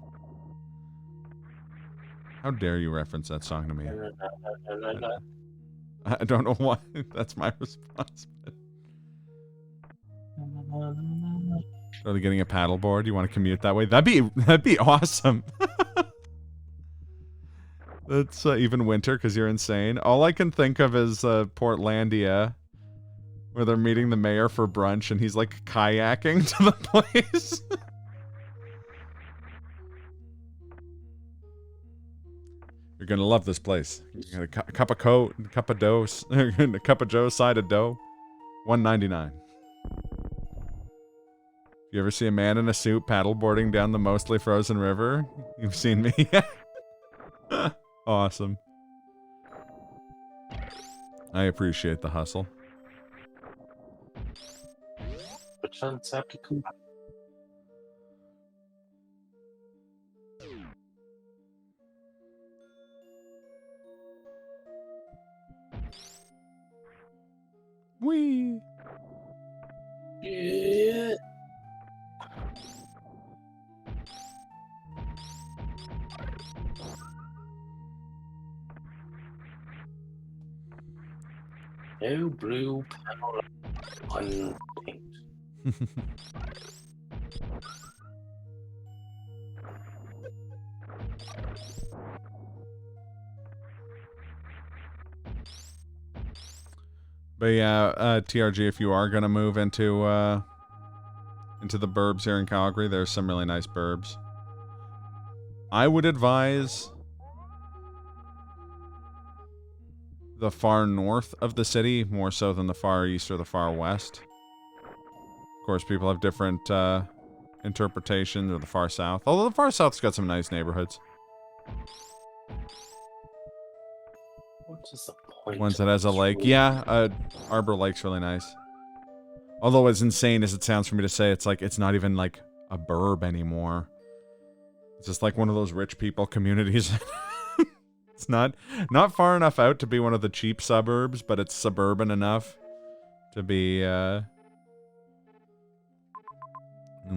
How dare you reference that song to me? I don't know why. That's my response. Really getting a paddleboard? You want to commute that way? That'd be awesome. That's even winter because you're insane. All I can think of is Portlandia, where they're meeting the mayor for brunch, and he's like kayaking to the place. You're gonna love this place. You got a cup of dough, a cup of Joe, side of dough, $1.99. You ever see a man in a suit paddleboarding down the mostly frozen river? You've seen me. Awesome. I appreciate the hustle. Wee. Yeah. No blue powder on paint. But yeah, TRG, if you are gonna move into the burbs here in Calgary, there's some really nice burbs. I would advise the far north of the city more so than the far east or the far west. Of course, people have different interpretations of the far south. Although the far south's got some nice neighborhoods. What is the point? Ones that has a lake. Yeah, Arbor Lake's really nice. Although as insane as it sounds for me to say, it's like it's not even like a burb anymore. It's just like one of those rich people communities. It's not far enough out to be one of the cheap suburbs, but it's suburban enough to be and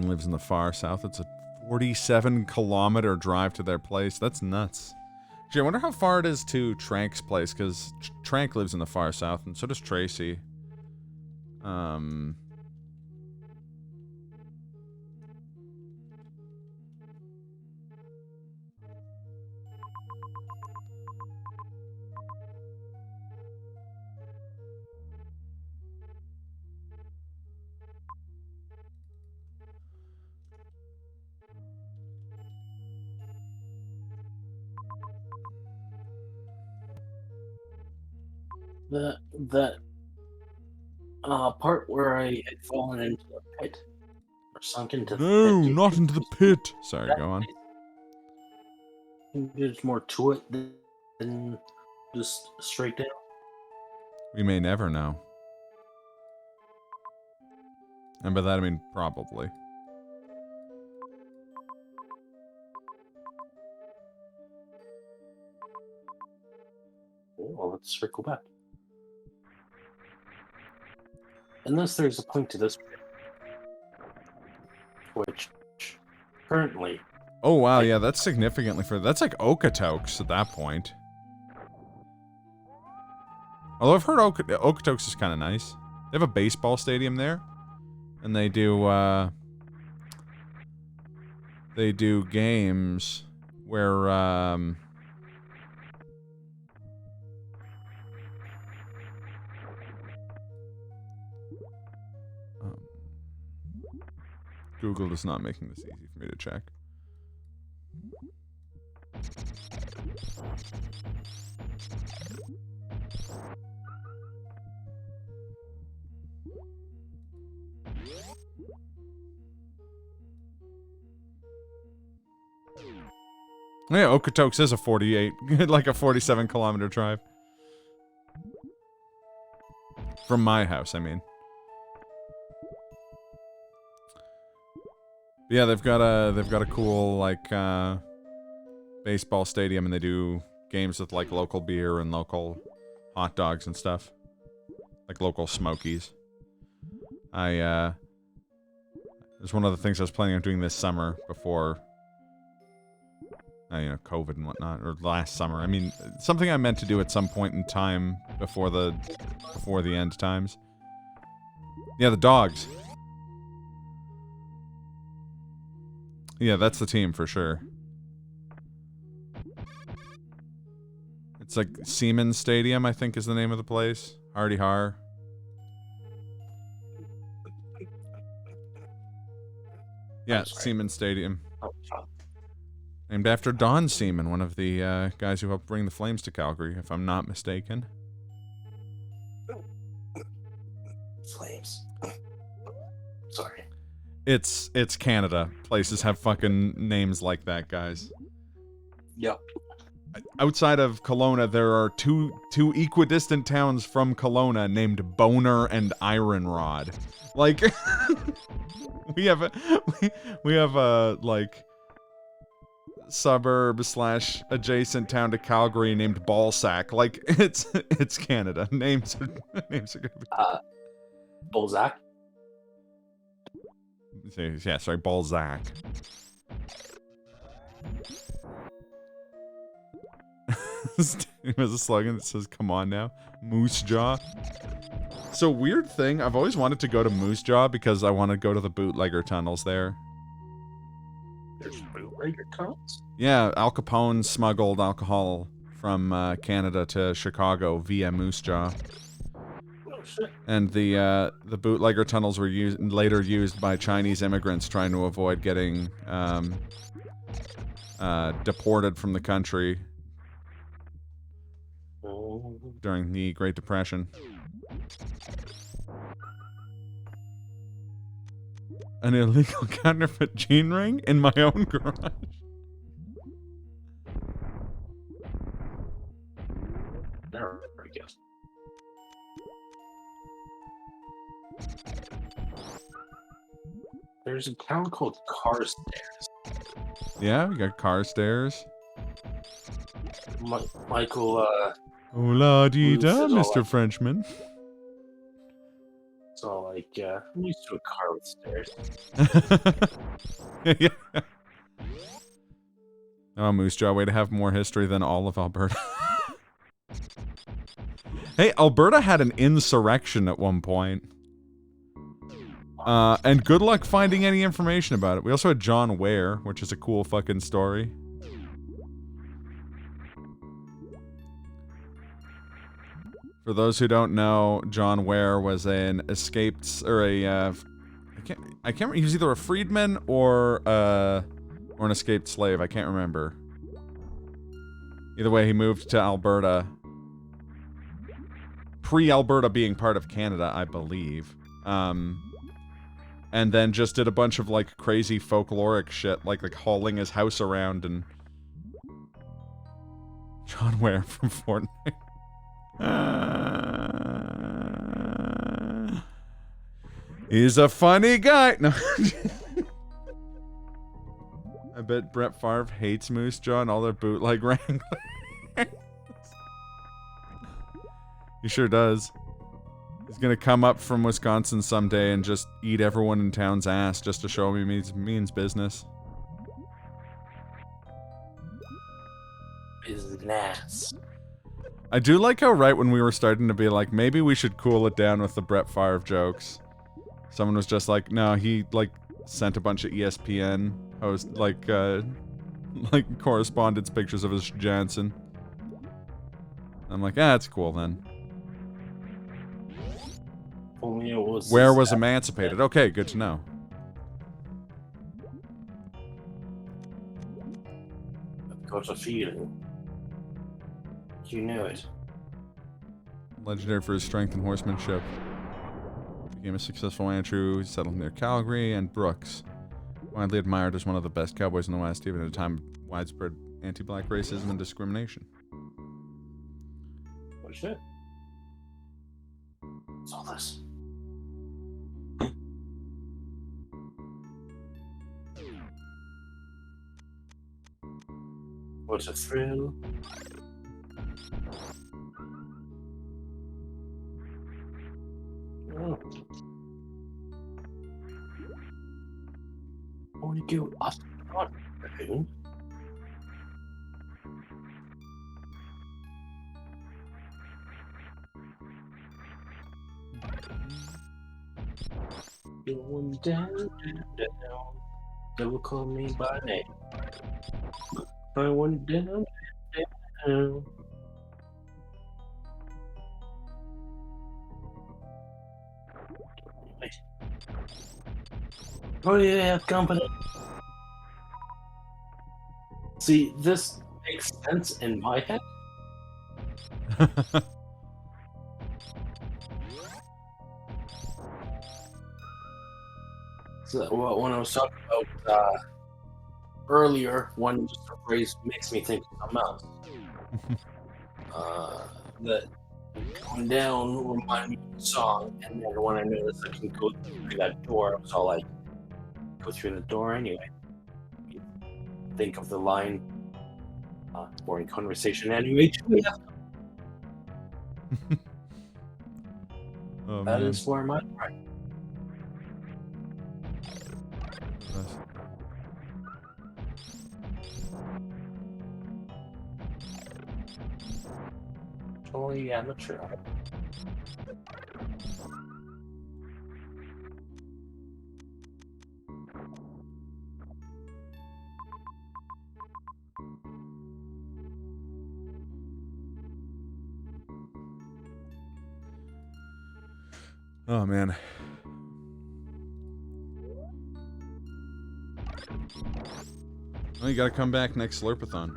lives in the far south. It's a 47-kilometer drive to their place. That's nuts. Gee, I wonder how far it is to Trank's place, because Trank lives in the far south, and so does Tracy. That part where I had fallen into the pit or sunk into the No, pit. not into the pit. Sorry, go on. There's more to it than just straight down. We may never know. And by that I mean probably. Well, let's circle back. Unless there's a point to this pit, which currently... Oh wow, yeah, that's significantly further. That's like Okotoks at that point. Although I've heard Okotoks is kind of nice. They have a baseball stadium there. And they do games where, Google is not making this easy for me to check. Yeah, Okotoks is a 48, like a 47-kilometer drive. From my house, I mean. Yeah, they've got a cool like baseball stadium, and they do games with like local beer and local hot dogs and stuff, like local Smokies. It was one of the things I was planning on doing this summer before, you know, COVID and whatnot, or last summer. I mean, something I meant to do at some point in time before the end times. Yeah, the dogs. Yeah, that's the team for sure. It's like Siemens Stadium, I think is the name of the place. Hardy Har. Yeah, Siemens Stadium. Named after Don Seaman, one of the guys who helped bring the Flames to Calgary, if I'm not mistaken. Flames. Sorry. It's Canada. Places have fucking names like that, guys. Yep. Outside of Kelowna, there are two equidistant towns from Kelowna named Boner and Ironrod. Like, we have a like suburb / adjacent town to Calgary named Ballsack. Like, it's Canada. Names are gonna be. Balzac. Yeah, sorry, Balzac. It has a slogan that says, "Come on now, Moose Jaw." So weird thing, I've always wanted to go to Moose Jaw because I want to go to the bootlegger tunnels there. There's bootlegger tunnels? Yeah, Al Capone smuggled alcohol from Canada to Chicago via Moose Jaw. Oh shit. And the bootlegger tunnels were later used by Chinese immigrants trying to avoid getting deported from the country during the Great Depression. An illegal counterfeit gene ring in my own garage. There we go. There's a town called Carstairs. Yeah, we got Carstairs. Michael, Hola dee da, Bruce is all Mr. like- Frenchman. So, like, I'm used to a car with stairs. Yeah. Oh, Moose Jaw, way to have more history than all of Alberta. Hey, Alberta had an insurrection at one point. And good luck finding any information about it. We also had John Ware, which is a cool fucking story. For those who don't know, John Ware was an escaped, or a, I can't remember, he was either a freedman or an escaped slave, I can't remember. Either way, he moved to Alberta. Pre-Alberta being part of Canada, I believe. And then just did a bunch of, like, crazy folkloric shit, like hauling his house around and... John Ware from Fortnite. He's a funny guy. No. I bet Brett Favre hates Moose Jaw and all their bootleg wranglers. He sure does. He's gonna come up from Wisconsin someday and just eat everyone in town's ass just to show me he means business. Business. I do like how right when we were starting to be like, maybe we should cool it down with the Brett Favre jokes. Someone was just like, no, he, like, sent a bunch of ESPN host, like correspondence pictures of his Jansen. I'm like, ah, that's cool then. Only it was Where was emancipated? Okay, good to know. I've got a feeling. You knew it. Legendary for his strength and horsemanship. Became a successful rancher, settled near Calgary and Brooks. Widely admired as one of the best cowboys in the West, even at a time of widespread anti-black racism and discrimination. What shit? What's all this? What's a thrill? Oh. I want to go up on the Going down, down, down. They will call me by name. I went down, down. Oh, yeah, I have company. See, this makes sense in my head. So, when I was talking about earlier, one just a phrase makes me think of something else. That going down reminded me of the song, and then when I noticed I can go through that door, I was all like, go through the door anyway. Think of the line, boring conversation anyway. Oh, That man. is where my right. Totally amateur. Oh, man. Well, you gotta come back next Slurpathon.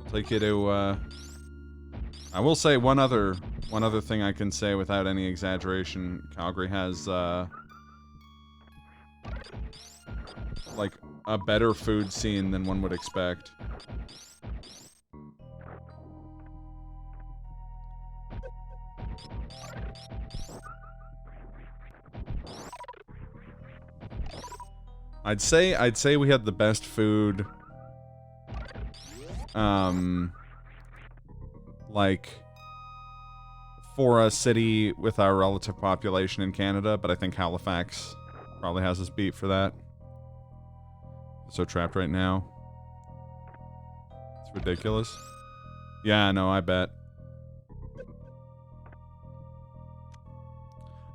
I'll take you to, I will say one other thing I can say without any exaggeration. Calgary has, like, a better food scene than one would expect. I'd say we had the best food, like, for a city with our relative population in Canada, but I think Halifax probably has us beat for that. So trapped right now. It's ridiculous. Yeah, no, I bet.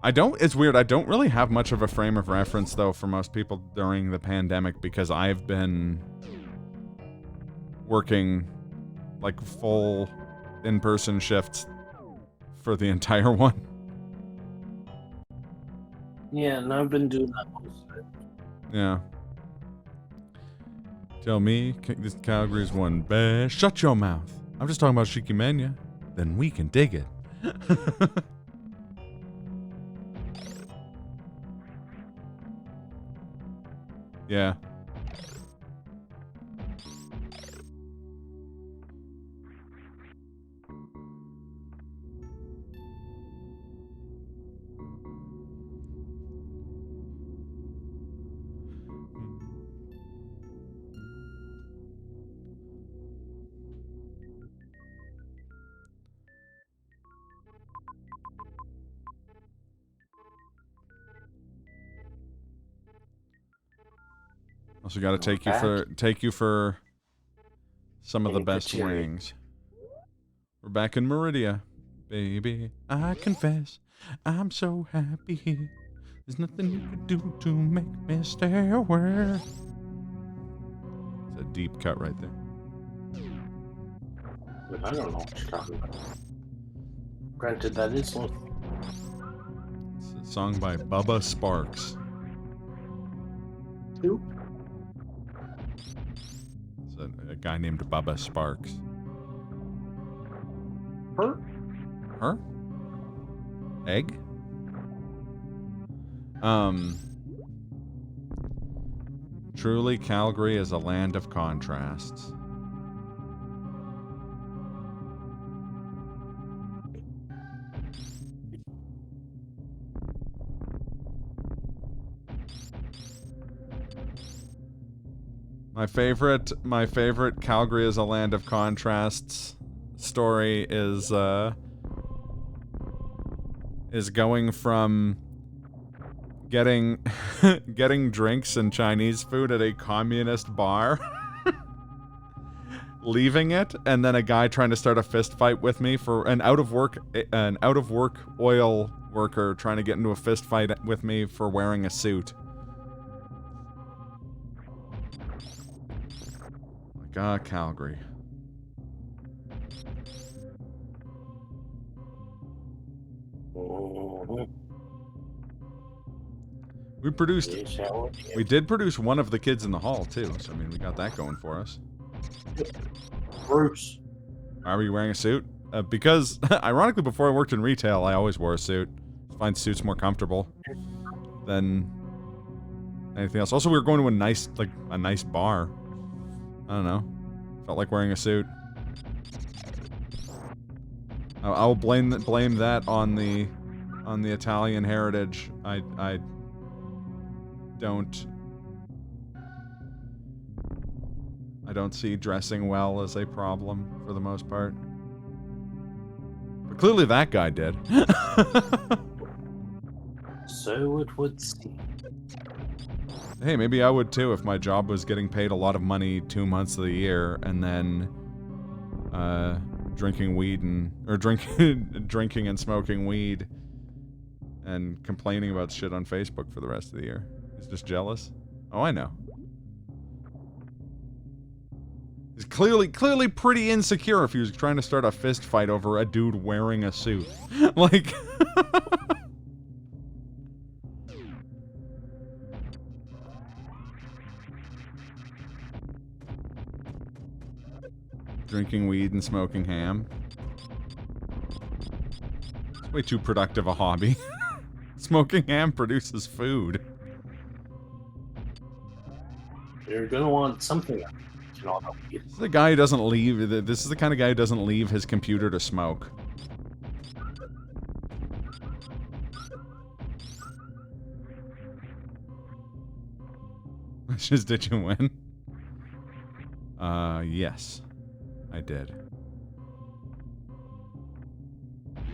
It's weird, I don't really have much of a frame of reference, though, for most people during the pandemic, because I've been working, like, full in-person shifts for the entire one. Yeah, and I've been doing that most of it. Yeah. Tell me, this Calgary's one bad. Shut your mouth. I'm just talking about Shiki Mania. Then we can dig it. Yeah. Also got to take you for some of the best wings. We're back in Meridia, baby. I confess, I'm so happy here. There's nothing you could do to make me stay away. It's a deep cut right there. But I don't know what you're talking about. Granted, that is one. It's a song by Bubba Sparks. Who? It's a guy named Bubba Sparks. Her? Her? Egg? Truly, Calgary is a land of contrasts. My favorite Calgary is a land of contrasts story is going from getting drinks and Chinese food at a communist bar, leaving it, and then a guy trying to start a fist fight with me for an out of work oil worker trying to get into a fist fight with me for wearing a suit. Like, Calgary. We did produce one of the kids in the hall, too. So, I mean, we got that going for us. Bruce. Why were you wearing a suit? Because, ironically, before I worked in retail, I always wore a suit. I find suits more comfortable than anything else. Also, we were going to a nice bar. I don't know. Felt like wearing a suit. I'll blame that on the Italian heritage. I don't see dressing well as a problem for the most part. But clearly that guy did. So it would seem. Hey, maybe I would too if my job was getting paid a lot of money 2 months of the year and then drinking weed or drinking and smoking weed and complaining about shit on Facebook for the rest of the year. He's just jealous. Oh, I know. He's clearly pretty insecure if he was trying to start a fist fight over a dude wearing a suit. Like... Drinking weed and smoking ham. It's way too productive a hobby. Smoking ham produces food. You're gonna want something. This is the guy who doesn't leave. This is the kind of guy who doesn't leave his computer to smoke. Just did you win? Yes. I did. I'm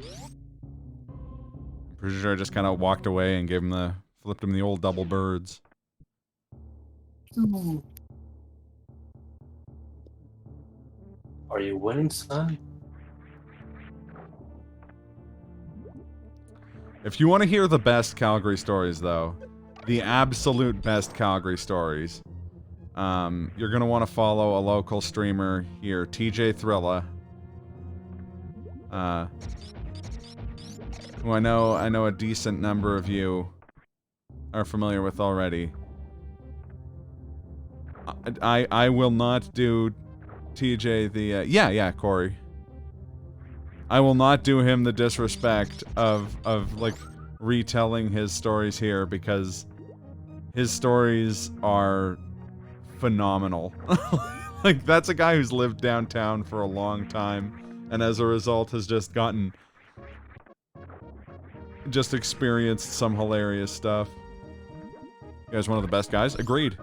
pretty sure I just kind of walked away and gave him flipped him the old double birds. Are you winning, son? If you want to hear the best Calgary stories, though, the absolute best Calgary stories, you're going to want to follow a local streamer here, TJ Thrilla. Who I know a decent number of you are familiar with already. I will not do TJ the, yeah, Corey. I will not do him the disrespect of like, retelling his stories here, because his stories are phenomenal. Like, that's a guy who's lived downtown for a long time, and as a result has just experienced some hilarious stuff. You guys one of the best guys? Agreed.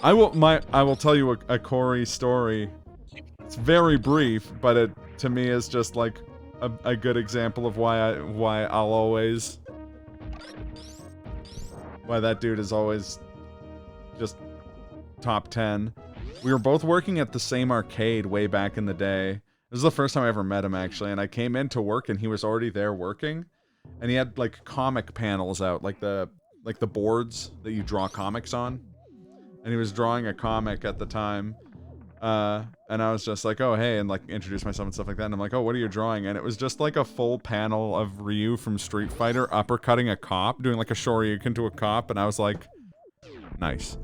I will tell you a Corey story. It's very brief, but it to me is just like a good example of why that dude is always just top 10. We were both working at the same arcade way back in the day. This is the first time I ever met him, actually, and I came in to work and he was already there working, and he had like comic panels out, like the boards that you draw comics on, and he was drawing a comic at the time. And I was just like, oh, hey, and like introduce myself and stuff like that. And I'm like, oh, what are you drawing? And it was just like a full panel of Ryu from Street Fighter uppercutting a cop, doing like a Shoryuken to a cop. And I was like, nice.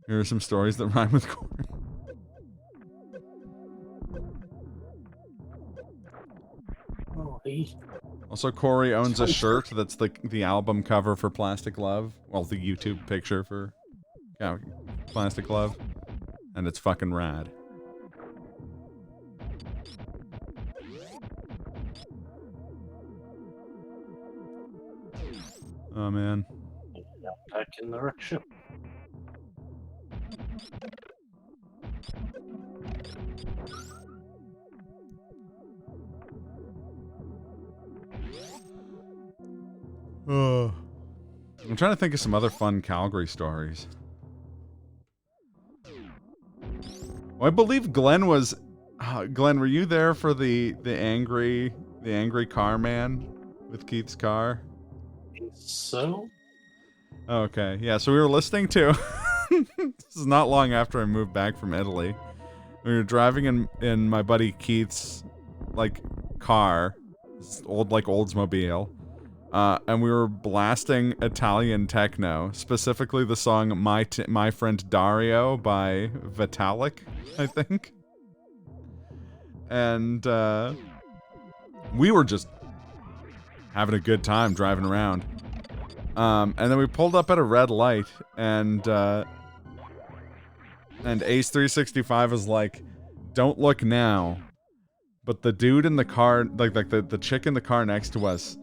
Here are some stories that rhyme with Corey. Also, Corey owns a shirt that's the album cover for Plastic Love. Well, the YouTube picture for Plastic Love. And it's fucking rad. Oh, man. Back in the rickshaw. I'm trying to think of some other fun Calgary stories. Well, I believe Glenn was... Glenn, were you there for the angry car man with Keith's car? So? Okay, yeah, so we were listening to... This is not long after I moved back from Italy. We were driving in my buddy Keith's, like, car. Old, like, Oldsmobile. And we were blasting Italian techno, specifically the song My Friend Dario by Vitalik, I think. And we were just having a good time driving around. And then we pulled up at a red light, and Ace365 was like, "Don't look now." But the dude in the car, like the chick in the car next to us,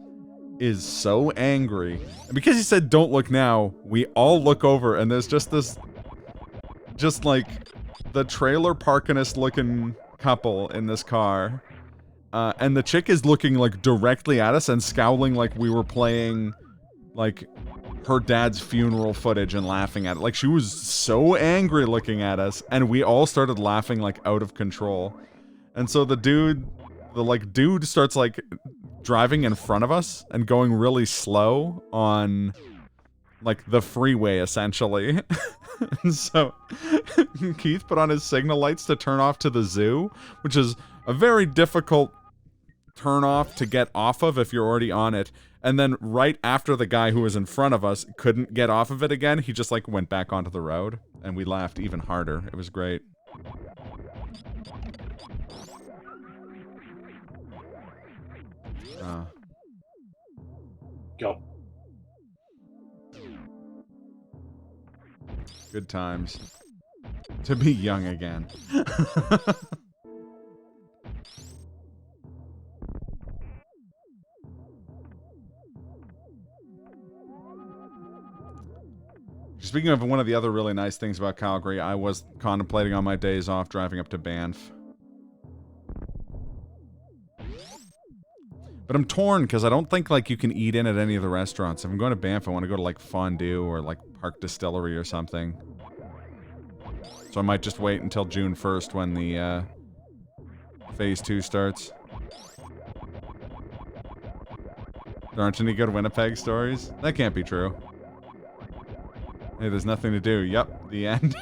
is so angry. And because he said don't look now, we all look over and there's just this, just like the trailer parkinist looking couple in this car. And the chick is looking like directly at us and scowling like we were playing like her dad's funeral footage and laughing at it. Like, she was so angry looking at us, and we all started laughing, like, out of control. And so the dude starts, like, driving in front of us and going really slow on, like, the freeway, essentially. And so Keith put on his signal lights to turn off to the zoo, which is a very difficult turn off to get off of if you're already on it. And then right after the guy who was in front of us couldn't get off of it again, he just, like, went back onto the road. And we laughed even harder. It was great. Go. Good times. To be young again. Speaking of one of the other really nice things about Calgary, I was contemplating on my days off driving up to Banff. But I'm torn because I don't think, like, you can eat in at any of the restaurants. If I'm going to Banff, I want to go to, like, Fondue or, like, Park Distillery or something. So I might just wait until June 1st when the, Phase 2 starts. There aren't any good Winnipeg stories? That can't be true. Hey, there's nothing to do. Yep, the end.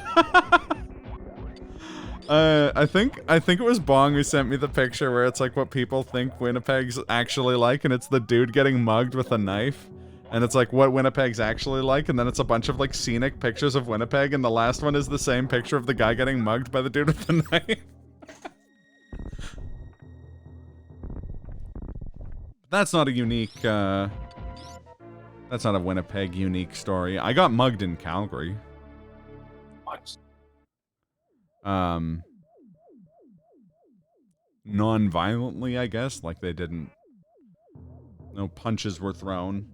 I think it was Bong who sent me the picture where it's like what people think Winnipeg's actually like, and it's the dude getting mugged with a knife. And it's like what Winnipeg's actually like, and then it's a bunch of, like, scenic pictures of Winnipeg, and the last one is the same picture of the guy getting mugged by the dude with the knife. That's not a unique, that's not a Winnipeg unique story. I got mugged in Calgary. What? Non-violently, I guess. Like, they didn't... No punches were thrown.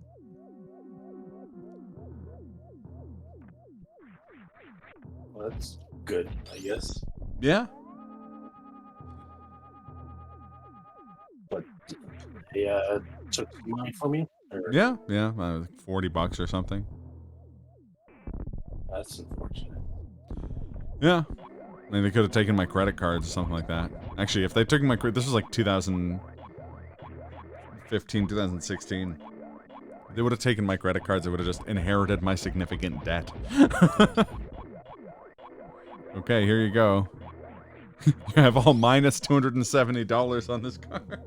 Well, that's good, I guess. Yeah. But they took some money from you? Or... Yeah, yeah. $40 or something. That's unfortunate. Yeah. I mean, they could have taken my credit cards or something like that. Actually, if they took my credit... This was like 2015, 2016. They would have taken my credit cards. They would have just inherited my significant debt. Okay, here you go. You have all minus $270 on this card.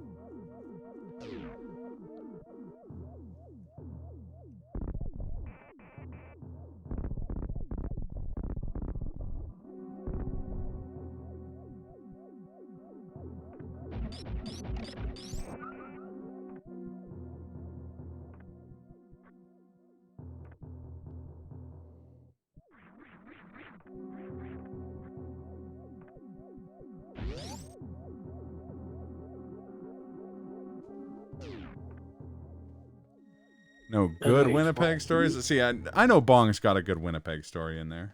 No good Winnipeg stories? See, I know Bong's got a good Winnipeg story in there.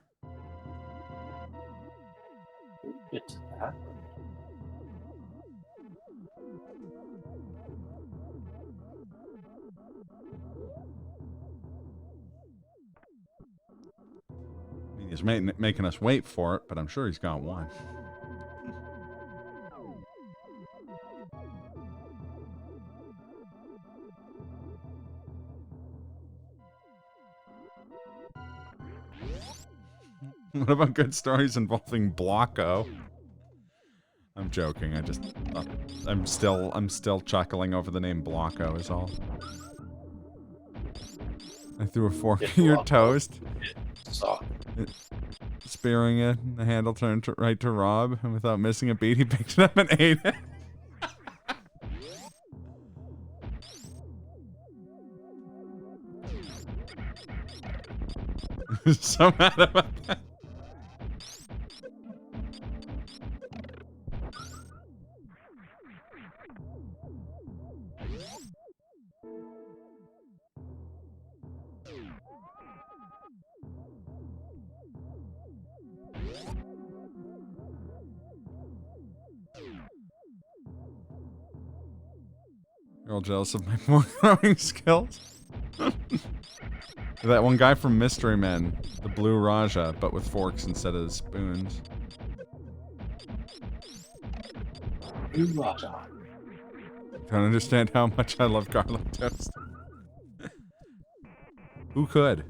It's that. I mean, he's making us wait for it, but I'm sure he's got one. What about good stories involving Blocko? I'm joking. I'm still chuckling over the name Blocko is all. I threw a fork in your toast. Spearing it, the handle turned right to Rob, and without missing a beat, he picked it up and ate it. So mad about that. You're all jealous of my pork throwing skills. That one guy from Mystery Men, the Blue Raja, but with forks instead of spoons. Blue Raja. Don't understand how much I love garlic toast. Who could?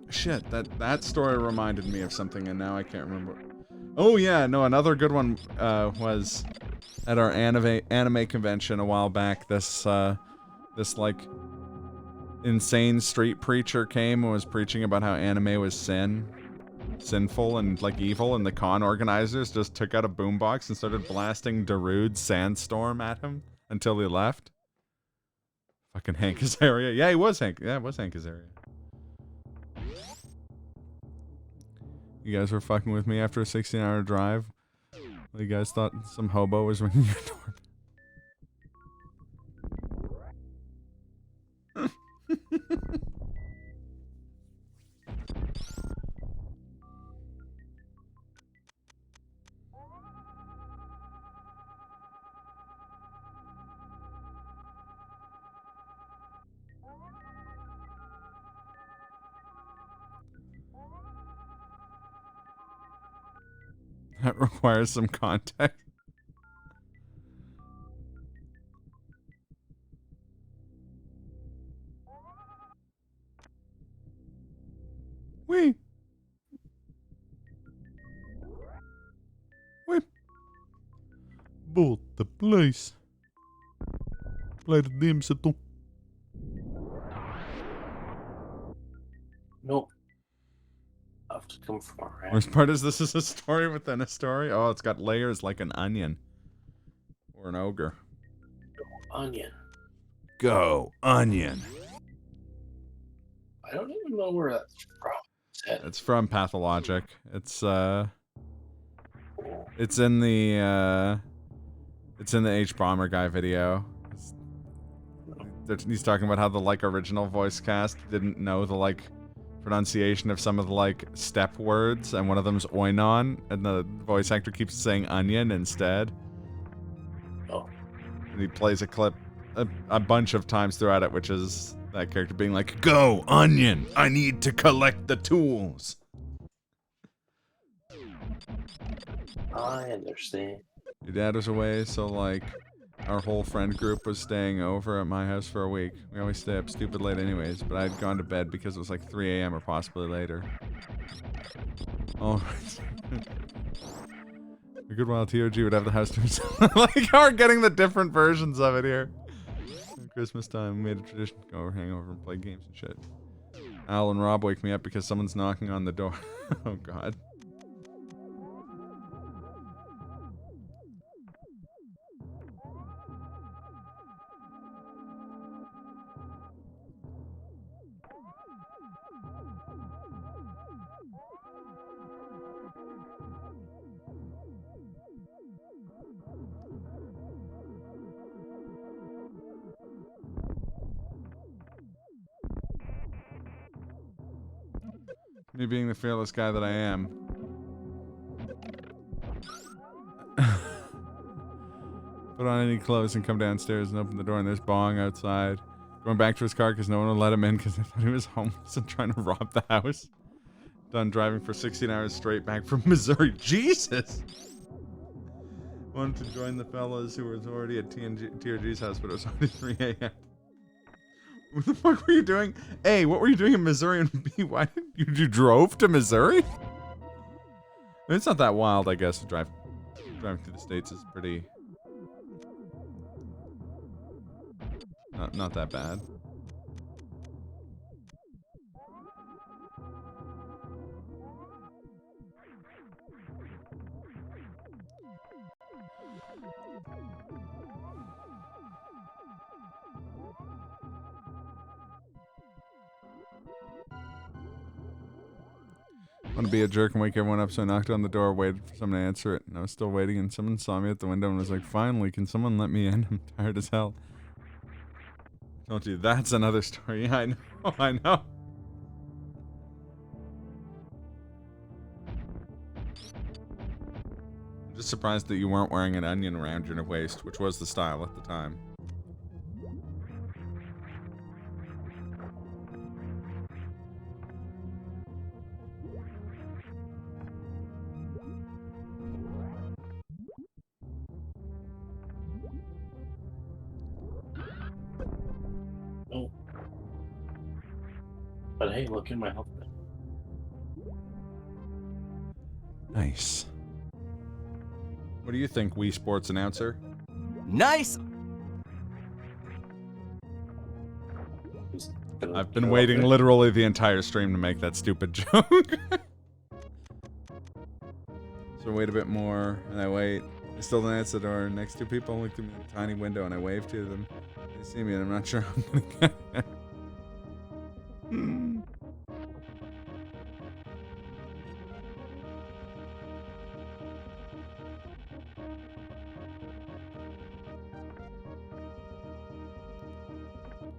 Shit, that story reminded me of something, and now I can't remember. Oh yeah, no, another good one was at our anime convention a while back. This like insane street preacher came and was preaching about how anime was sinful and like evil, and the con organizers just took out a boombox and started blasting Darude's Sandstorm at him until he left. Fucking Hank Azaria. Yeah, it was Hank Azaria. You guys were fucking with me after a 16-hour drive? Well, you guys thought some hobo was ringing your doorbell? That requires some context. Oui. Oui. Bought the place. Play the dim c'est tout. Nope. I have to come from around. Worst part is this is a story within a story. Oh, it's got layers like an onion. Or an ogre. Onion. Go, onion. I don't even know where that's from. It's from Pathologic. It's in the H Bomber guy video. He's talking about how the like original voice cast didn't know the like pronunciation of some of the like step words, and one of them's oinon, and the voice actor keeps saying onion instead. Oh. And he plays a clip a bunch of times throughout it, which is that character being like, "Go, onion! I need to collect the tools." I understand. Your dad was away, so like our whole friend group was staying over at my house for a week. We always stay up stupid late anyways, but I'd gone to bed because it was like 3 a.m. or possibly later. Alright. A good while TOG would have the house to himself. Like how we're getting the different versions of it here. At Christmas time, we made a tradition to go over, hang over, and play games and shit. Al and Rob wake me up because someone's knocking on the door. Oh god. Me being the fearless guy that I am. Put on any clothes and come downstairs and open the door, and there's Bong outside. Going back to his car because no one would let him in because they thought he was homeless and trying to rob the house. Done driving for 16 hours straight back from Missouri. Jesus! Wanted to join the fellas who was already at TRG's house, but it was only 3 a.m. What the fuck were you doing? A, what were you doing in Missouri? And B, why did you drove to Missouri? I mean, it's not that wild, I guess. Driving through the States is pretty... Not that bad. I want to be a jerk and wake everyone up, so I knocked on the door, waited for someone to answer it, and I was still waiting, and someone saw me at the window and was like, "Finally, can someone let me in? I'm tired as hell." Don't you? That's another story. Yeah, I know. I know. I'm was surprised that you weren't wearing an onion around your waist, which was the style at the time. Oh. But hey, look at my health. Nice. What do you think, Wii Sports announcer? Nice! I've been waiting literally the entire stream to make that stupid joke. So wait a bit more, and I wait. I still don't answer the door. Next two people look through the tiny window, and I wave to them. They see me, and I'm not sure I'm gonna get there.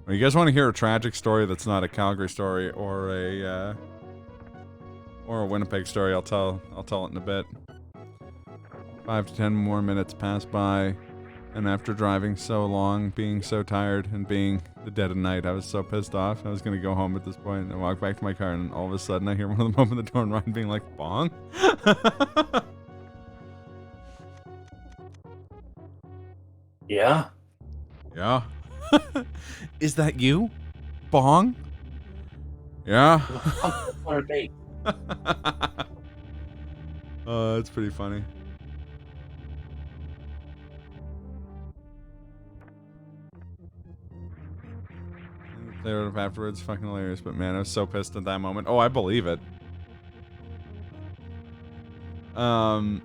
Well, you guys want to hear a tragic story that's not a Calgary story or a Winnipeg story? I'll tell it in a bit. 5 to 10 more minutes pass by, and after driving so long, being so tired, and being the dead of night, I was so pissed off. I was gonna go home at this point and walk back to my car, and all of a sudden I hear one of them open the door and Ryan being like, "Bong." Yeah. Yeah. Is that you? Bong? Yeah. That's pretty funny. Clear it up afterwards, fucking hilarious, but man, I was so pissed at that moment. Oh, I believe it. I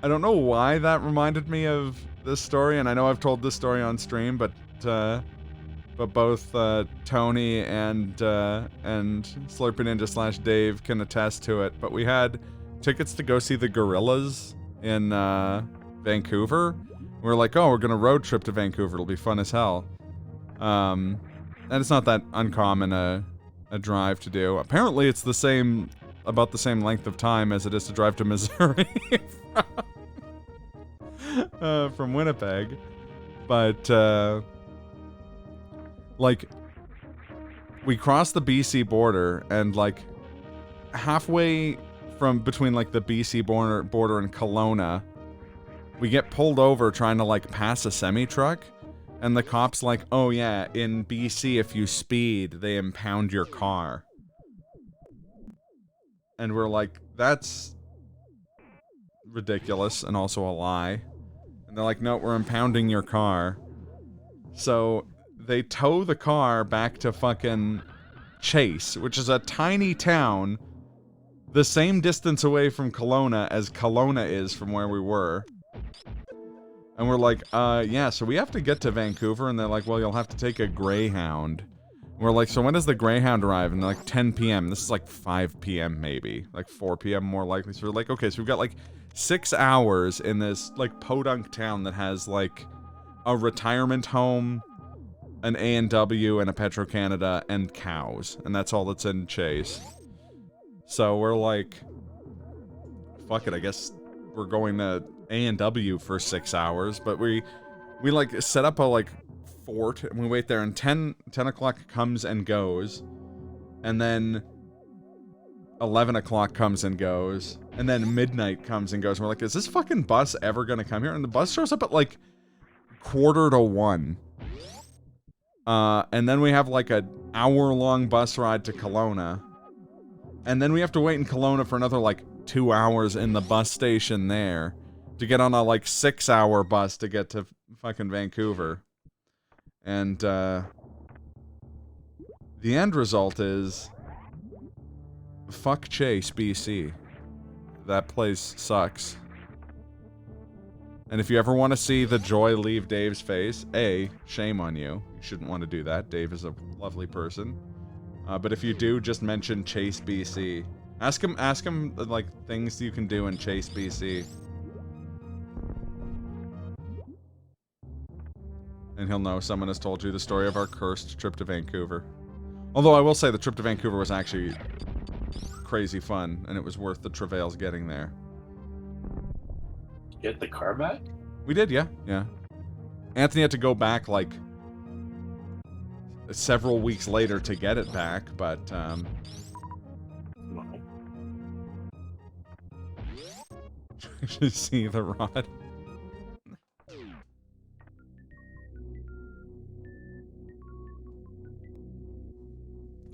don't know why that reminded me of this story, and I know I've told this story on stream, but both Tony and Slurpy Ninja / Dave can attest to it. But we had tickets to go see the Gorillas in Vancouver. We were like, oh, we're gonna road trip to Vancouver. It'll be fun as hell. And it's not that uncommon a drive to do. Apparently, it's about the same length of time as it is to drive to Missouri from Winnipeg. But like, we crossed the BC border, and like halfway between like the BC border and Kelowna, we get pulled over trying to like pass a semi-truck, and the cop's like, oh yeah, in BC if you speed, they impound your car. And we're like, that's ridiculous and also a lie. And they're like, no, we're impounding your car. So they tow the car back to fucking Chase, which is a tiny town the same distance away from Kelowna as Kelowna is from where we were. And we're like, yeah, so we have to get to Vancouver. And they're like, well, you'll have to take a Greyhound. And we're like, so when does the Greyhound arrive? And they're like, 10 p.m. This is like 5 p.m. maybe. Like 4 p.m. more likely. So we're like, okay, so we've got like 6 hours in this like podunk town that has like a retirement home, an A&W, and a Petro-Canada, and cows. And that's all that's in Chase. So we're like, fuck it, I guess we're going to A&W for 6 hours. But we like set up a like fort, and we wait there, and 10 o'clock comes and goes. And then 11 o'clock comes and goes. And then midnight comes and goes. And we're like, is this fucking bus ever gonna come here? And the bus shows up at like 1:45. And then we have like an hour-long bus ride to Kelowna. And then we have to wait in Kelowna for another like 2 hours in the bus station there to get on a like 6-hour bus to get to fucking Vancouver. And the end result is fuck Chase, BC. That place sucks. And if you ever want to see the joy leave Dave's face, A, shame on you. You shouldn't want to do that. Dave is a lovely person. But if you do, just mention Chase, BC. Ask him like things you can do in Chase, BC. And he'll know someone has told you the story of our cursed trip to Vancouver. Although I will say the trip to Vancouver was actually crazy fun, and it was worth the travails getting there. Get the car back? We did, yeah. Anthony had to go back, like, several weeks later to get it back, but, you see the rod?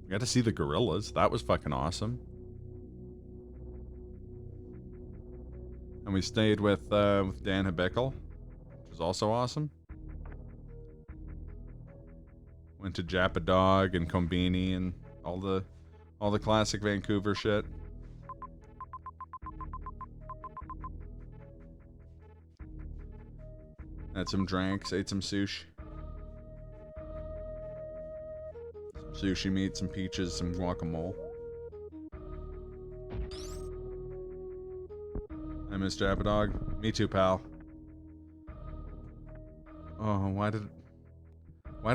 We got to see the gorillas. That was fucking awesome. And we stayed with Dan Habickle, which was also awesome. Went to Jappa Dog and Combini and all the classic Vancouver shit. Had some drinks, ate some sushi. Some sushi meat, some peaches, some guacamole. I miss Jappa Dog. Me too, pal. Oh, why did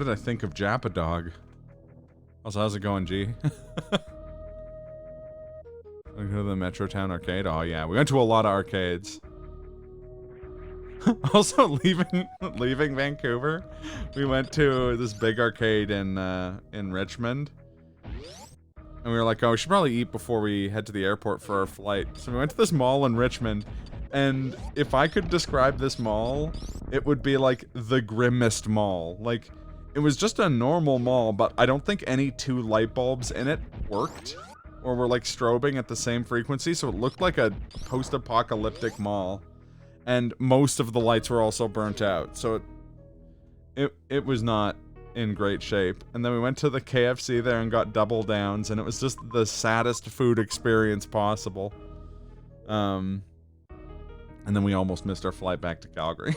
I think of Jappa Dog? Also, how's it going, G? I go to the Metro Town arcade. Oh yeah, we went to a lot of arcades. Also, leaving Vancouver, we went to this big arcade in Richmond, and we were like, oh, we should probably eat before we head to the airport for our flight. So we went to this mall in Richmond, and if I could describe this mall, it would be like the grimmest mall. Like, it was just a normal mall, but I don't think any two light bulbs in it worked, or were like strobing at the same frequency, so it looked like a post-apocalyptic mall. And most of the lights were also burnt out, so it was not in great shape. And then we went to the KFC there and got double downs, and it was just the saddest food experience possible. And then we almost missed our flight back to Calgary.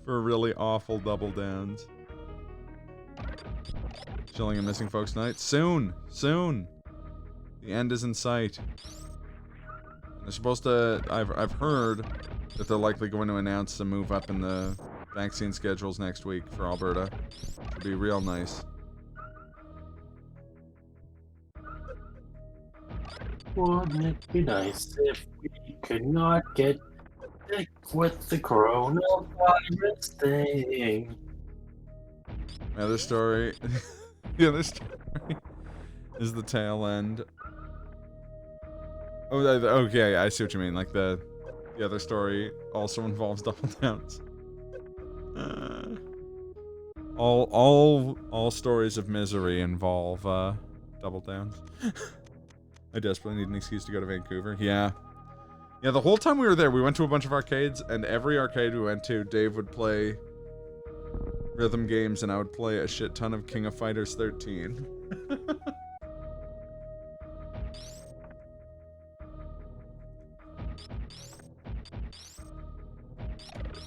For really awful double downs. Chilling and missing folks tonight. Soon! The end is in sight. They're supposed to, I've heard that they're likely going to announce a move up in the vaccine schedules next week for Alberta. It'd be real nice. Wouldn't it be nice if we could not get sick with the coronavirus thing? The other story is the tail end. Oh, okay, I see what you mean. Like the other story also involves double downs. All stories of misery involve double downs. I desperately need an excuse to go to Vancouver. Yeah, the whole time we were there, we went to a bunch of arcades, and every arcade we went to, Dave would play rhythm games, and I would play a shit ton of King of Fighters 13.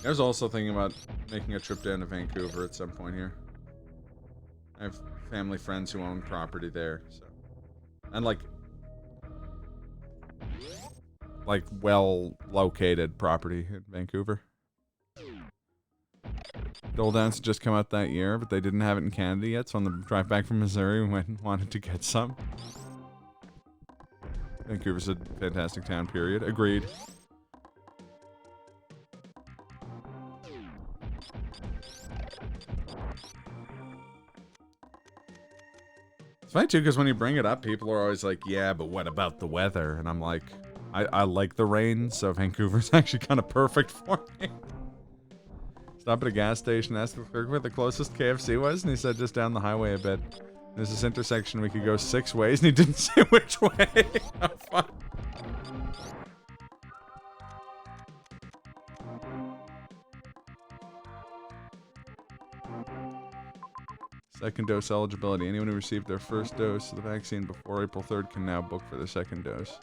I was also thinking about making a trip down to Vancouver at some point here. I have family friends who own property there, so. And like well-located property in Vancouver. Dole Dance had just come out that year, but they didn't have it in Canada yet, so on the drive back from Missouri, we went and wanted to get some. Vancouver's a fantastic town, period. Agreed. It's funny too, because when you bring it up, people are always like, yeah, but what about the weather? And I'm like, I like the rain, so Vancouver's actually kind of perfect for me. Stop at a gas station, asked the clerk where the closest KFC was, and he said just down the highway a bit. There's this intersection we could go 6 ways, and he didn't say which way. How fun. Second dose eligibility. Anyone who received their first dose of the vaccine before April 3rd can now book for their second dose.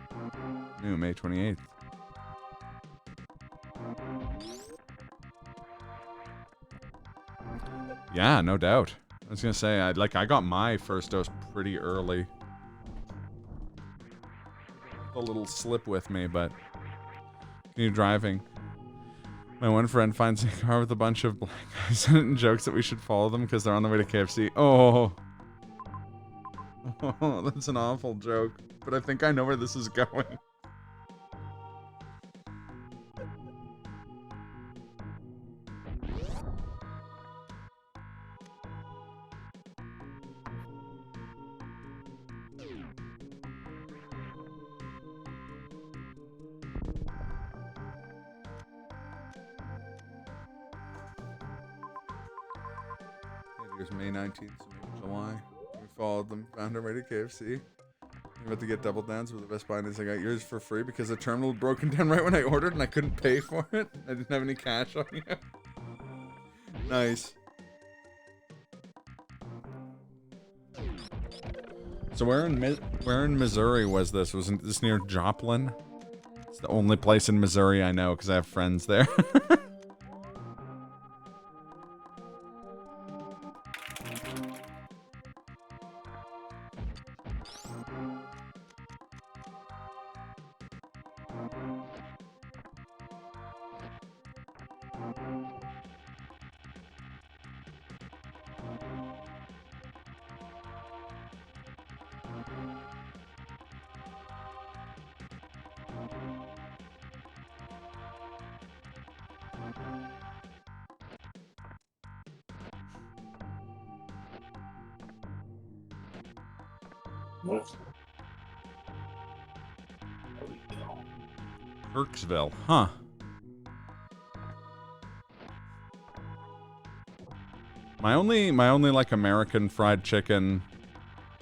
New May 28th. Yeah, no doubt. I was gonna say, I got my first dose pretty early. A little slip with me, but continue driving. My one friend finds a car with a bunch of black guys in it and jokes that we should follow them because they're on the way to KFC. Oh. Oh, that's an awful joke, but I think I know where this is going. It was May 19th, so maybe July. We followed them, found our way to KFC. I'm about to get double downs with the Best Buy, and I got yours for free because the terminal had broken down right when I ordered and I couldn't pay for it. I didn't have any cash on me. Nice. So where in Missouri was this? Wasn't this near Joplin? It's the only place in Missouri I know because I have friends there. Kirksville, huh? My only like American fried chicken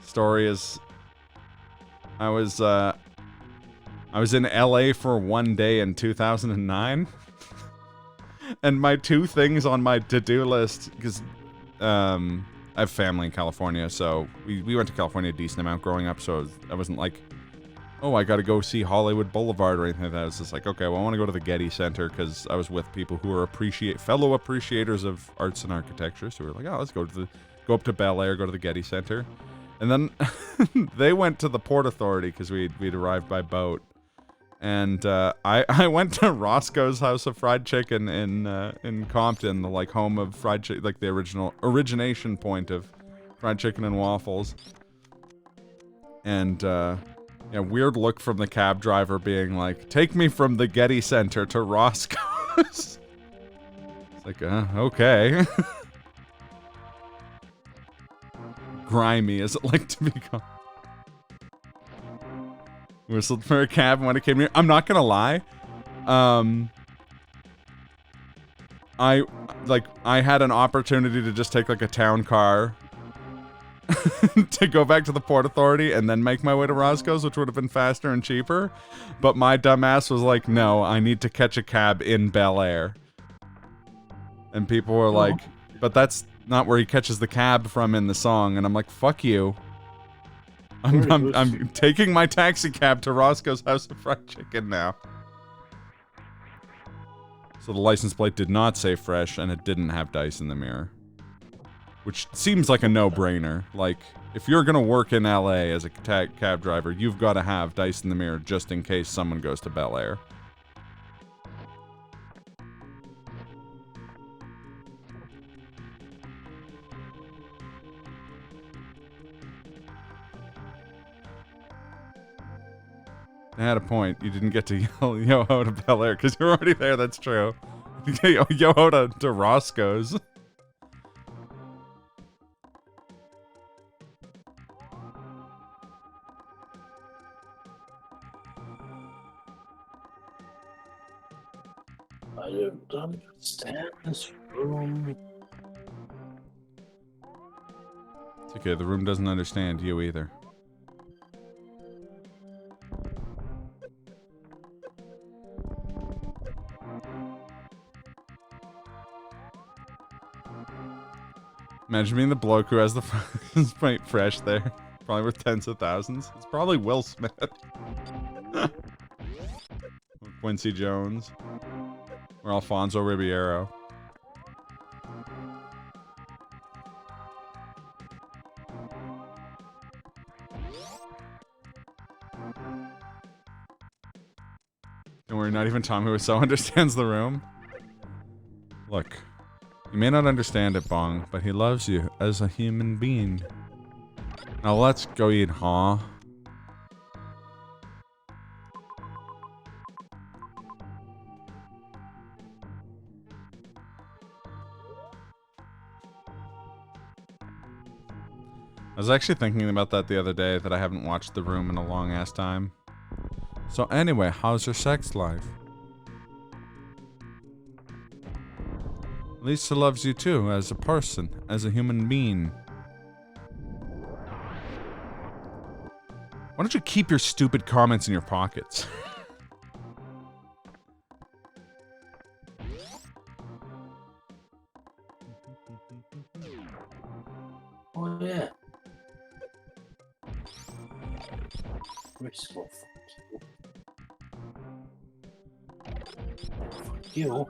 story is I was in LA for one day in 2009 and my two things on my to-do list, because I have family in California, so we went to California a decent amount growing up, so I wasn't like, oh, I gotta go see Hollywood Boulevard or anything like that. I was just like, okay, well, I want to go to the Getty Center because I was with people who are fellow appreciators of arts and architecture. So we were like, oh, let's go up to Bel Air, go to the Getty Center. And then they went to the Port Authority because we'd arrived by boat. And I went to Roscoe's House of Fried Chicken in Compton, the like home of fried chicken, like the origination point of fried chicken and waffles. And yeah, weird look from the cab driver being like, take me from the Getty Center to Roscoe's. It's like, okay. Grimy, as it like to be called. Whistled for a cab when it came here. I'm not gonna lie. I had an opportunity to just take like a town car to go back to the Port Authority and then make my way to Roscoe's, which would have been faster and cheaper. But my dumbass was like, no, I need to catch a cab in Bel Air. And people were like, but that's not where he catches the cab from in the song. And I'm like, fuck you. I'm taking my taxi cab to Roscoe's House of Fried Chicken now. So the license plate did not say fresh, and it didn't have dice in the mirror. Which seems like a no-brainer. Like, if you're gonna work in LA as a cab driver, you've got to have dice in the mirror just in case someone goes to Bel Air. I had a point. You didn't get to yell yo-ho to Bel Air because you're already there, that's true. Yo-ho to Roscoe's. I don't understand this room. It's okay, the room doesn't understand you either. Imagine being the bloke who has the sprite fresh there. Probably worth tens of thousands. It's probably Will Smith. Quincy Jones. Or Alfonso Ribeiro. Don't worry, not even Tom Wiseau understands the room. Look. You may not understand it, Bong, but he loves you as a human being. Now let's go eat, huh? I was actually thinking about that the other day, that I haven't watched The Room in a long ass time. So anyway, how's your sex life? Lisa loves you too, as a person, as a human being. Why don't you keep your stupid comments in your pockets? Oh yeah. Graceful. Fuck you.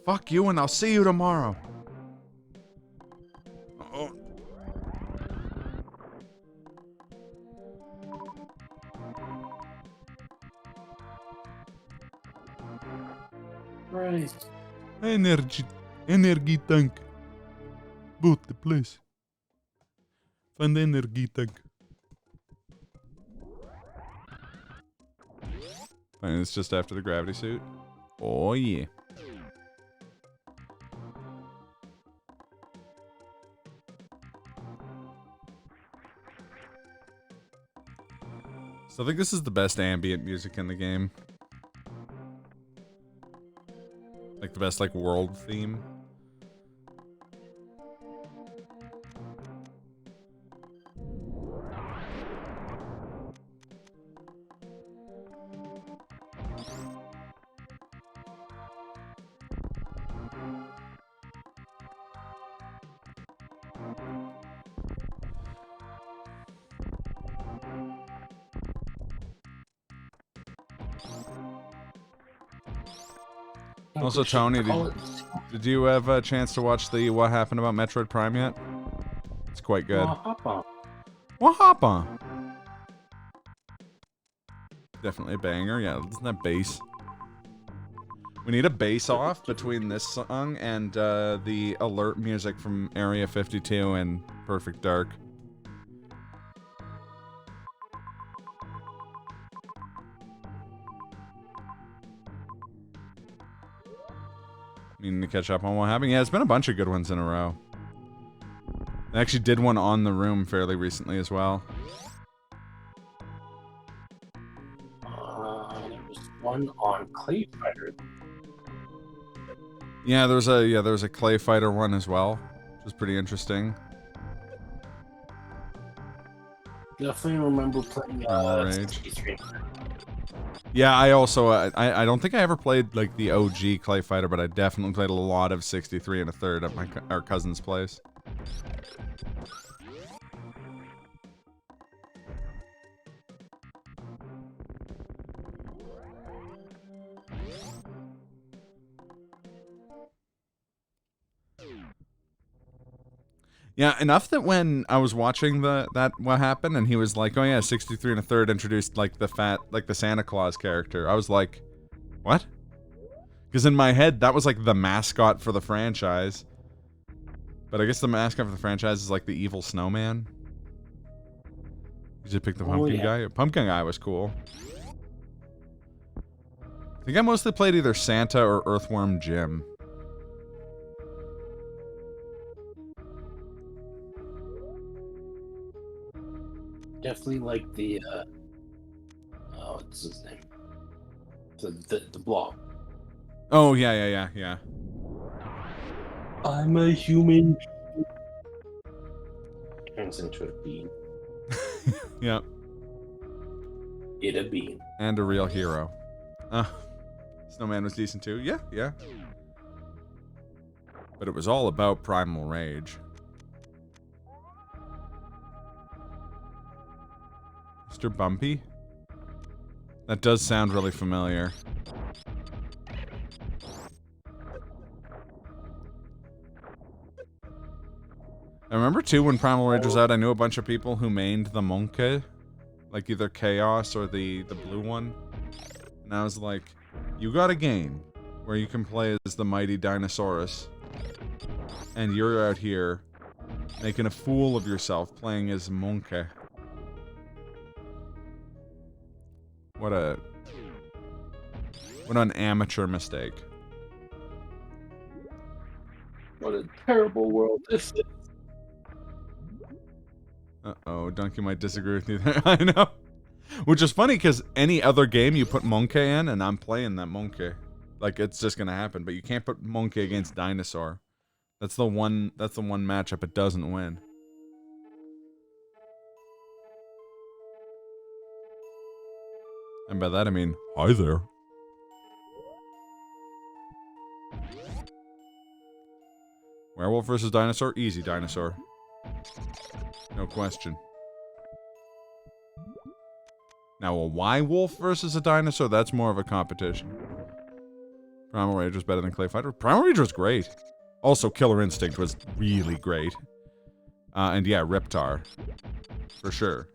Fuck you, and I'll see you tomorrow. Oh. Right. Energy tank. Boot the place. Find the energy tank. And it's just after the gravity suit. Oh yeah. So I think this is the best ambient music in the game. Like the best like world theme. Also, Tony, did you have a chance to watch the What Happened About Metroid Prime yet? It's quite good. What happened? Definitely a banger. Yeah, isn't that bass? We need a bass off between this song and the alert music from Area 52 and Perfect Dark. Needing to catch up on what happened. Yeah, it's been a bunch of good ones in a row. I actually did one on The Room fairly recently as well. There was one on Clay Fighter. Yeah, there was a Clay Fighter one as well, which was pretty interesting. Definitely remember playing Rage. Yeah, I also I don't think I ever played like the OG Clay Fighter, but I definitely played a lot of 63 and a third at our cousin's place. Yeah, enough that when I was watching that what happened and he was like, "Oh yeah, 63 and a third introduced like the Santa Claus character." I was like, "What?" Because in my head that was like the mascot for the franchise. But I guess the mascot for the franchise is like the evil snowman. You just pick the pumpkin guy. Pumpkin guy was cool. I think I mostly played either Santa or Earthworm Jim. Definitely like the what's his name? The blob. Oh yeah. I'm a human. Turns into a bean. Yep. It a bean. And a real hero. Snowman was decent too. Yeah. But it was all about Primal Rage. Mr. Bumpy? That does sound really familiar. I remember too when Primal Rage was out, I knew a bunch of people who mained the Monkey. Like either Chaos or the blue one. And I was like, you got a game where you can play as the mighty Dinosaurus. And you're out here Making a fool of yourself playing as Monkey. What an amateur mistake. What a terrible world this is. Uh-oh, Donkey might disagree with you there. I know. Which is funny, because any other game you put Monkey in, and I'm playing that Monkey. Like, it's just gonna happen. But you can't put Monkey against Dinosaur. That's the one matchup it doesn't win. And by that I mean, hi there. Werewolf versus Dinosaur? Easy, Dinosaur. No question. Now, a Y-Wolf versus a Dinosaur, that's more of a competition. Primal Rage was better than Clay Fighter. Primal Rage was great. Also, Killer Instinct was really great. And yeah, Riptar. For sure.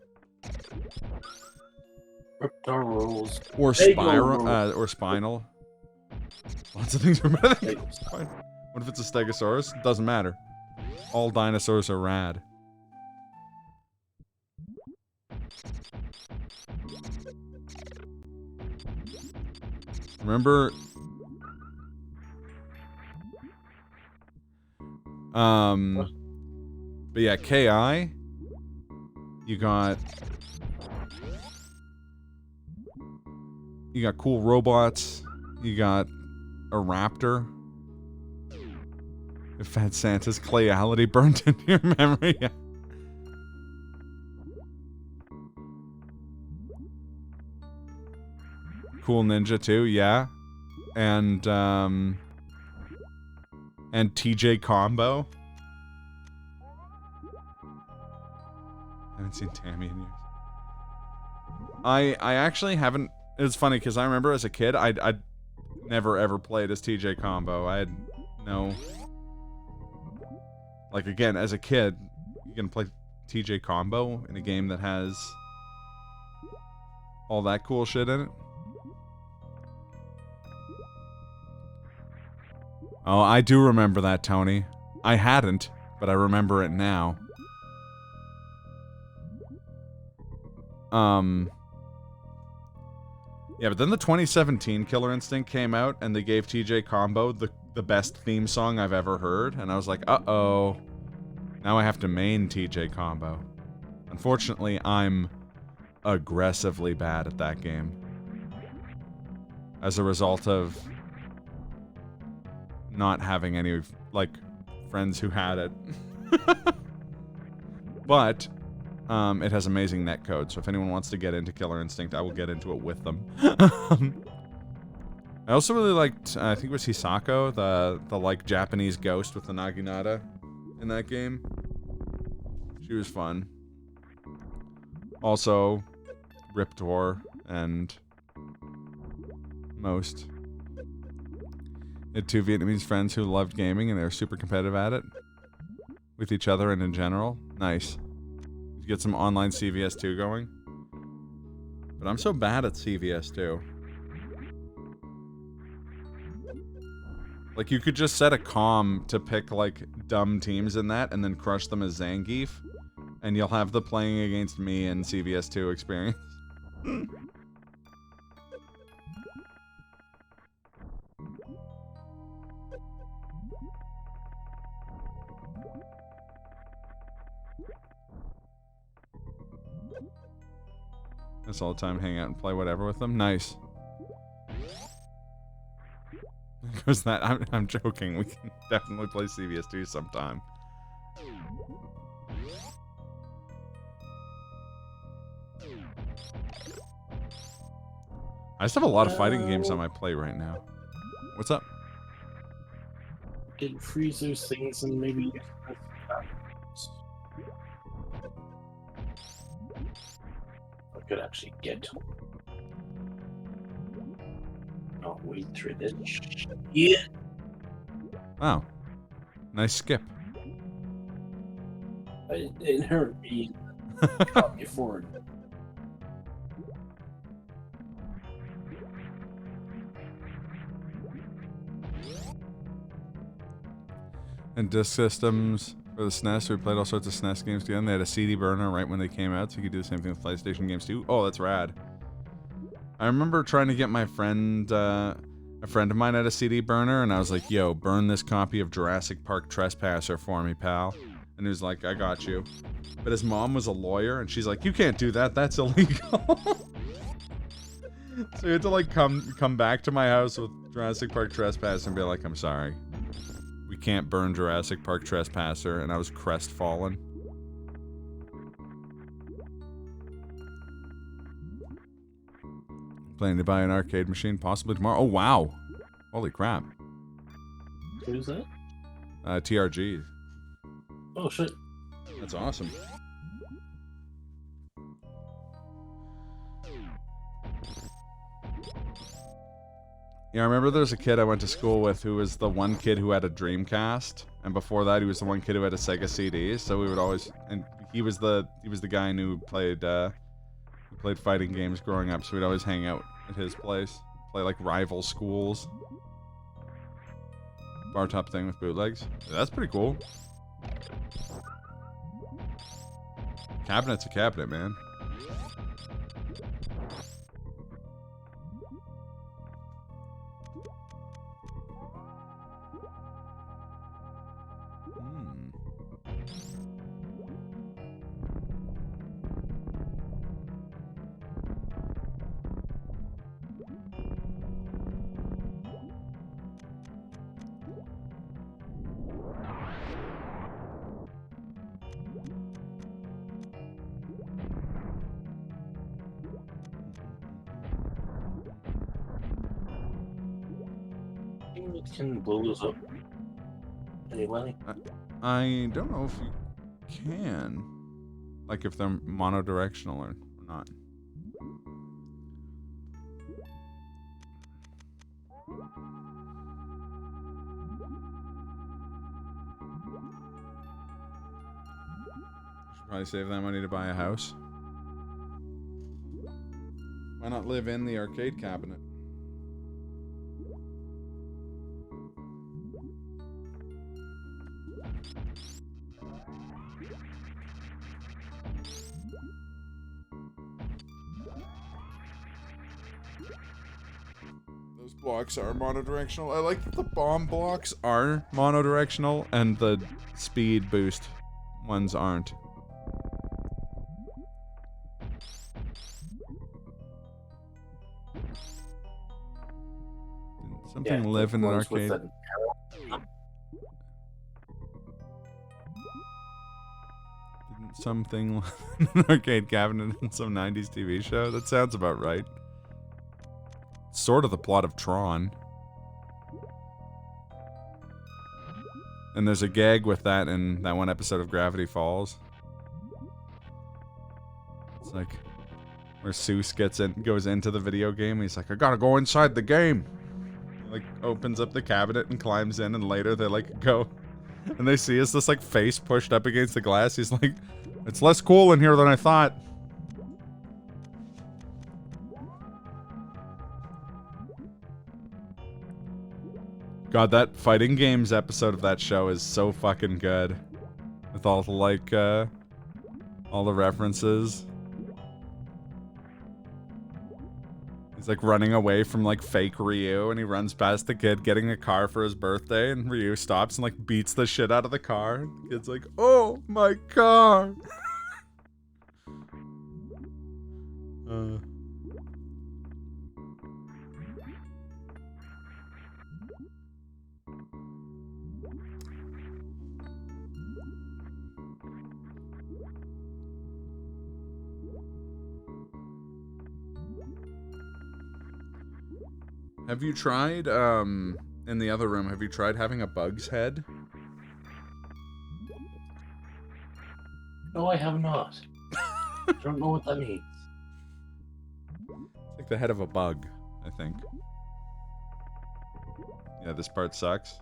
Riptar rules. Or Spinal. Lots of things are better than Spinal. What if it's a Stegosaurus? Doesn't matter. All dinosaurs are rad. Remember... But yeah, KI... You got cool robots. You got a raptor. If Fat Santa's Clayality burnt into your memory. Yeah. Cool Ninja too, yeah. And TJ Combo. I haven't seen Tammy in years. I actually haven't. It's funny because I remember as a kid, I'd never ever played as TJ Combo. I had no. Like again, as a kid, you can play TJ Combo in a game that has all that cool shit in it. Oh, I do remember that, Tony. I hadn't, but I remember it now. Yeah, but then the 2017 Killer Instinct came out, and they gave TJ Combo the best theme song I've ever heard, and I was like, uh-oh. Now I have to main TJ Combo. Unfortunately, I'm aggressively bad at that game. As a result of not having any, like, friends who had it. But... it has amazing netcode, so if anyone wants to get into Killer Instinct, I will get into it with them. I also really liked, I think it was Hisako, the like, Japanese ghost with the Naginata in that game. She was fun. Also, Riptor and Most. I had two Vietnamese friends who loved gaming, and they were super competitive at it. With each other and in general. Nice. Get some online CVS2 going. But I'm so bad at CVS2. Like, you could just set a comm to pick, like, dumb teams in that and then crush them as Zangief. And you'll have the playing against me in CVS2 experience. That's all the time, hang out and play whatever with them. Nice. Because that, I'm joking. We can definitely play CVS2 sometime. I just have a lot of fighting games on my plate right now. What's up? Did freeze those things and maybe... I could actually get to them. Not wade through this. Yeah. Wow. Nice skip. It hurt me. Got me forward. And Disk Systems For the SNES, we played all sorts of SNES games together. They had a CD burner right when they came out, so you could do the same thing with PlayStation games too. Oh, that's rad. I remember trying to get my friend, a friend of mine had a CD burner, and I was like, yo, burn this copy of Jurassic Park Trespasser for me, pal. And he was like, I got you. But his mom was a lawyer, and she's like, you can't do that, that's illegal. So he had to like come back to my house with Jurassic Park Trespasser and be like, I'm sorry. We can't burn Jurassic Park Trespasser, and I was crestfallen. Planning to buy an arcade machine possibly tomorrow. Oh, wow. Holy crap. Who's that? TRG. Oh, shit. That's awesome. Yeah, I remember there was a kid I went to school with who was the one kid who had a Dreamcast, and before that he was the one kid who had a Sega CD. So we would always, and he was the guy I knew who played fighting games growing up. So we'd always hang out at his place, play like rival schools. Bar top thing with bootlegs. Yeah, that's pretty cool. Cabinet's a cabinet, man. Can blow those up anyway? I don't know if you can. Like if they're monodirectional or not. Should probably save that money to buy a house. Why not live in the arcade cabinet? Those blocks are monodirectional. I like that the bomb blocks are monodirectional and the speed boost ones aren't. Didn't something live in an arcade? Didn't something live in an arcade cabinet in some 90s TV show? That sounds about right. Sort of the plot of Tron. And there's a gag with that in that one episode of Gravity Falls. It's like where Seuss goes into the video game and he's like, I gotta go inside the game. He like opens up the cabinet and climbs in, and later they like go and they see this like face pushed up against the glass. He's like, it's less cool in here than I thought. God, that fighting games episode of that show is so fucking good. With all the, like, all the references. He's, like, running away from, like, fake Ryu, and he runs past the kid getting a car for his birthday, and Ryu stops and, like, beats the shit out of the car. The kid's like, oh, my car! Have you tried, in the other room, have you tried having a bug's head? No, I have not. I don't know what that means. It's like the head of a bug, I think. Yeah, this part sucks.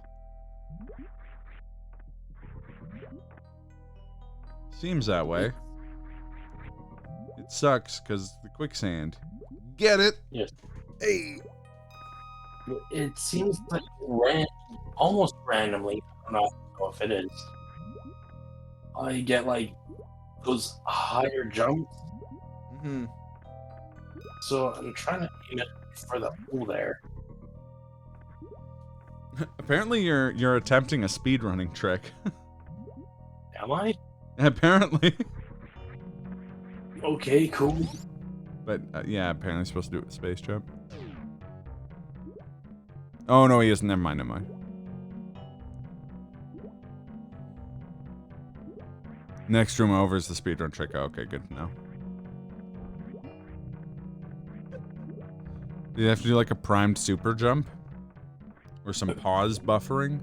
Seems that way. It sucks, because the quicksand. Get it? Yes. Hey! It seems like almost randomly. I don't know if it is. I get like those higher jumps. Mm-hmm. So I'm trying to aim it for the hole there. Apparently you're attempting a speedrunning trick. Am I? Apparently. Okay, cool. But yeah, apparently he's supposed to do it with space jump. Oh no, he isn't. Never mind, never mind. Next room over is the speedrun trick. Oh, okay, good to know. Do you have to do like a primed super jump? Or some pause buffering?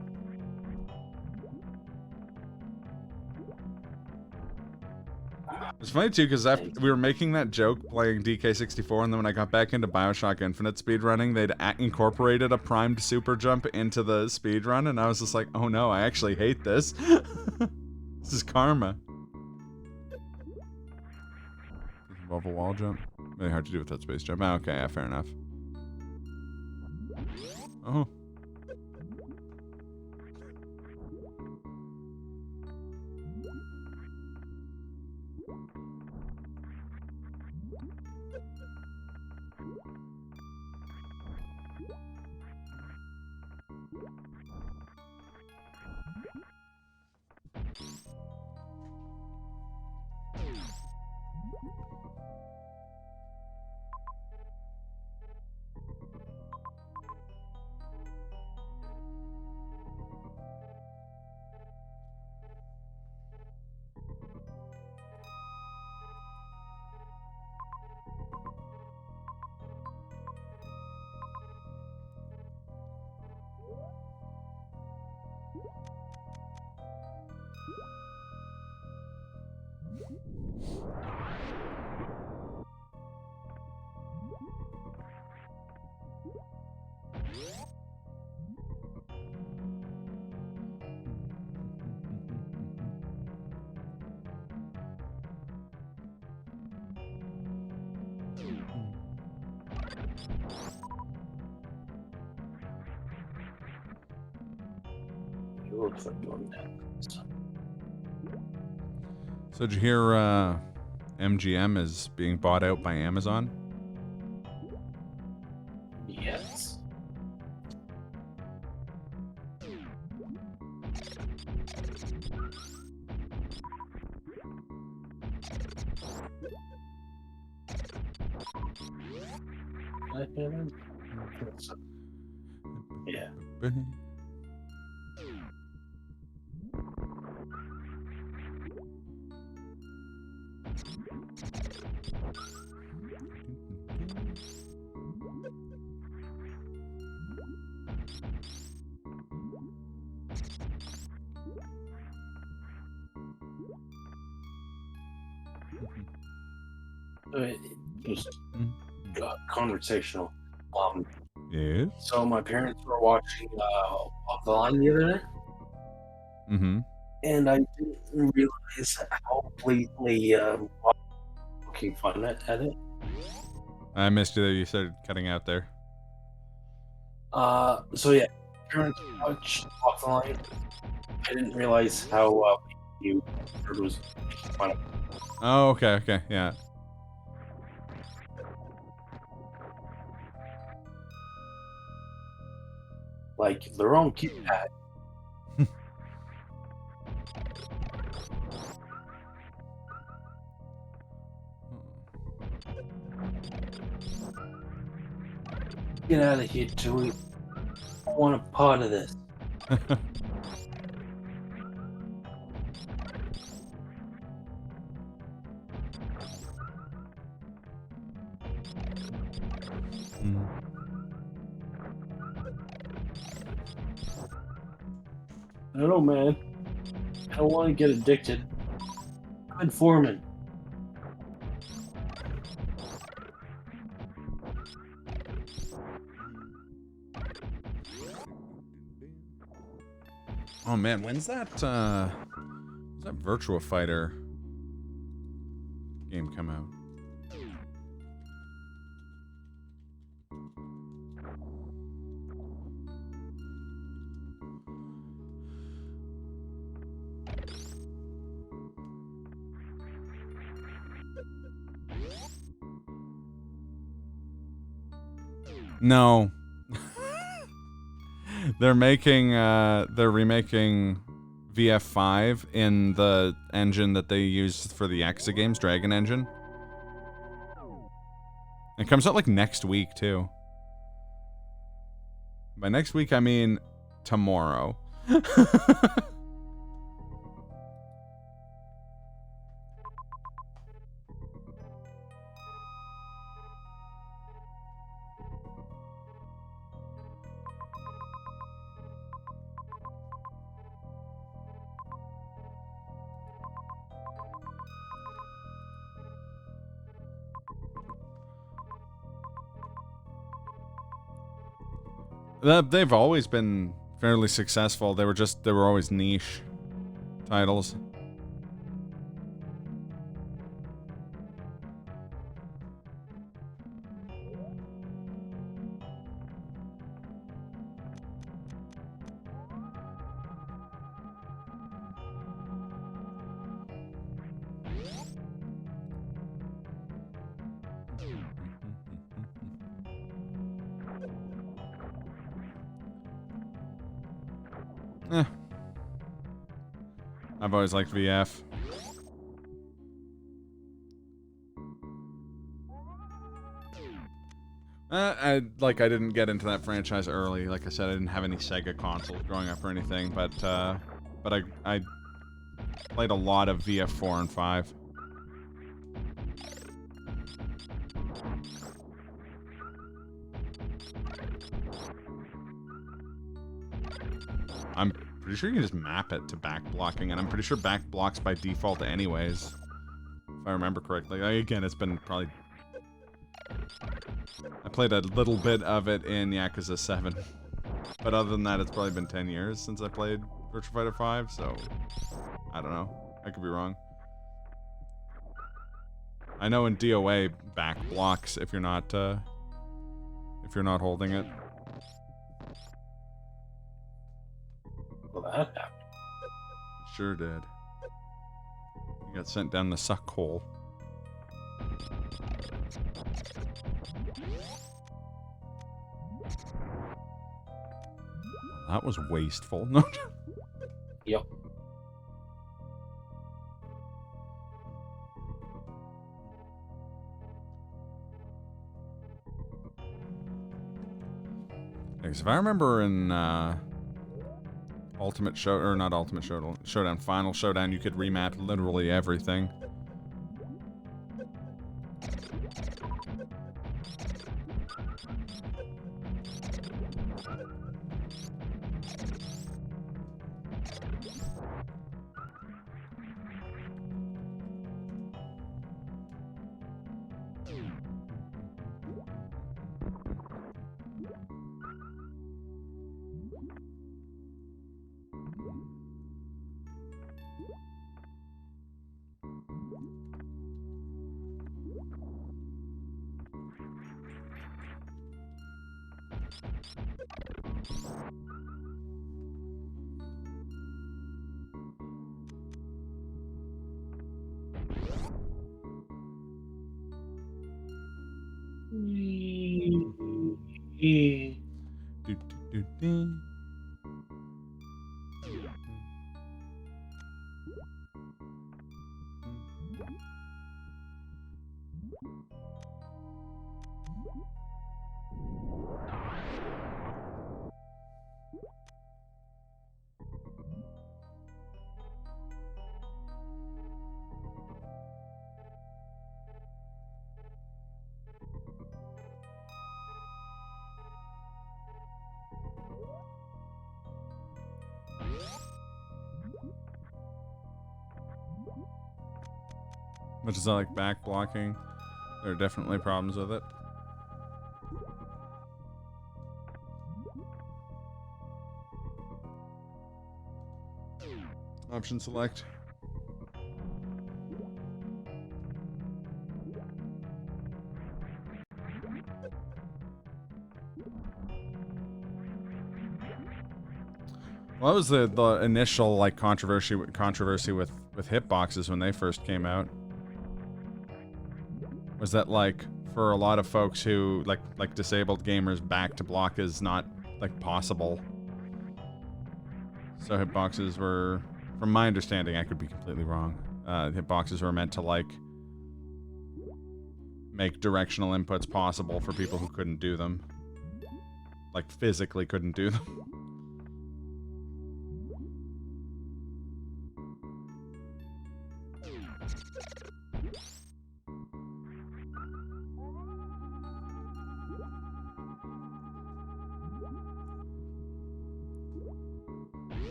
It's funny too, because after we were making that joke playing DK64, and then when I got back into Bioshock Infinite speedrunning, they'd incorporated a primed super jump into the speedrun, and I was just like, oh no, I actually hate this. This is karma. Above a wall jump? Really hard to do with that space jump. Oh, okay, yeah, fair enough. Oh. It looks like going down. So did you hear MGM is being bought out by Amazon? Yes. Yeah. Just conversational. Yes. So my parents were watching Walk the Line the other day, Mm-hmm. and I didn't realize how blatantly poking fun at it. I missed you there. You started cutting out there. So yeah, parents watched Walk the Line. I didn't realize how you was making fun of it. Oh, okay, okay, yeah. Like their own Kit Kat. Get out of here, Joey. I want a part of this. I don't know, man. I don't want to get addicted. I'm Foreman. Oh man, when's that Virtua Fighter game come out? No. They're remaking VF5 in the engine that they used for the Exa games, Dragon Engine. It comes out like next week too. By next week I mean tomorrow. They've always been fairly successful. They were always niche titles. I've always liked VF. I didn't get into that franchise early. Like I said, I didn't have any Sega consoles growing up or anything, but I played a lot of VF4 and 5. I'm pretty sure you can just map it to back blocking, and I'm pretty sure back blocks by default anyways, if I remember correctly. Again, it's been probably... I played a little bit of it in Yakuza 7, but other than that, it's probably been 10 years since I played Virtua Fighter 5, so I don't know. I could be wrong. I know in DOA, back blocks if you're not holding it. Well, that happened. Sure did. You got sent down the suck hole. That was wasteful. No. Yep. Because if I remember in Ultimate Show, or not Ultimate Showdown, Final Showdown, you could remap literally everything. Much as I like back blocking, there are definitely problems with it. Option select. Well, that was the initial like controversy with hitboxes when they first came out. Was that like for a lot of folks who like disabled gamers, back to block is not like possible. So hitboxes were, from my understanding, I could be completely wrong. Hitboxes were meant to like make directional inputs possible for people who couldn't do them. Like physically couldn't do them.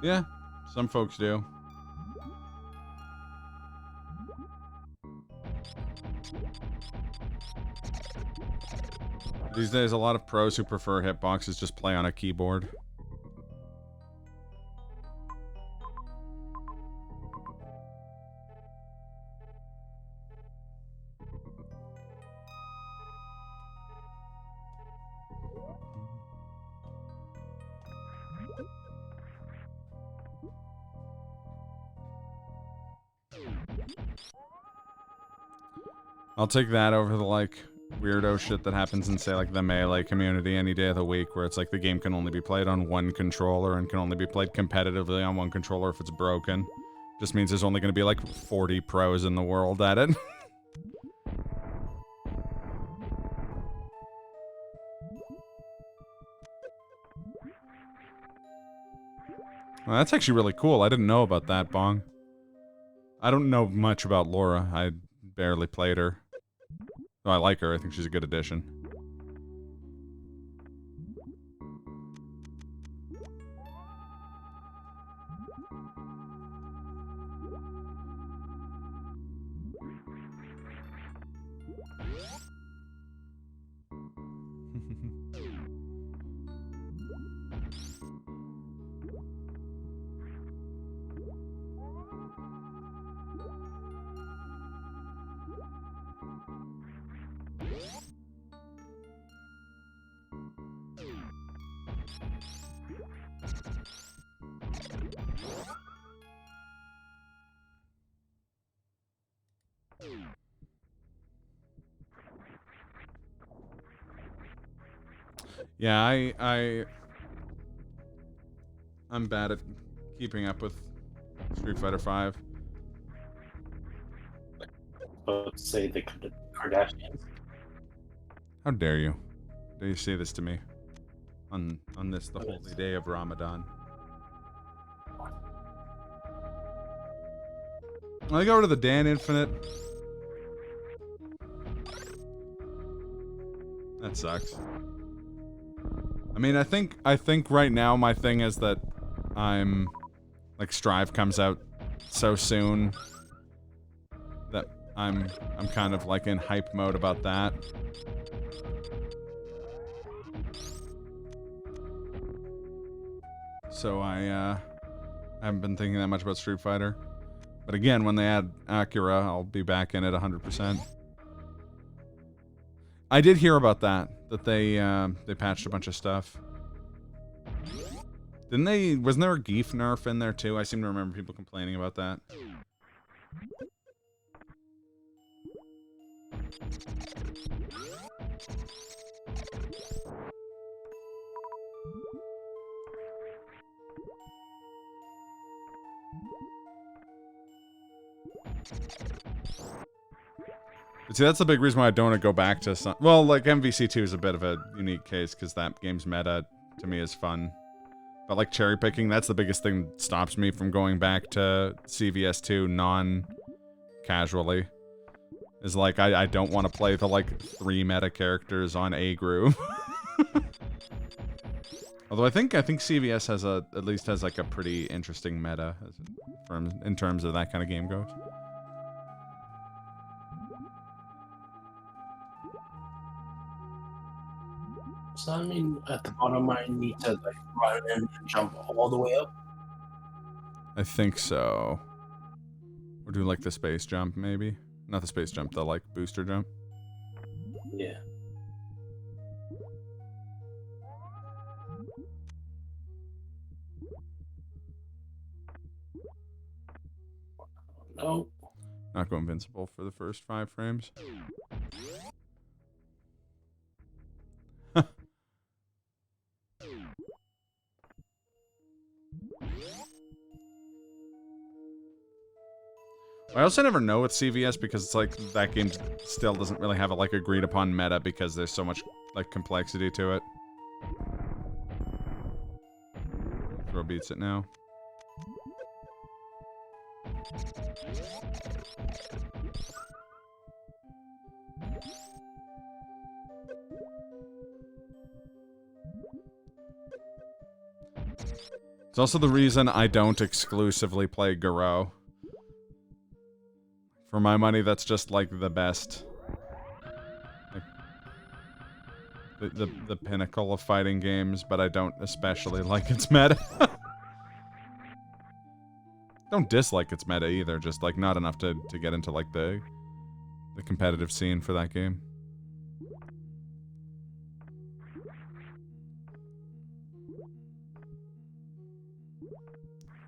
Yeah, some folks do. These days, a lot of pros who prefer hitboxes just play on a keyboard. I'll take that over the, like, weirdo shit that happens in, say, like, the Melee community any day of the week, where it's like the game can only be played on one controller and can only be played competitively on one controller if it's broken. Just means there's only going to be, like, 40 pros in the world at it. Well, that's actually really cool. I didn't know about that, Bong. I don't know much about Laura. I barely played her. Though I like her. I think she's a good addition. Yeah, I'm bad at keeping up with Street Fighter V. Let's say the Kardashians. How dare you? Dare you say this to me? On this, the holy day of Ramadan. I go over to the Dan Infinite. That sucks. I mean, I think right now my thing is that I'm like Strive comes out so soon that I'm kind of like in hype mode about that. So I haven't been thinking that much about Street Fighter. But again, when they add Akira, I'll be back in it 100%. I did hear about that they patched a bunch of stuff. Didn't they? Wasn't there a Geef nerf in there too? I seem to remember people complaining about that. But see, that's the big reason why I don't want to go back to some... Well, like, MVC2 is a bit of a unique case, because that game's meta, to me, is fun. But, like, cherry-picking, that's the biggest thing that stops me from going back to CVS2 non-casually. Is, like, I don't want to play the, like, 3 meta characters on A group. Although I think CVS has at least has, like, a pretty interesting meta in terms of that kind of game goes. So I mean, at the bottom, I need to like run and jump all the way up. I think so. Or do like the space jump, maybe? Not the space jump, the like booster jump. Yeah. No. Not go invincible for the first 5 frames. I also never know with CVS because it's like that game still doesn't really have a like agreed upon meta because there's so much like complexity to it. Throw beats it now. It's also the reason I don't exclusively play Garou. For my money, that's just like the best. Like, the pinnacle of fighting games, but I don't especially like its meta. Don't dislike its meta either, just like not enough to get into like the competitive scene for that game.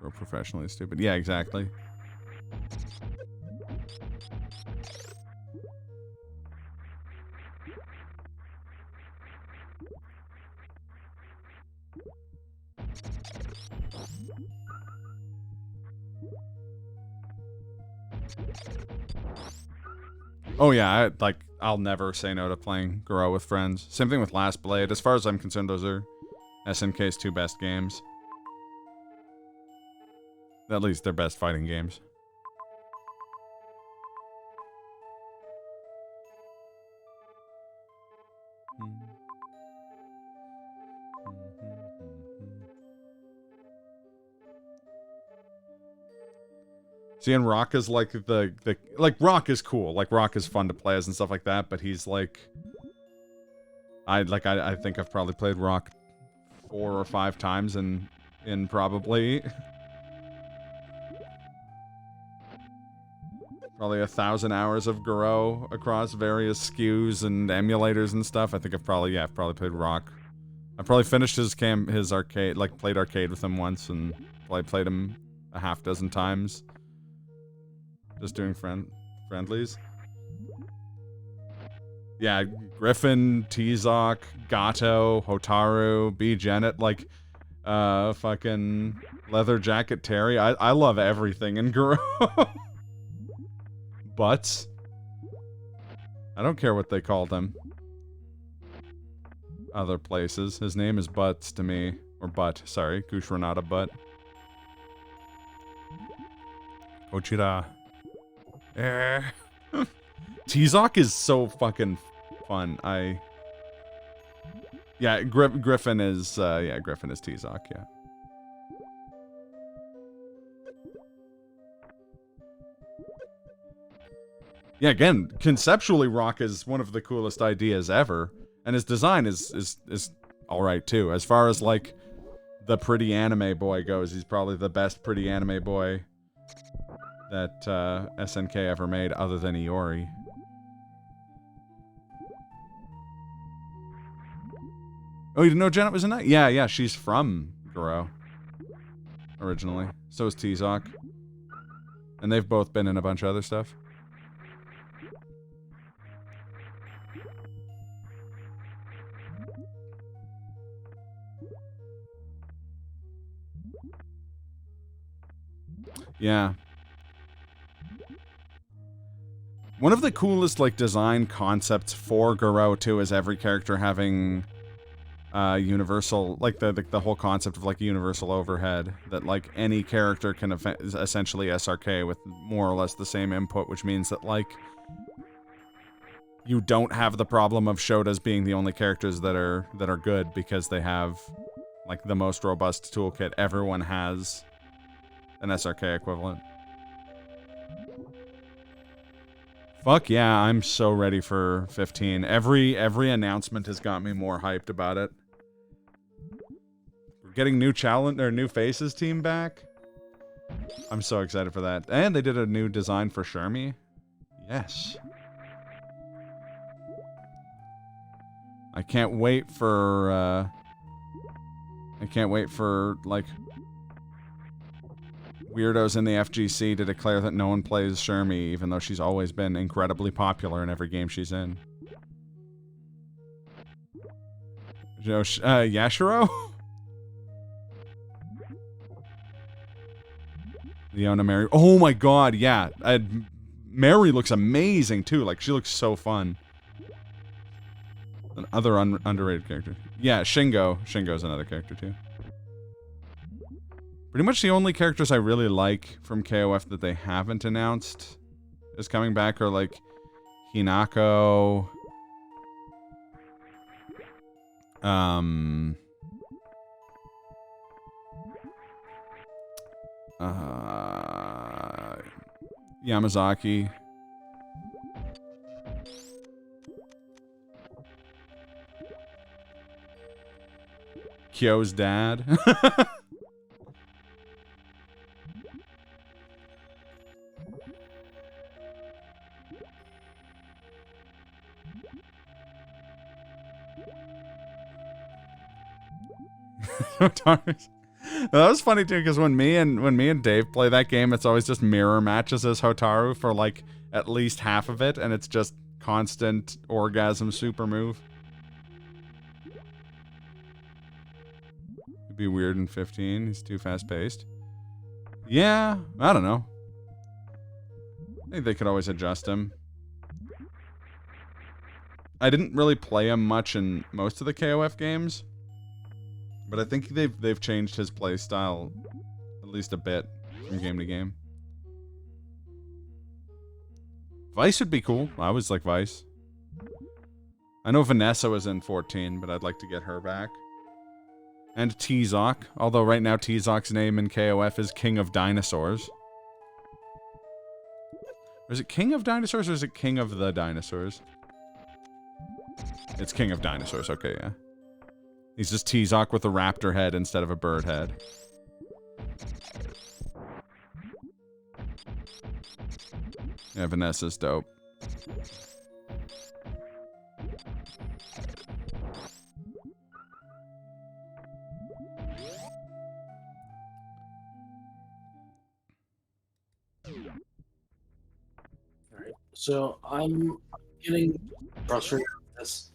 Or professionally stupid. Yeah, exactly. Oh yeah, I'll never say no to playing Garou with friends. Same thing with Last Blade. As far as I'm concerned, those are SNK's 2 best games. At least they're best fighting games. See, and Rock is like like Rock is cool. Like Rock is fun to play as and stuff like that, but he's like I think I've probably played Rock 4 or 5 times in probably 1,000 hours of Garou across various SKUs and emulators and stuff. I think I've probably played Rock. I probably finished his arcade, like played arcade with him once, and played him a half dozen times. Just doing friendlies. Yeah, Griffin, T-Zoc, Gato, Hotaru, B. Janet, like, fucking Leather Jacket Terry. I love everything in Garou. Butts. I don't care what they called him. Other places. His name is Butts to me. Or Butt, sorry. Gush Renata Butt. Ochira. T-Zoc is so fucking fun. Yeah, Griffin is Griffin is T-Zoc, yeah. Yeah, again, conceptually Rock is one of the coolest ideas ever, and his design is alright too. As far as like the pretty anime boy goes, he's probably the best pretty anime boy that SNK ever made, other than Iori. Oh, you didn't know Janet was a knight? Yeah, she's from Garou. Originally. So is T-Zoc. And they've both been in a bunch of other stuff. Yeah. One of the coolest, like, design concepts for Garou, too, is every character having universal, like, the whole concept of, like, a universal overhead. That, like, any character can essentially SRK with more or less the same input, which means that, like, you don't have the problem of Shotas being the only characters that are good because they have, like, the most robust toolkit. Everyone has an SRK equivalent. Fuck yeah, I'm so ready for 15. Every announcement has got me more hyped about it. We're getting new faces team back. I'm so excited for that. And they did a new design for Shermie. Yes. I can't wait for like weirdos in the FGC to declare that no one plays Shermie, even though she's always been incredibly popular in every game she's in. Yashiro? Leona Mary. Oh my god, yeah. Mary looks amazing too. Like, she looks so fun. Another underrated character. Yeah, Shingo. Shingo's another character too. Pretty much the only characters I really like from KOF that they haven't announced is coming back are like Hinako. Yamazaki. Kyo's dad. That was funny too, because when me and Dave play that game, it's always just mirror matches as Hotaru for like at least half of it, and it's just constant orgasm super move. It'd be weird in 15. He's too fast paced. Yeah, I don't know. I think they could always adjust him. I didn't really play him much in most of the KOF games, but I think they've changed his play style at least a bit from game to game. Vice would be cool. I always like Vice. I know Vanessa was in 14, but I'd like to get her back. And T-Zoc, although right now T-Zoc's name in KOF is King of Dinosaurs. Or is it King of Dinosaurs or is it King of the Dinosaurs? It's King of Dinosaurs, okay, yeah. He's just T-Zoc with a raptor head instead of a bird head. Yeah, Vanessa's dope. Alright, so I'm getting frustrated with this,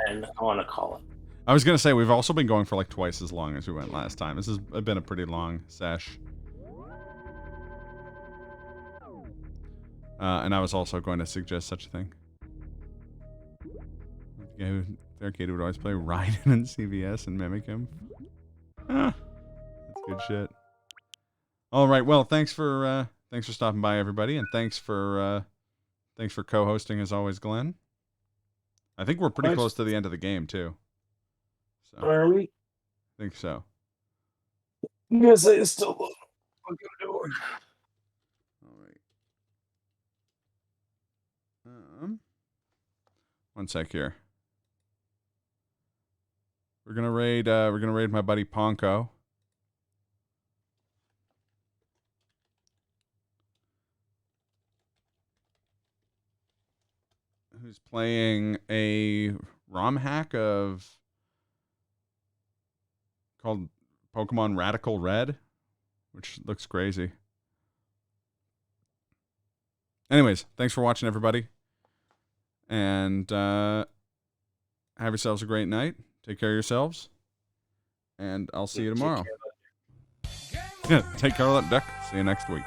and I want to call it. I was going to say, we've also been going for like twice as long as we went last time. This has been a pretty long sesh. And I was also going to suggest such a thing. The arcade would always play Raiden in CVS and mimic him. That's good shit. All right, well, thanks for stopping by, everybody, and thanks for co-hosting as always, Glenn. I think we're pretty close to the end of the game too. So, are we? I think so. Yes, I still love fucking door. All right. One sec here. We're gonna raid my buddy Ponko. Who's playing a ROM hack called Pokemon Radical Red, which looks crazy. Anyways, thanks for watching, everybody. And have yourselves a great night. Take care of yourselves. And I'll see you tomorrow. Yeah, take care of that deck. See you next week.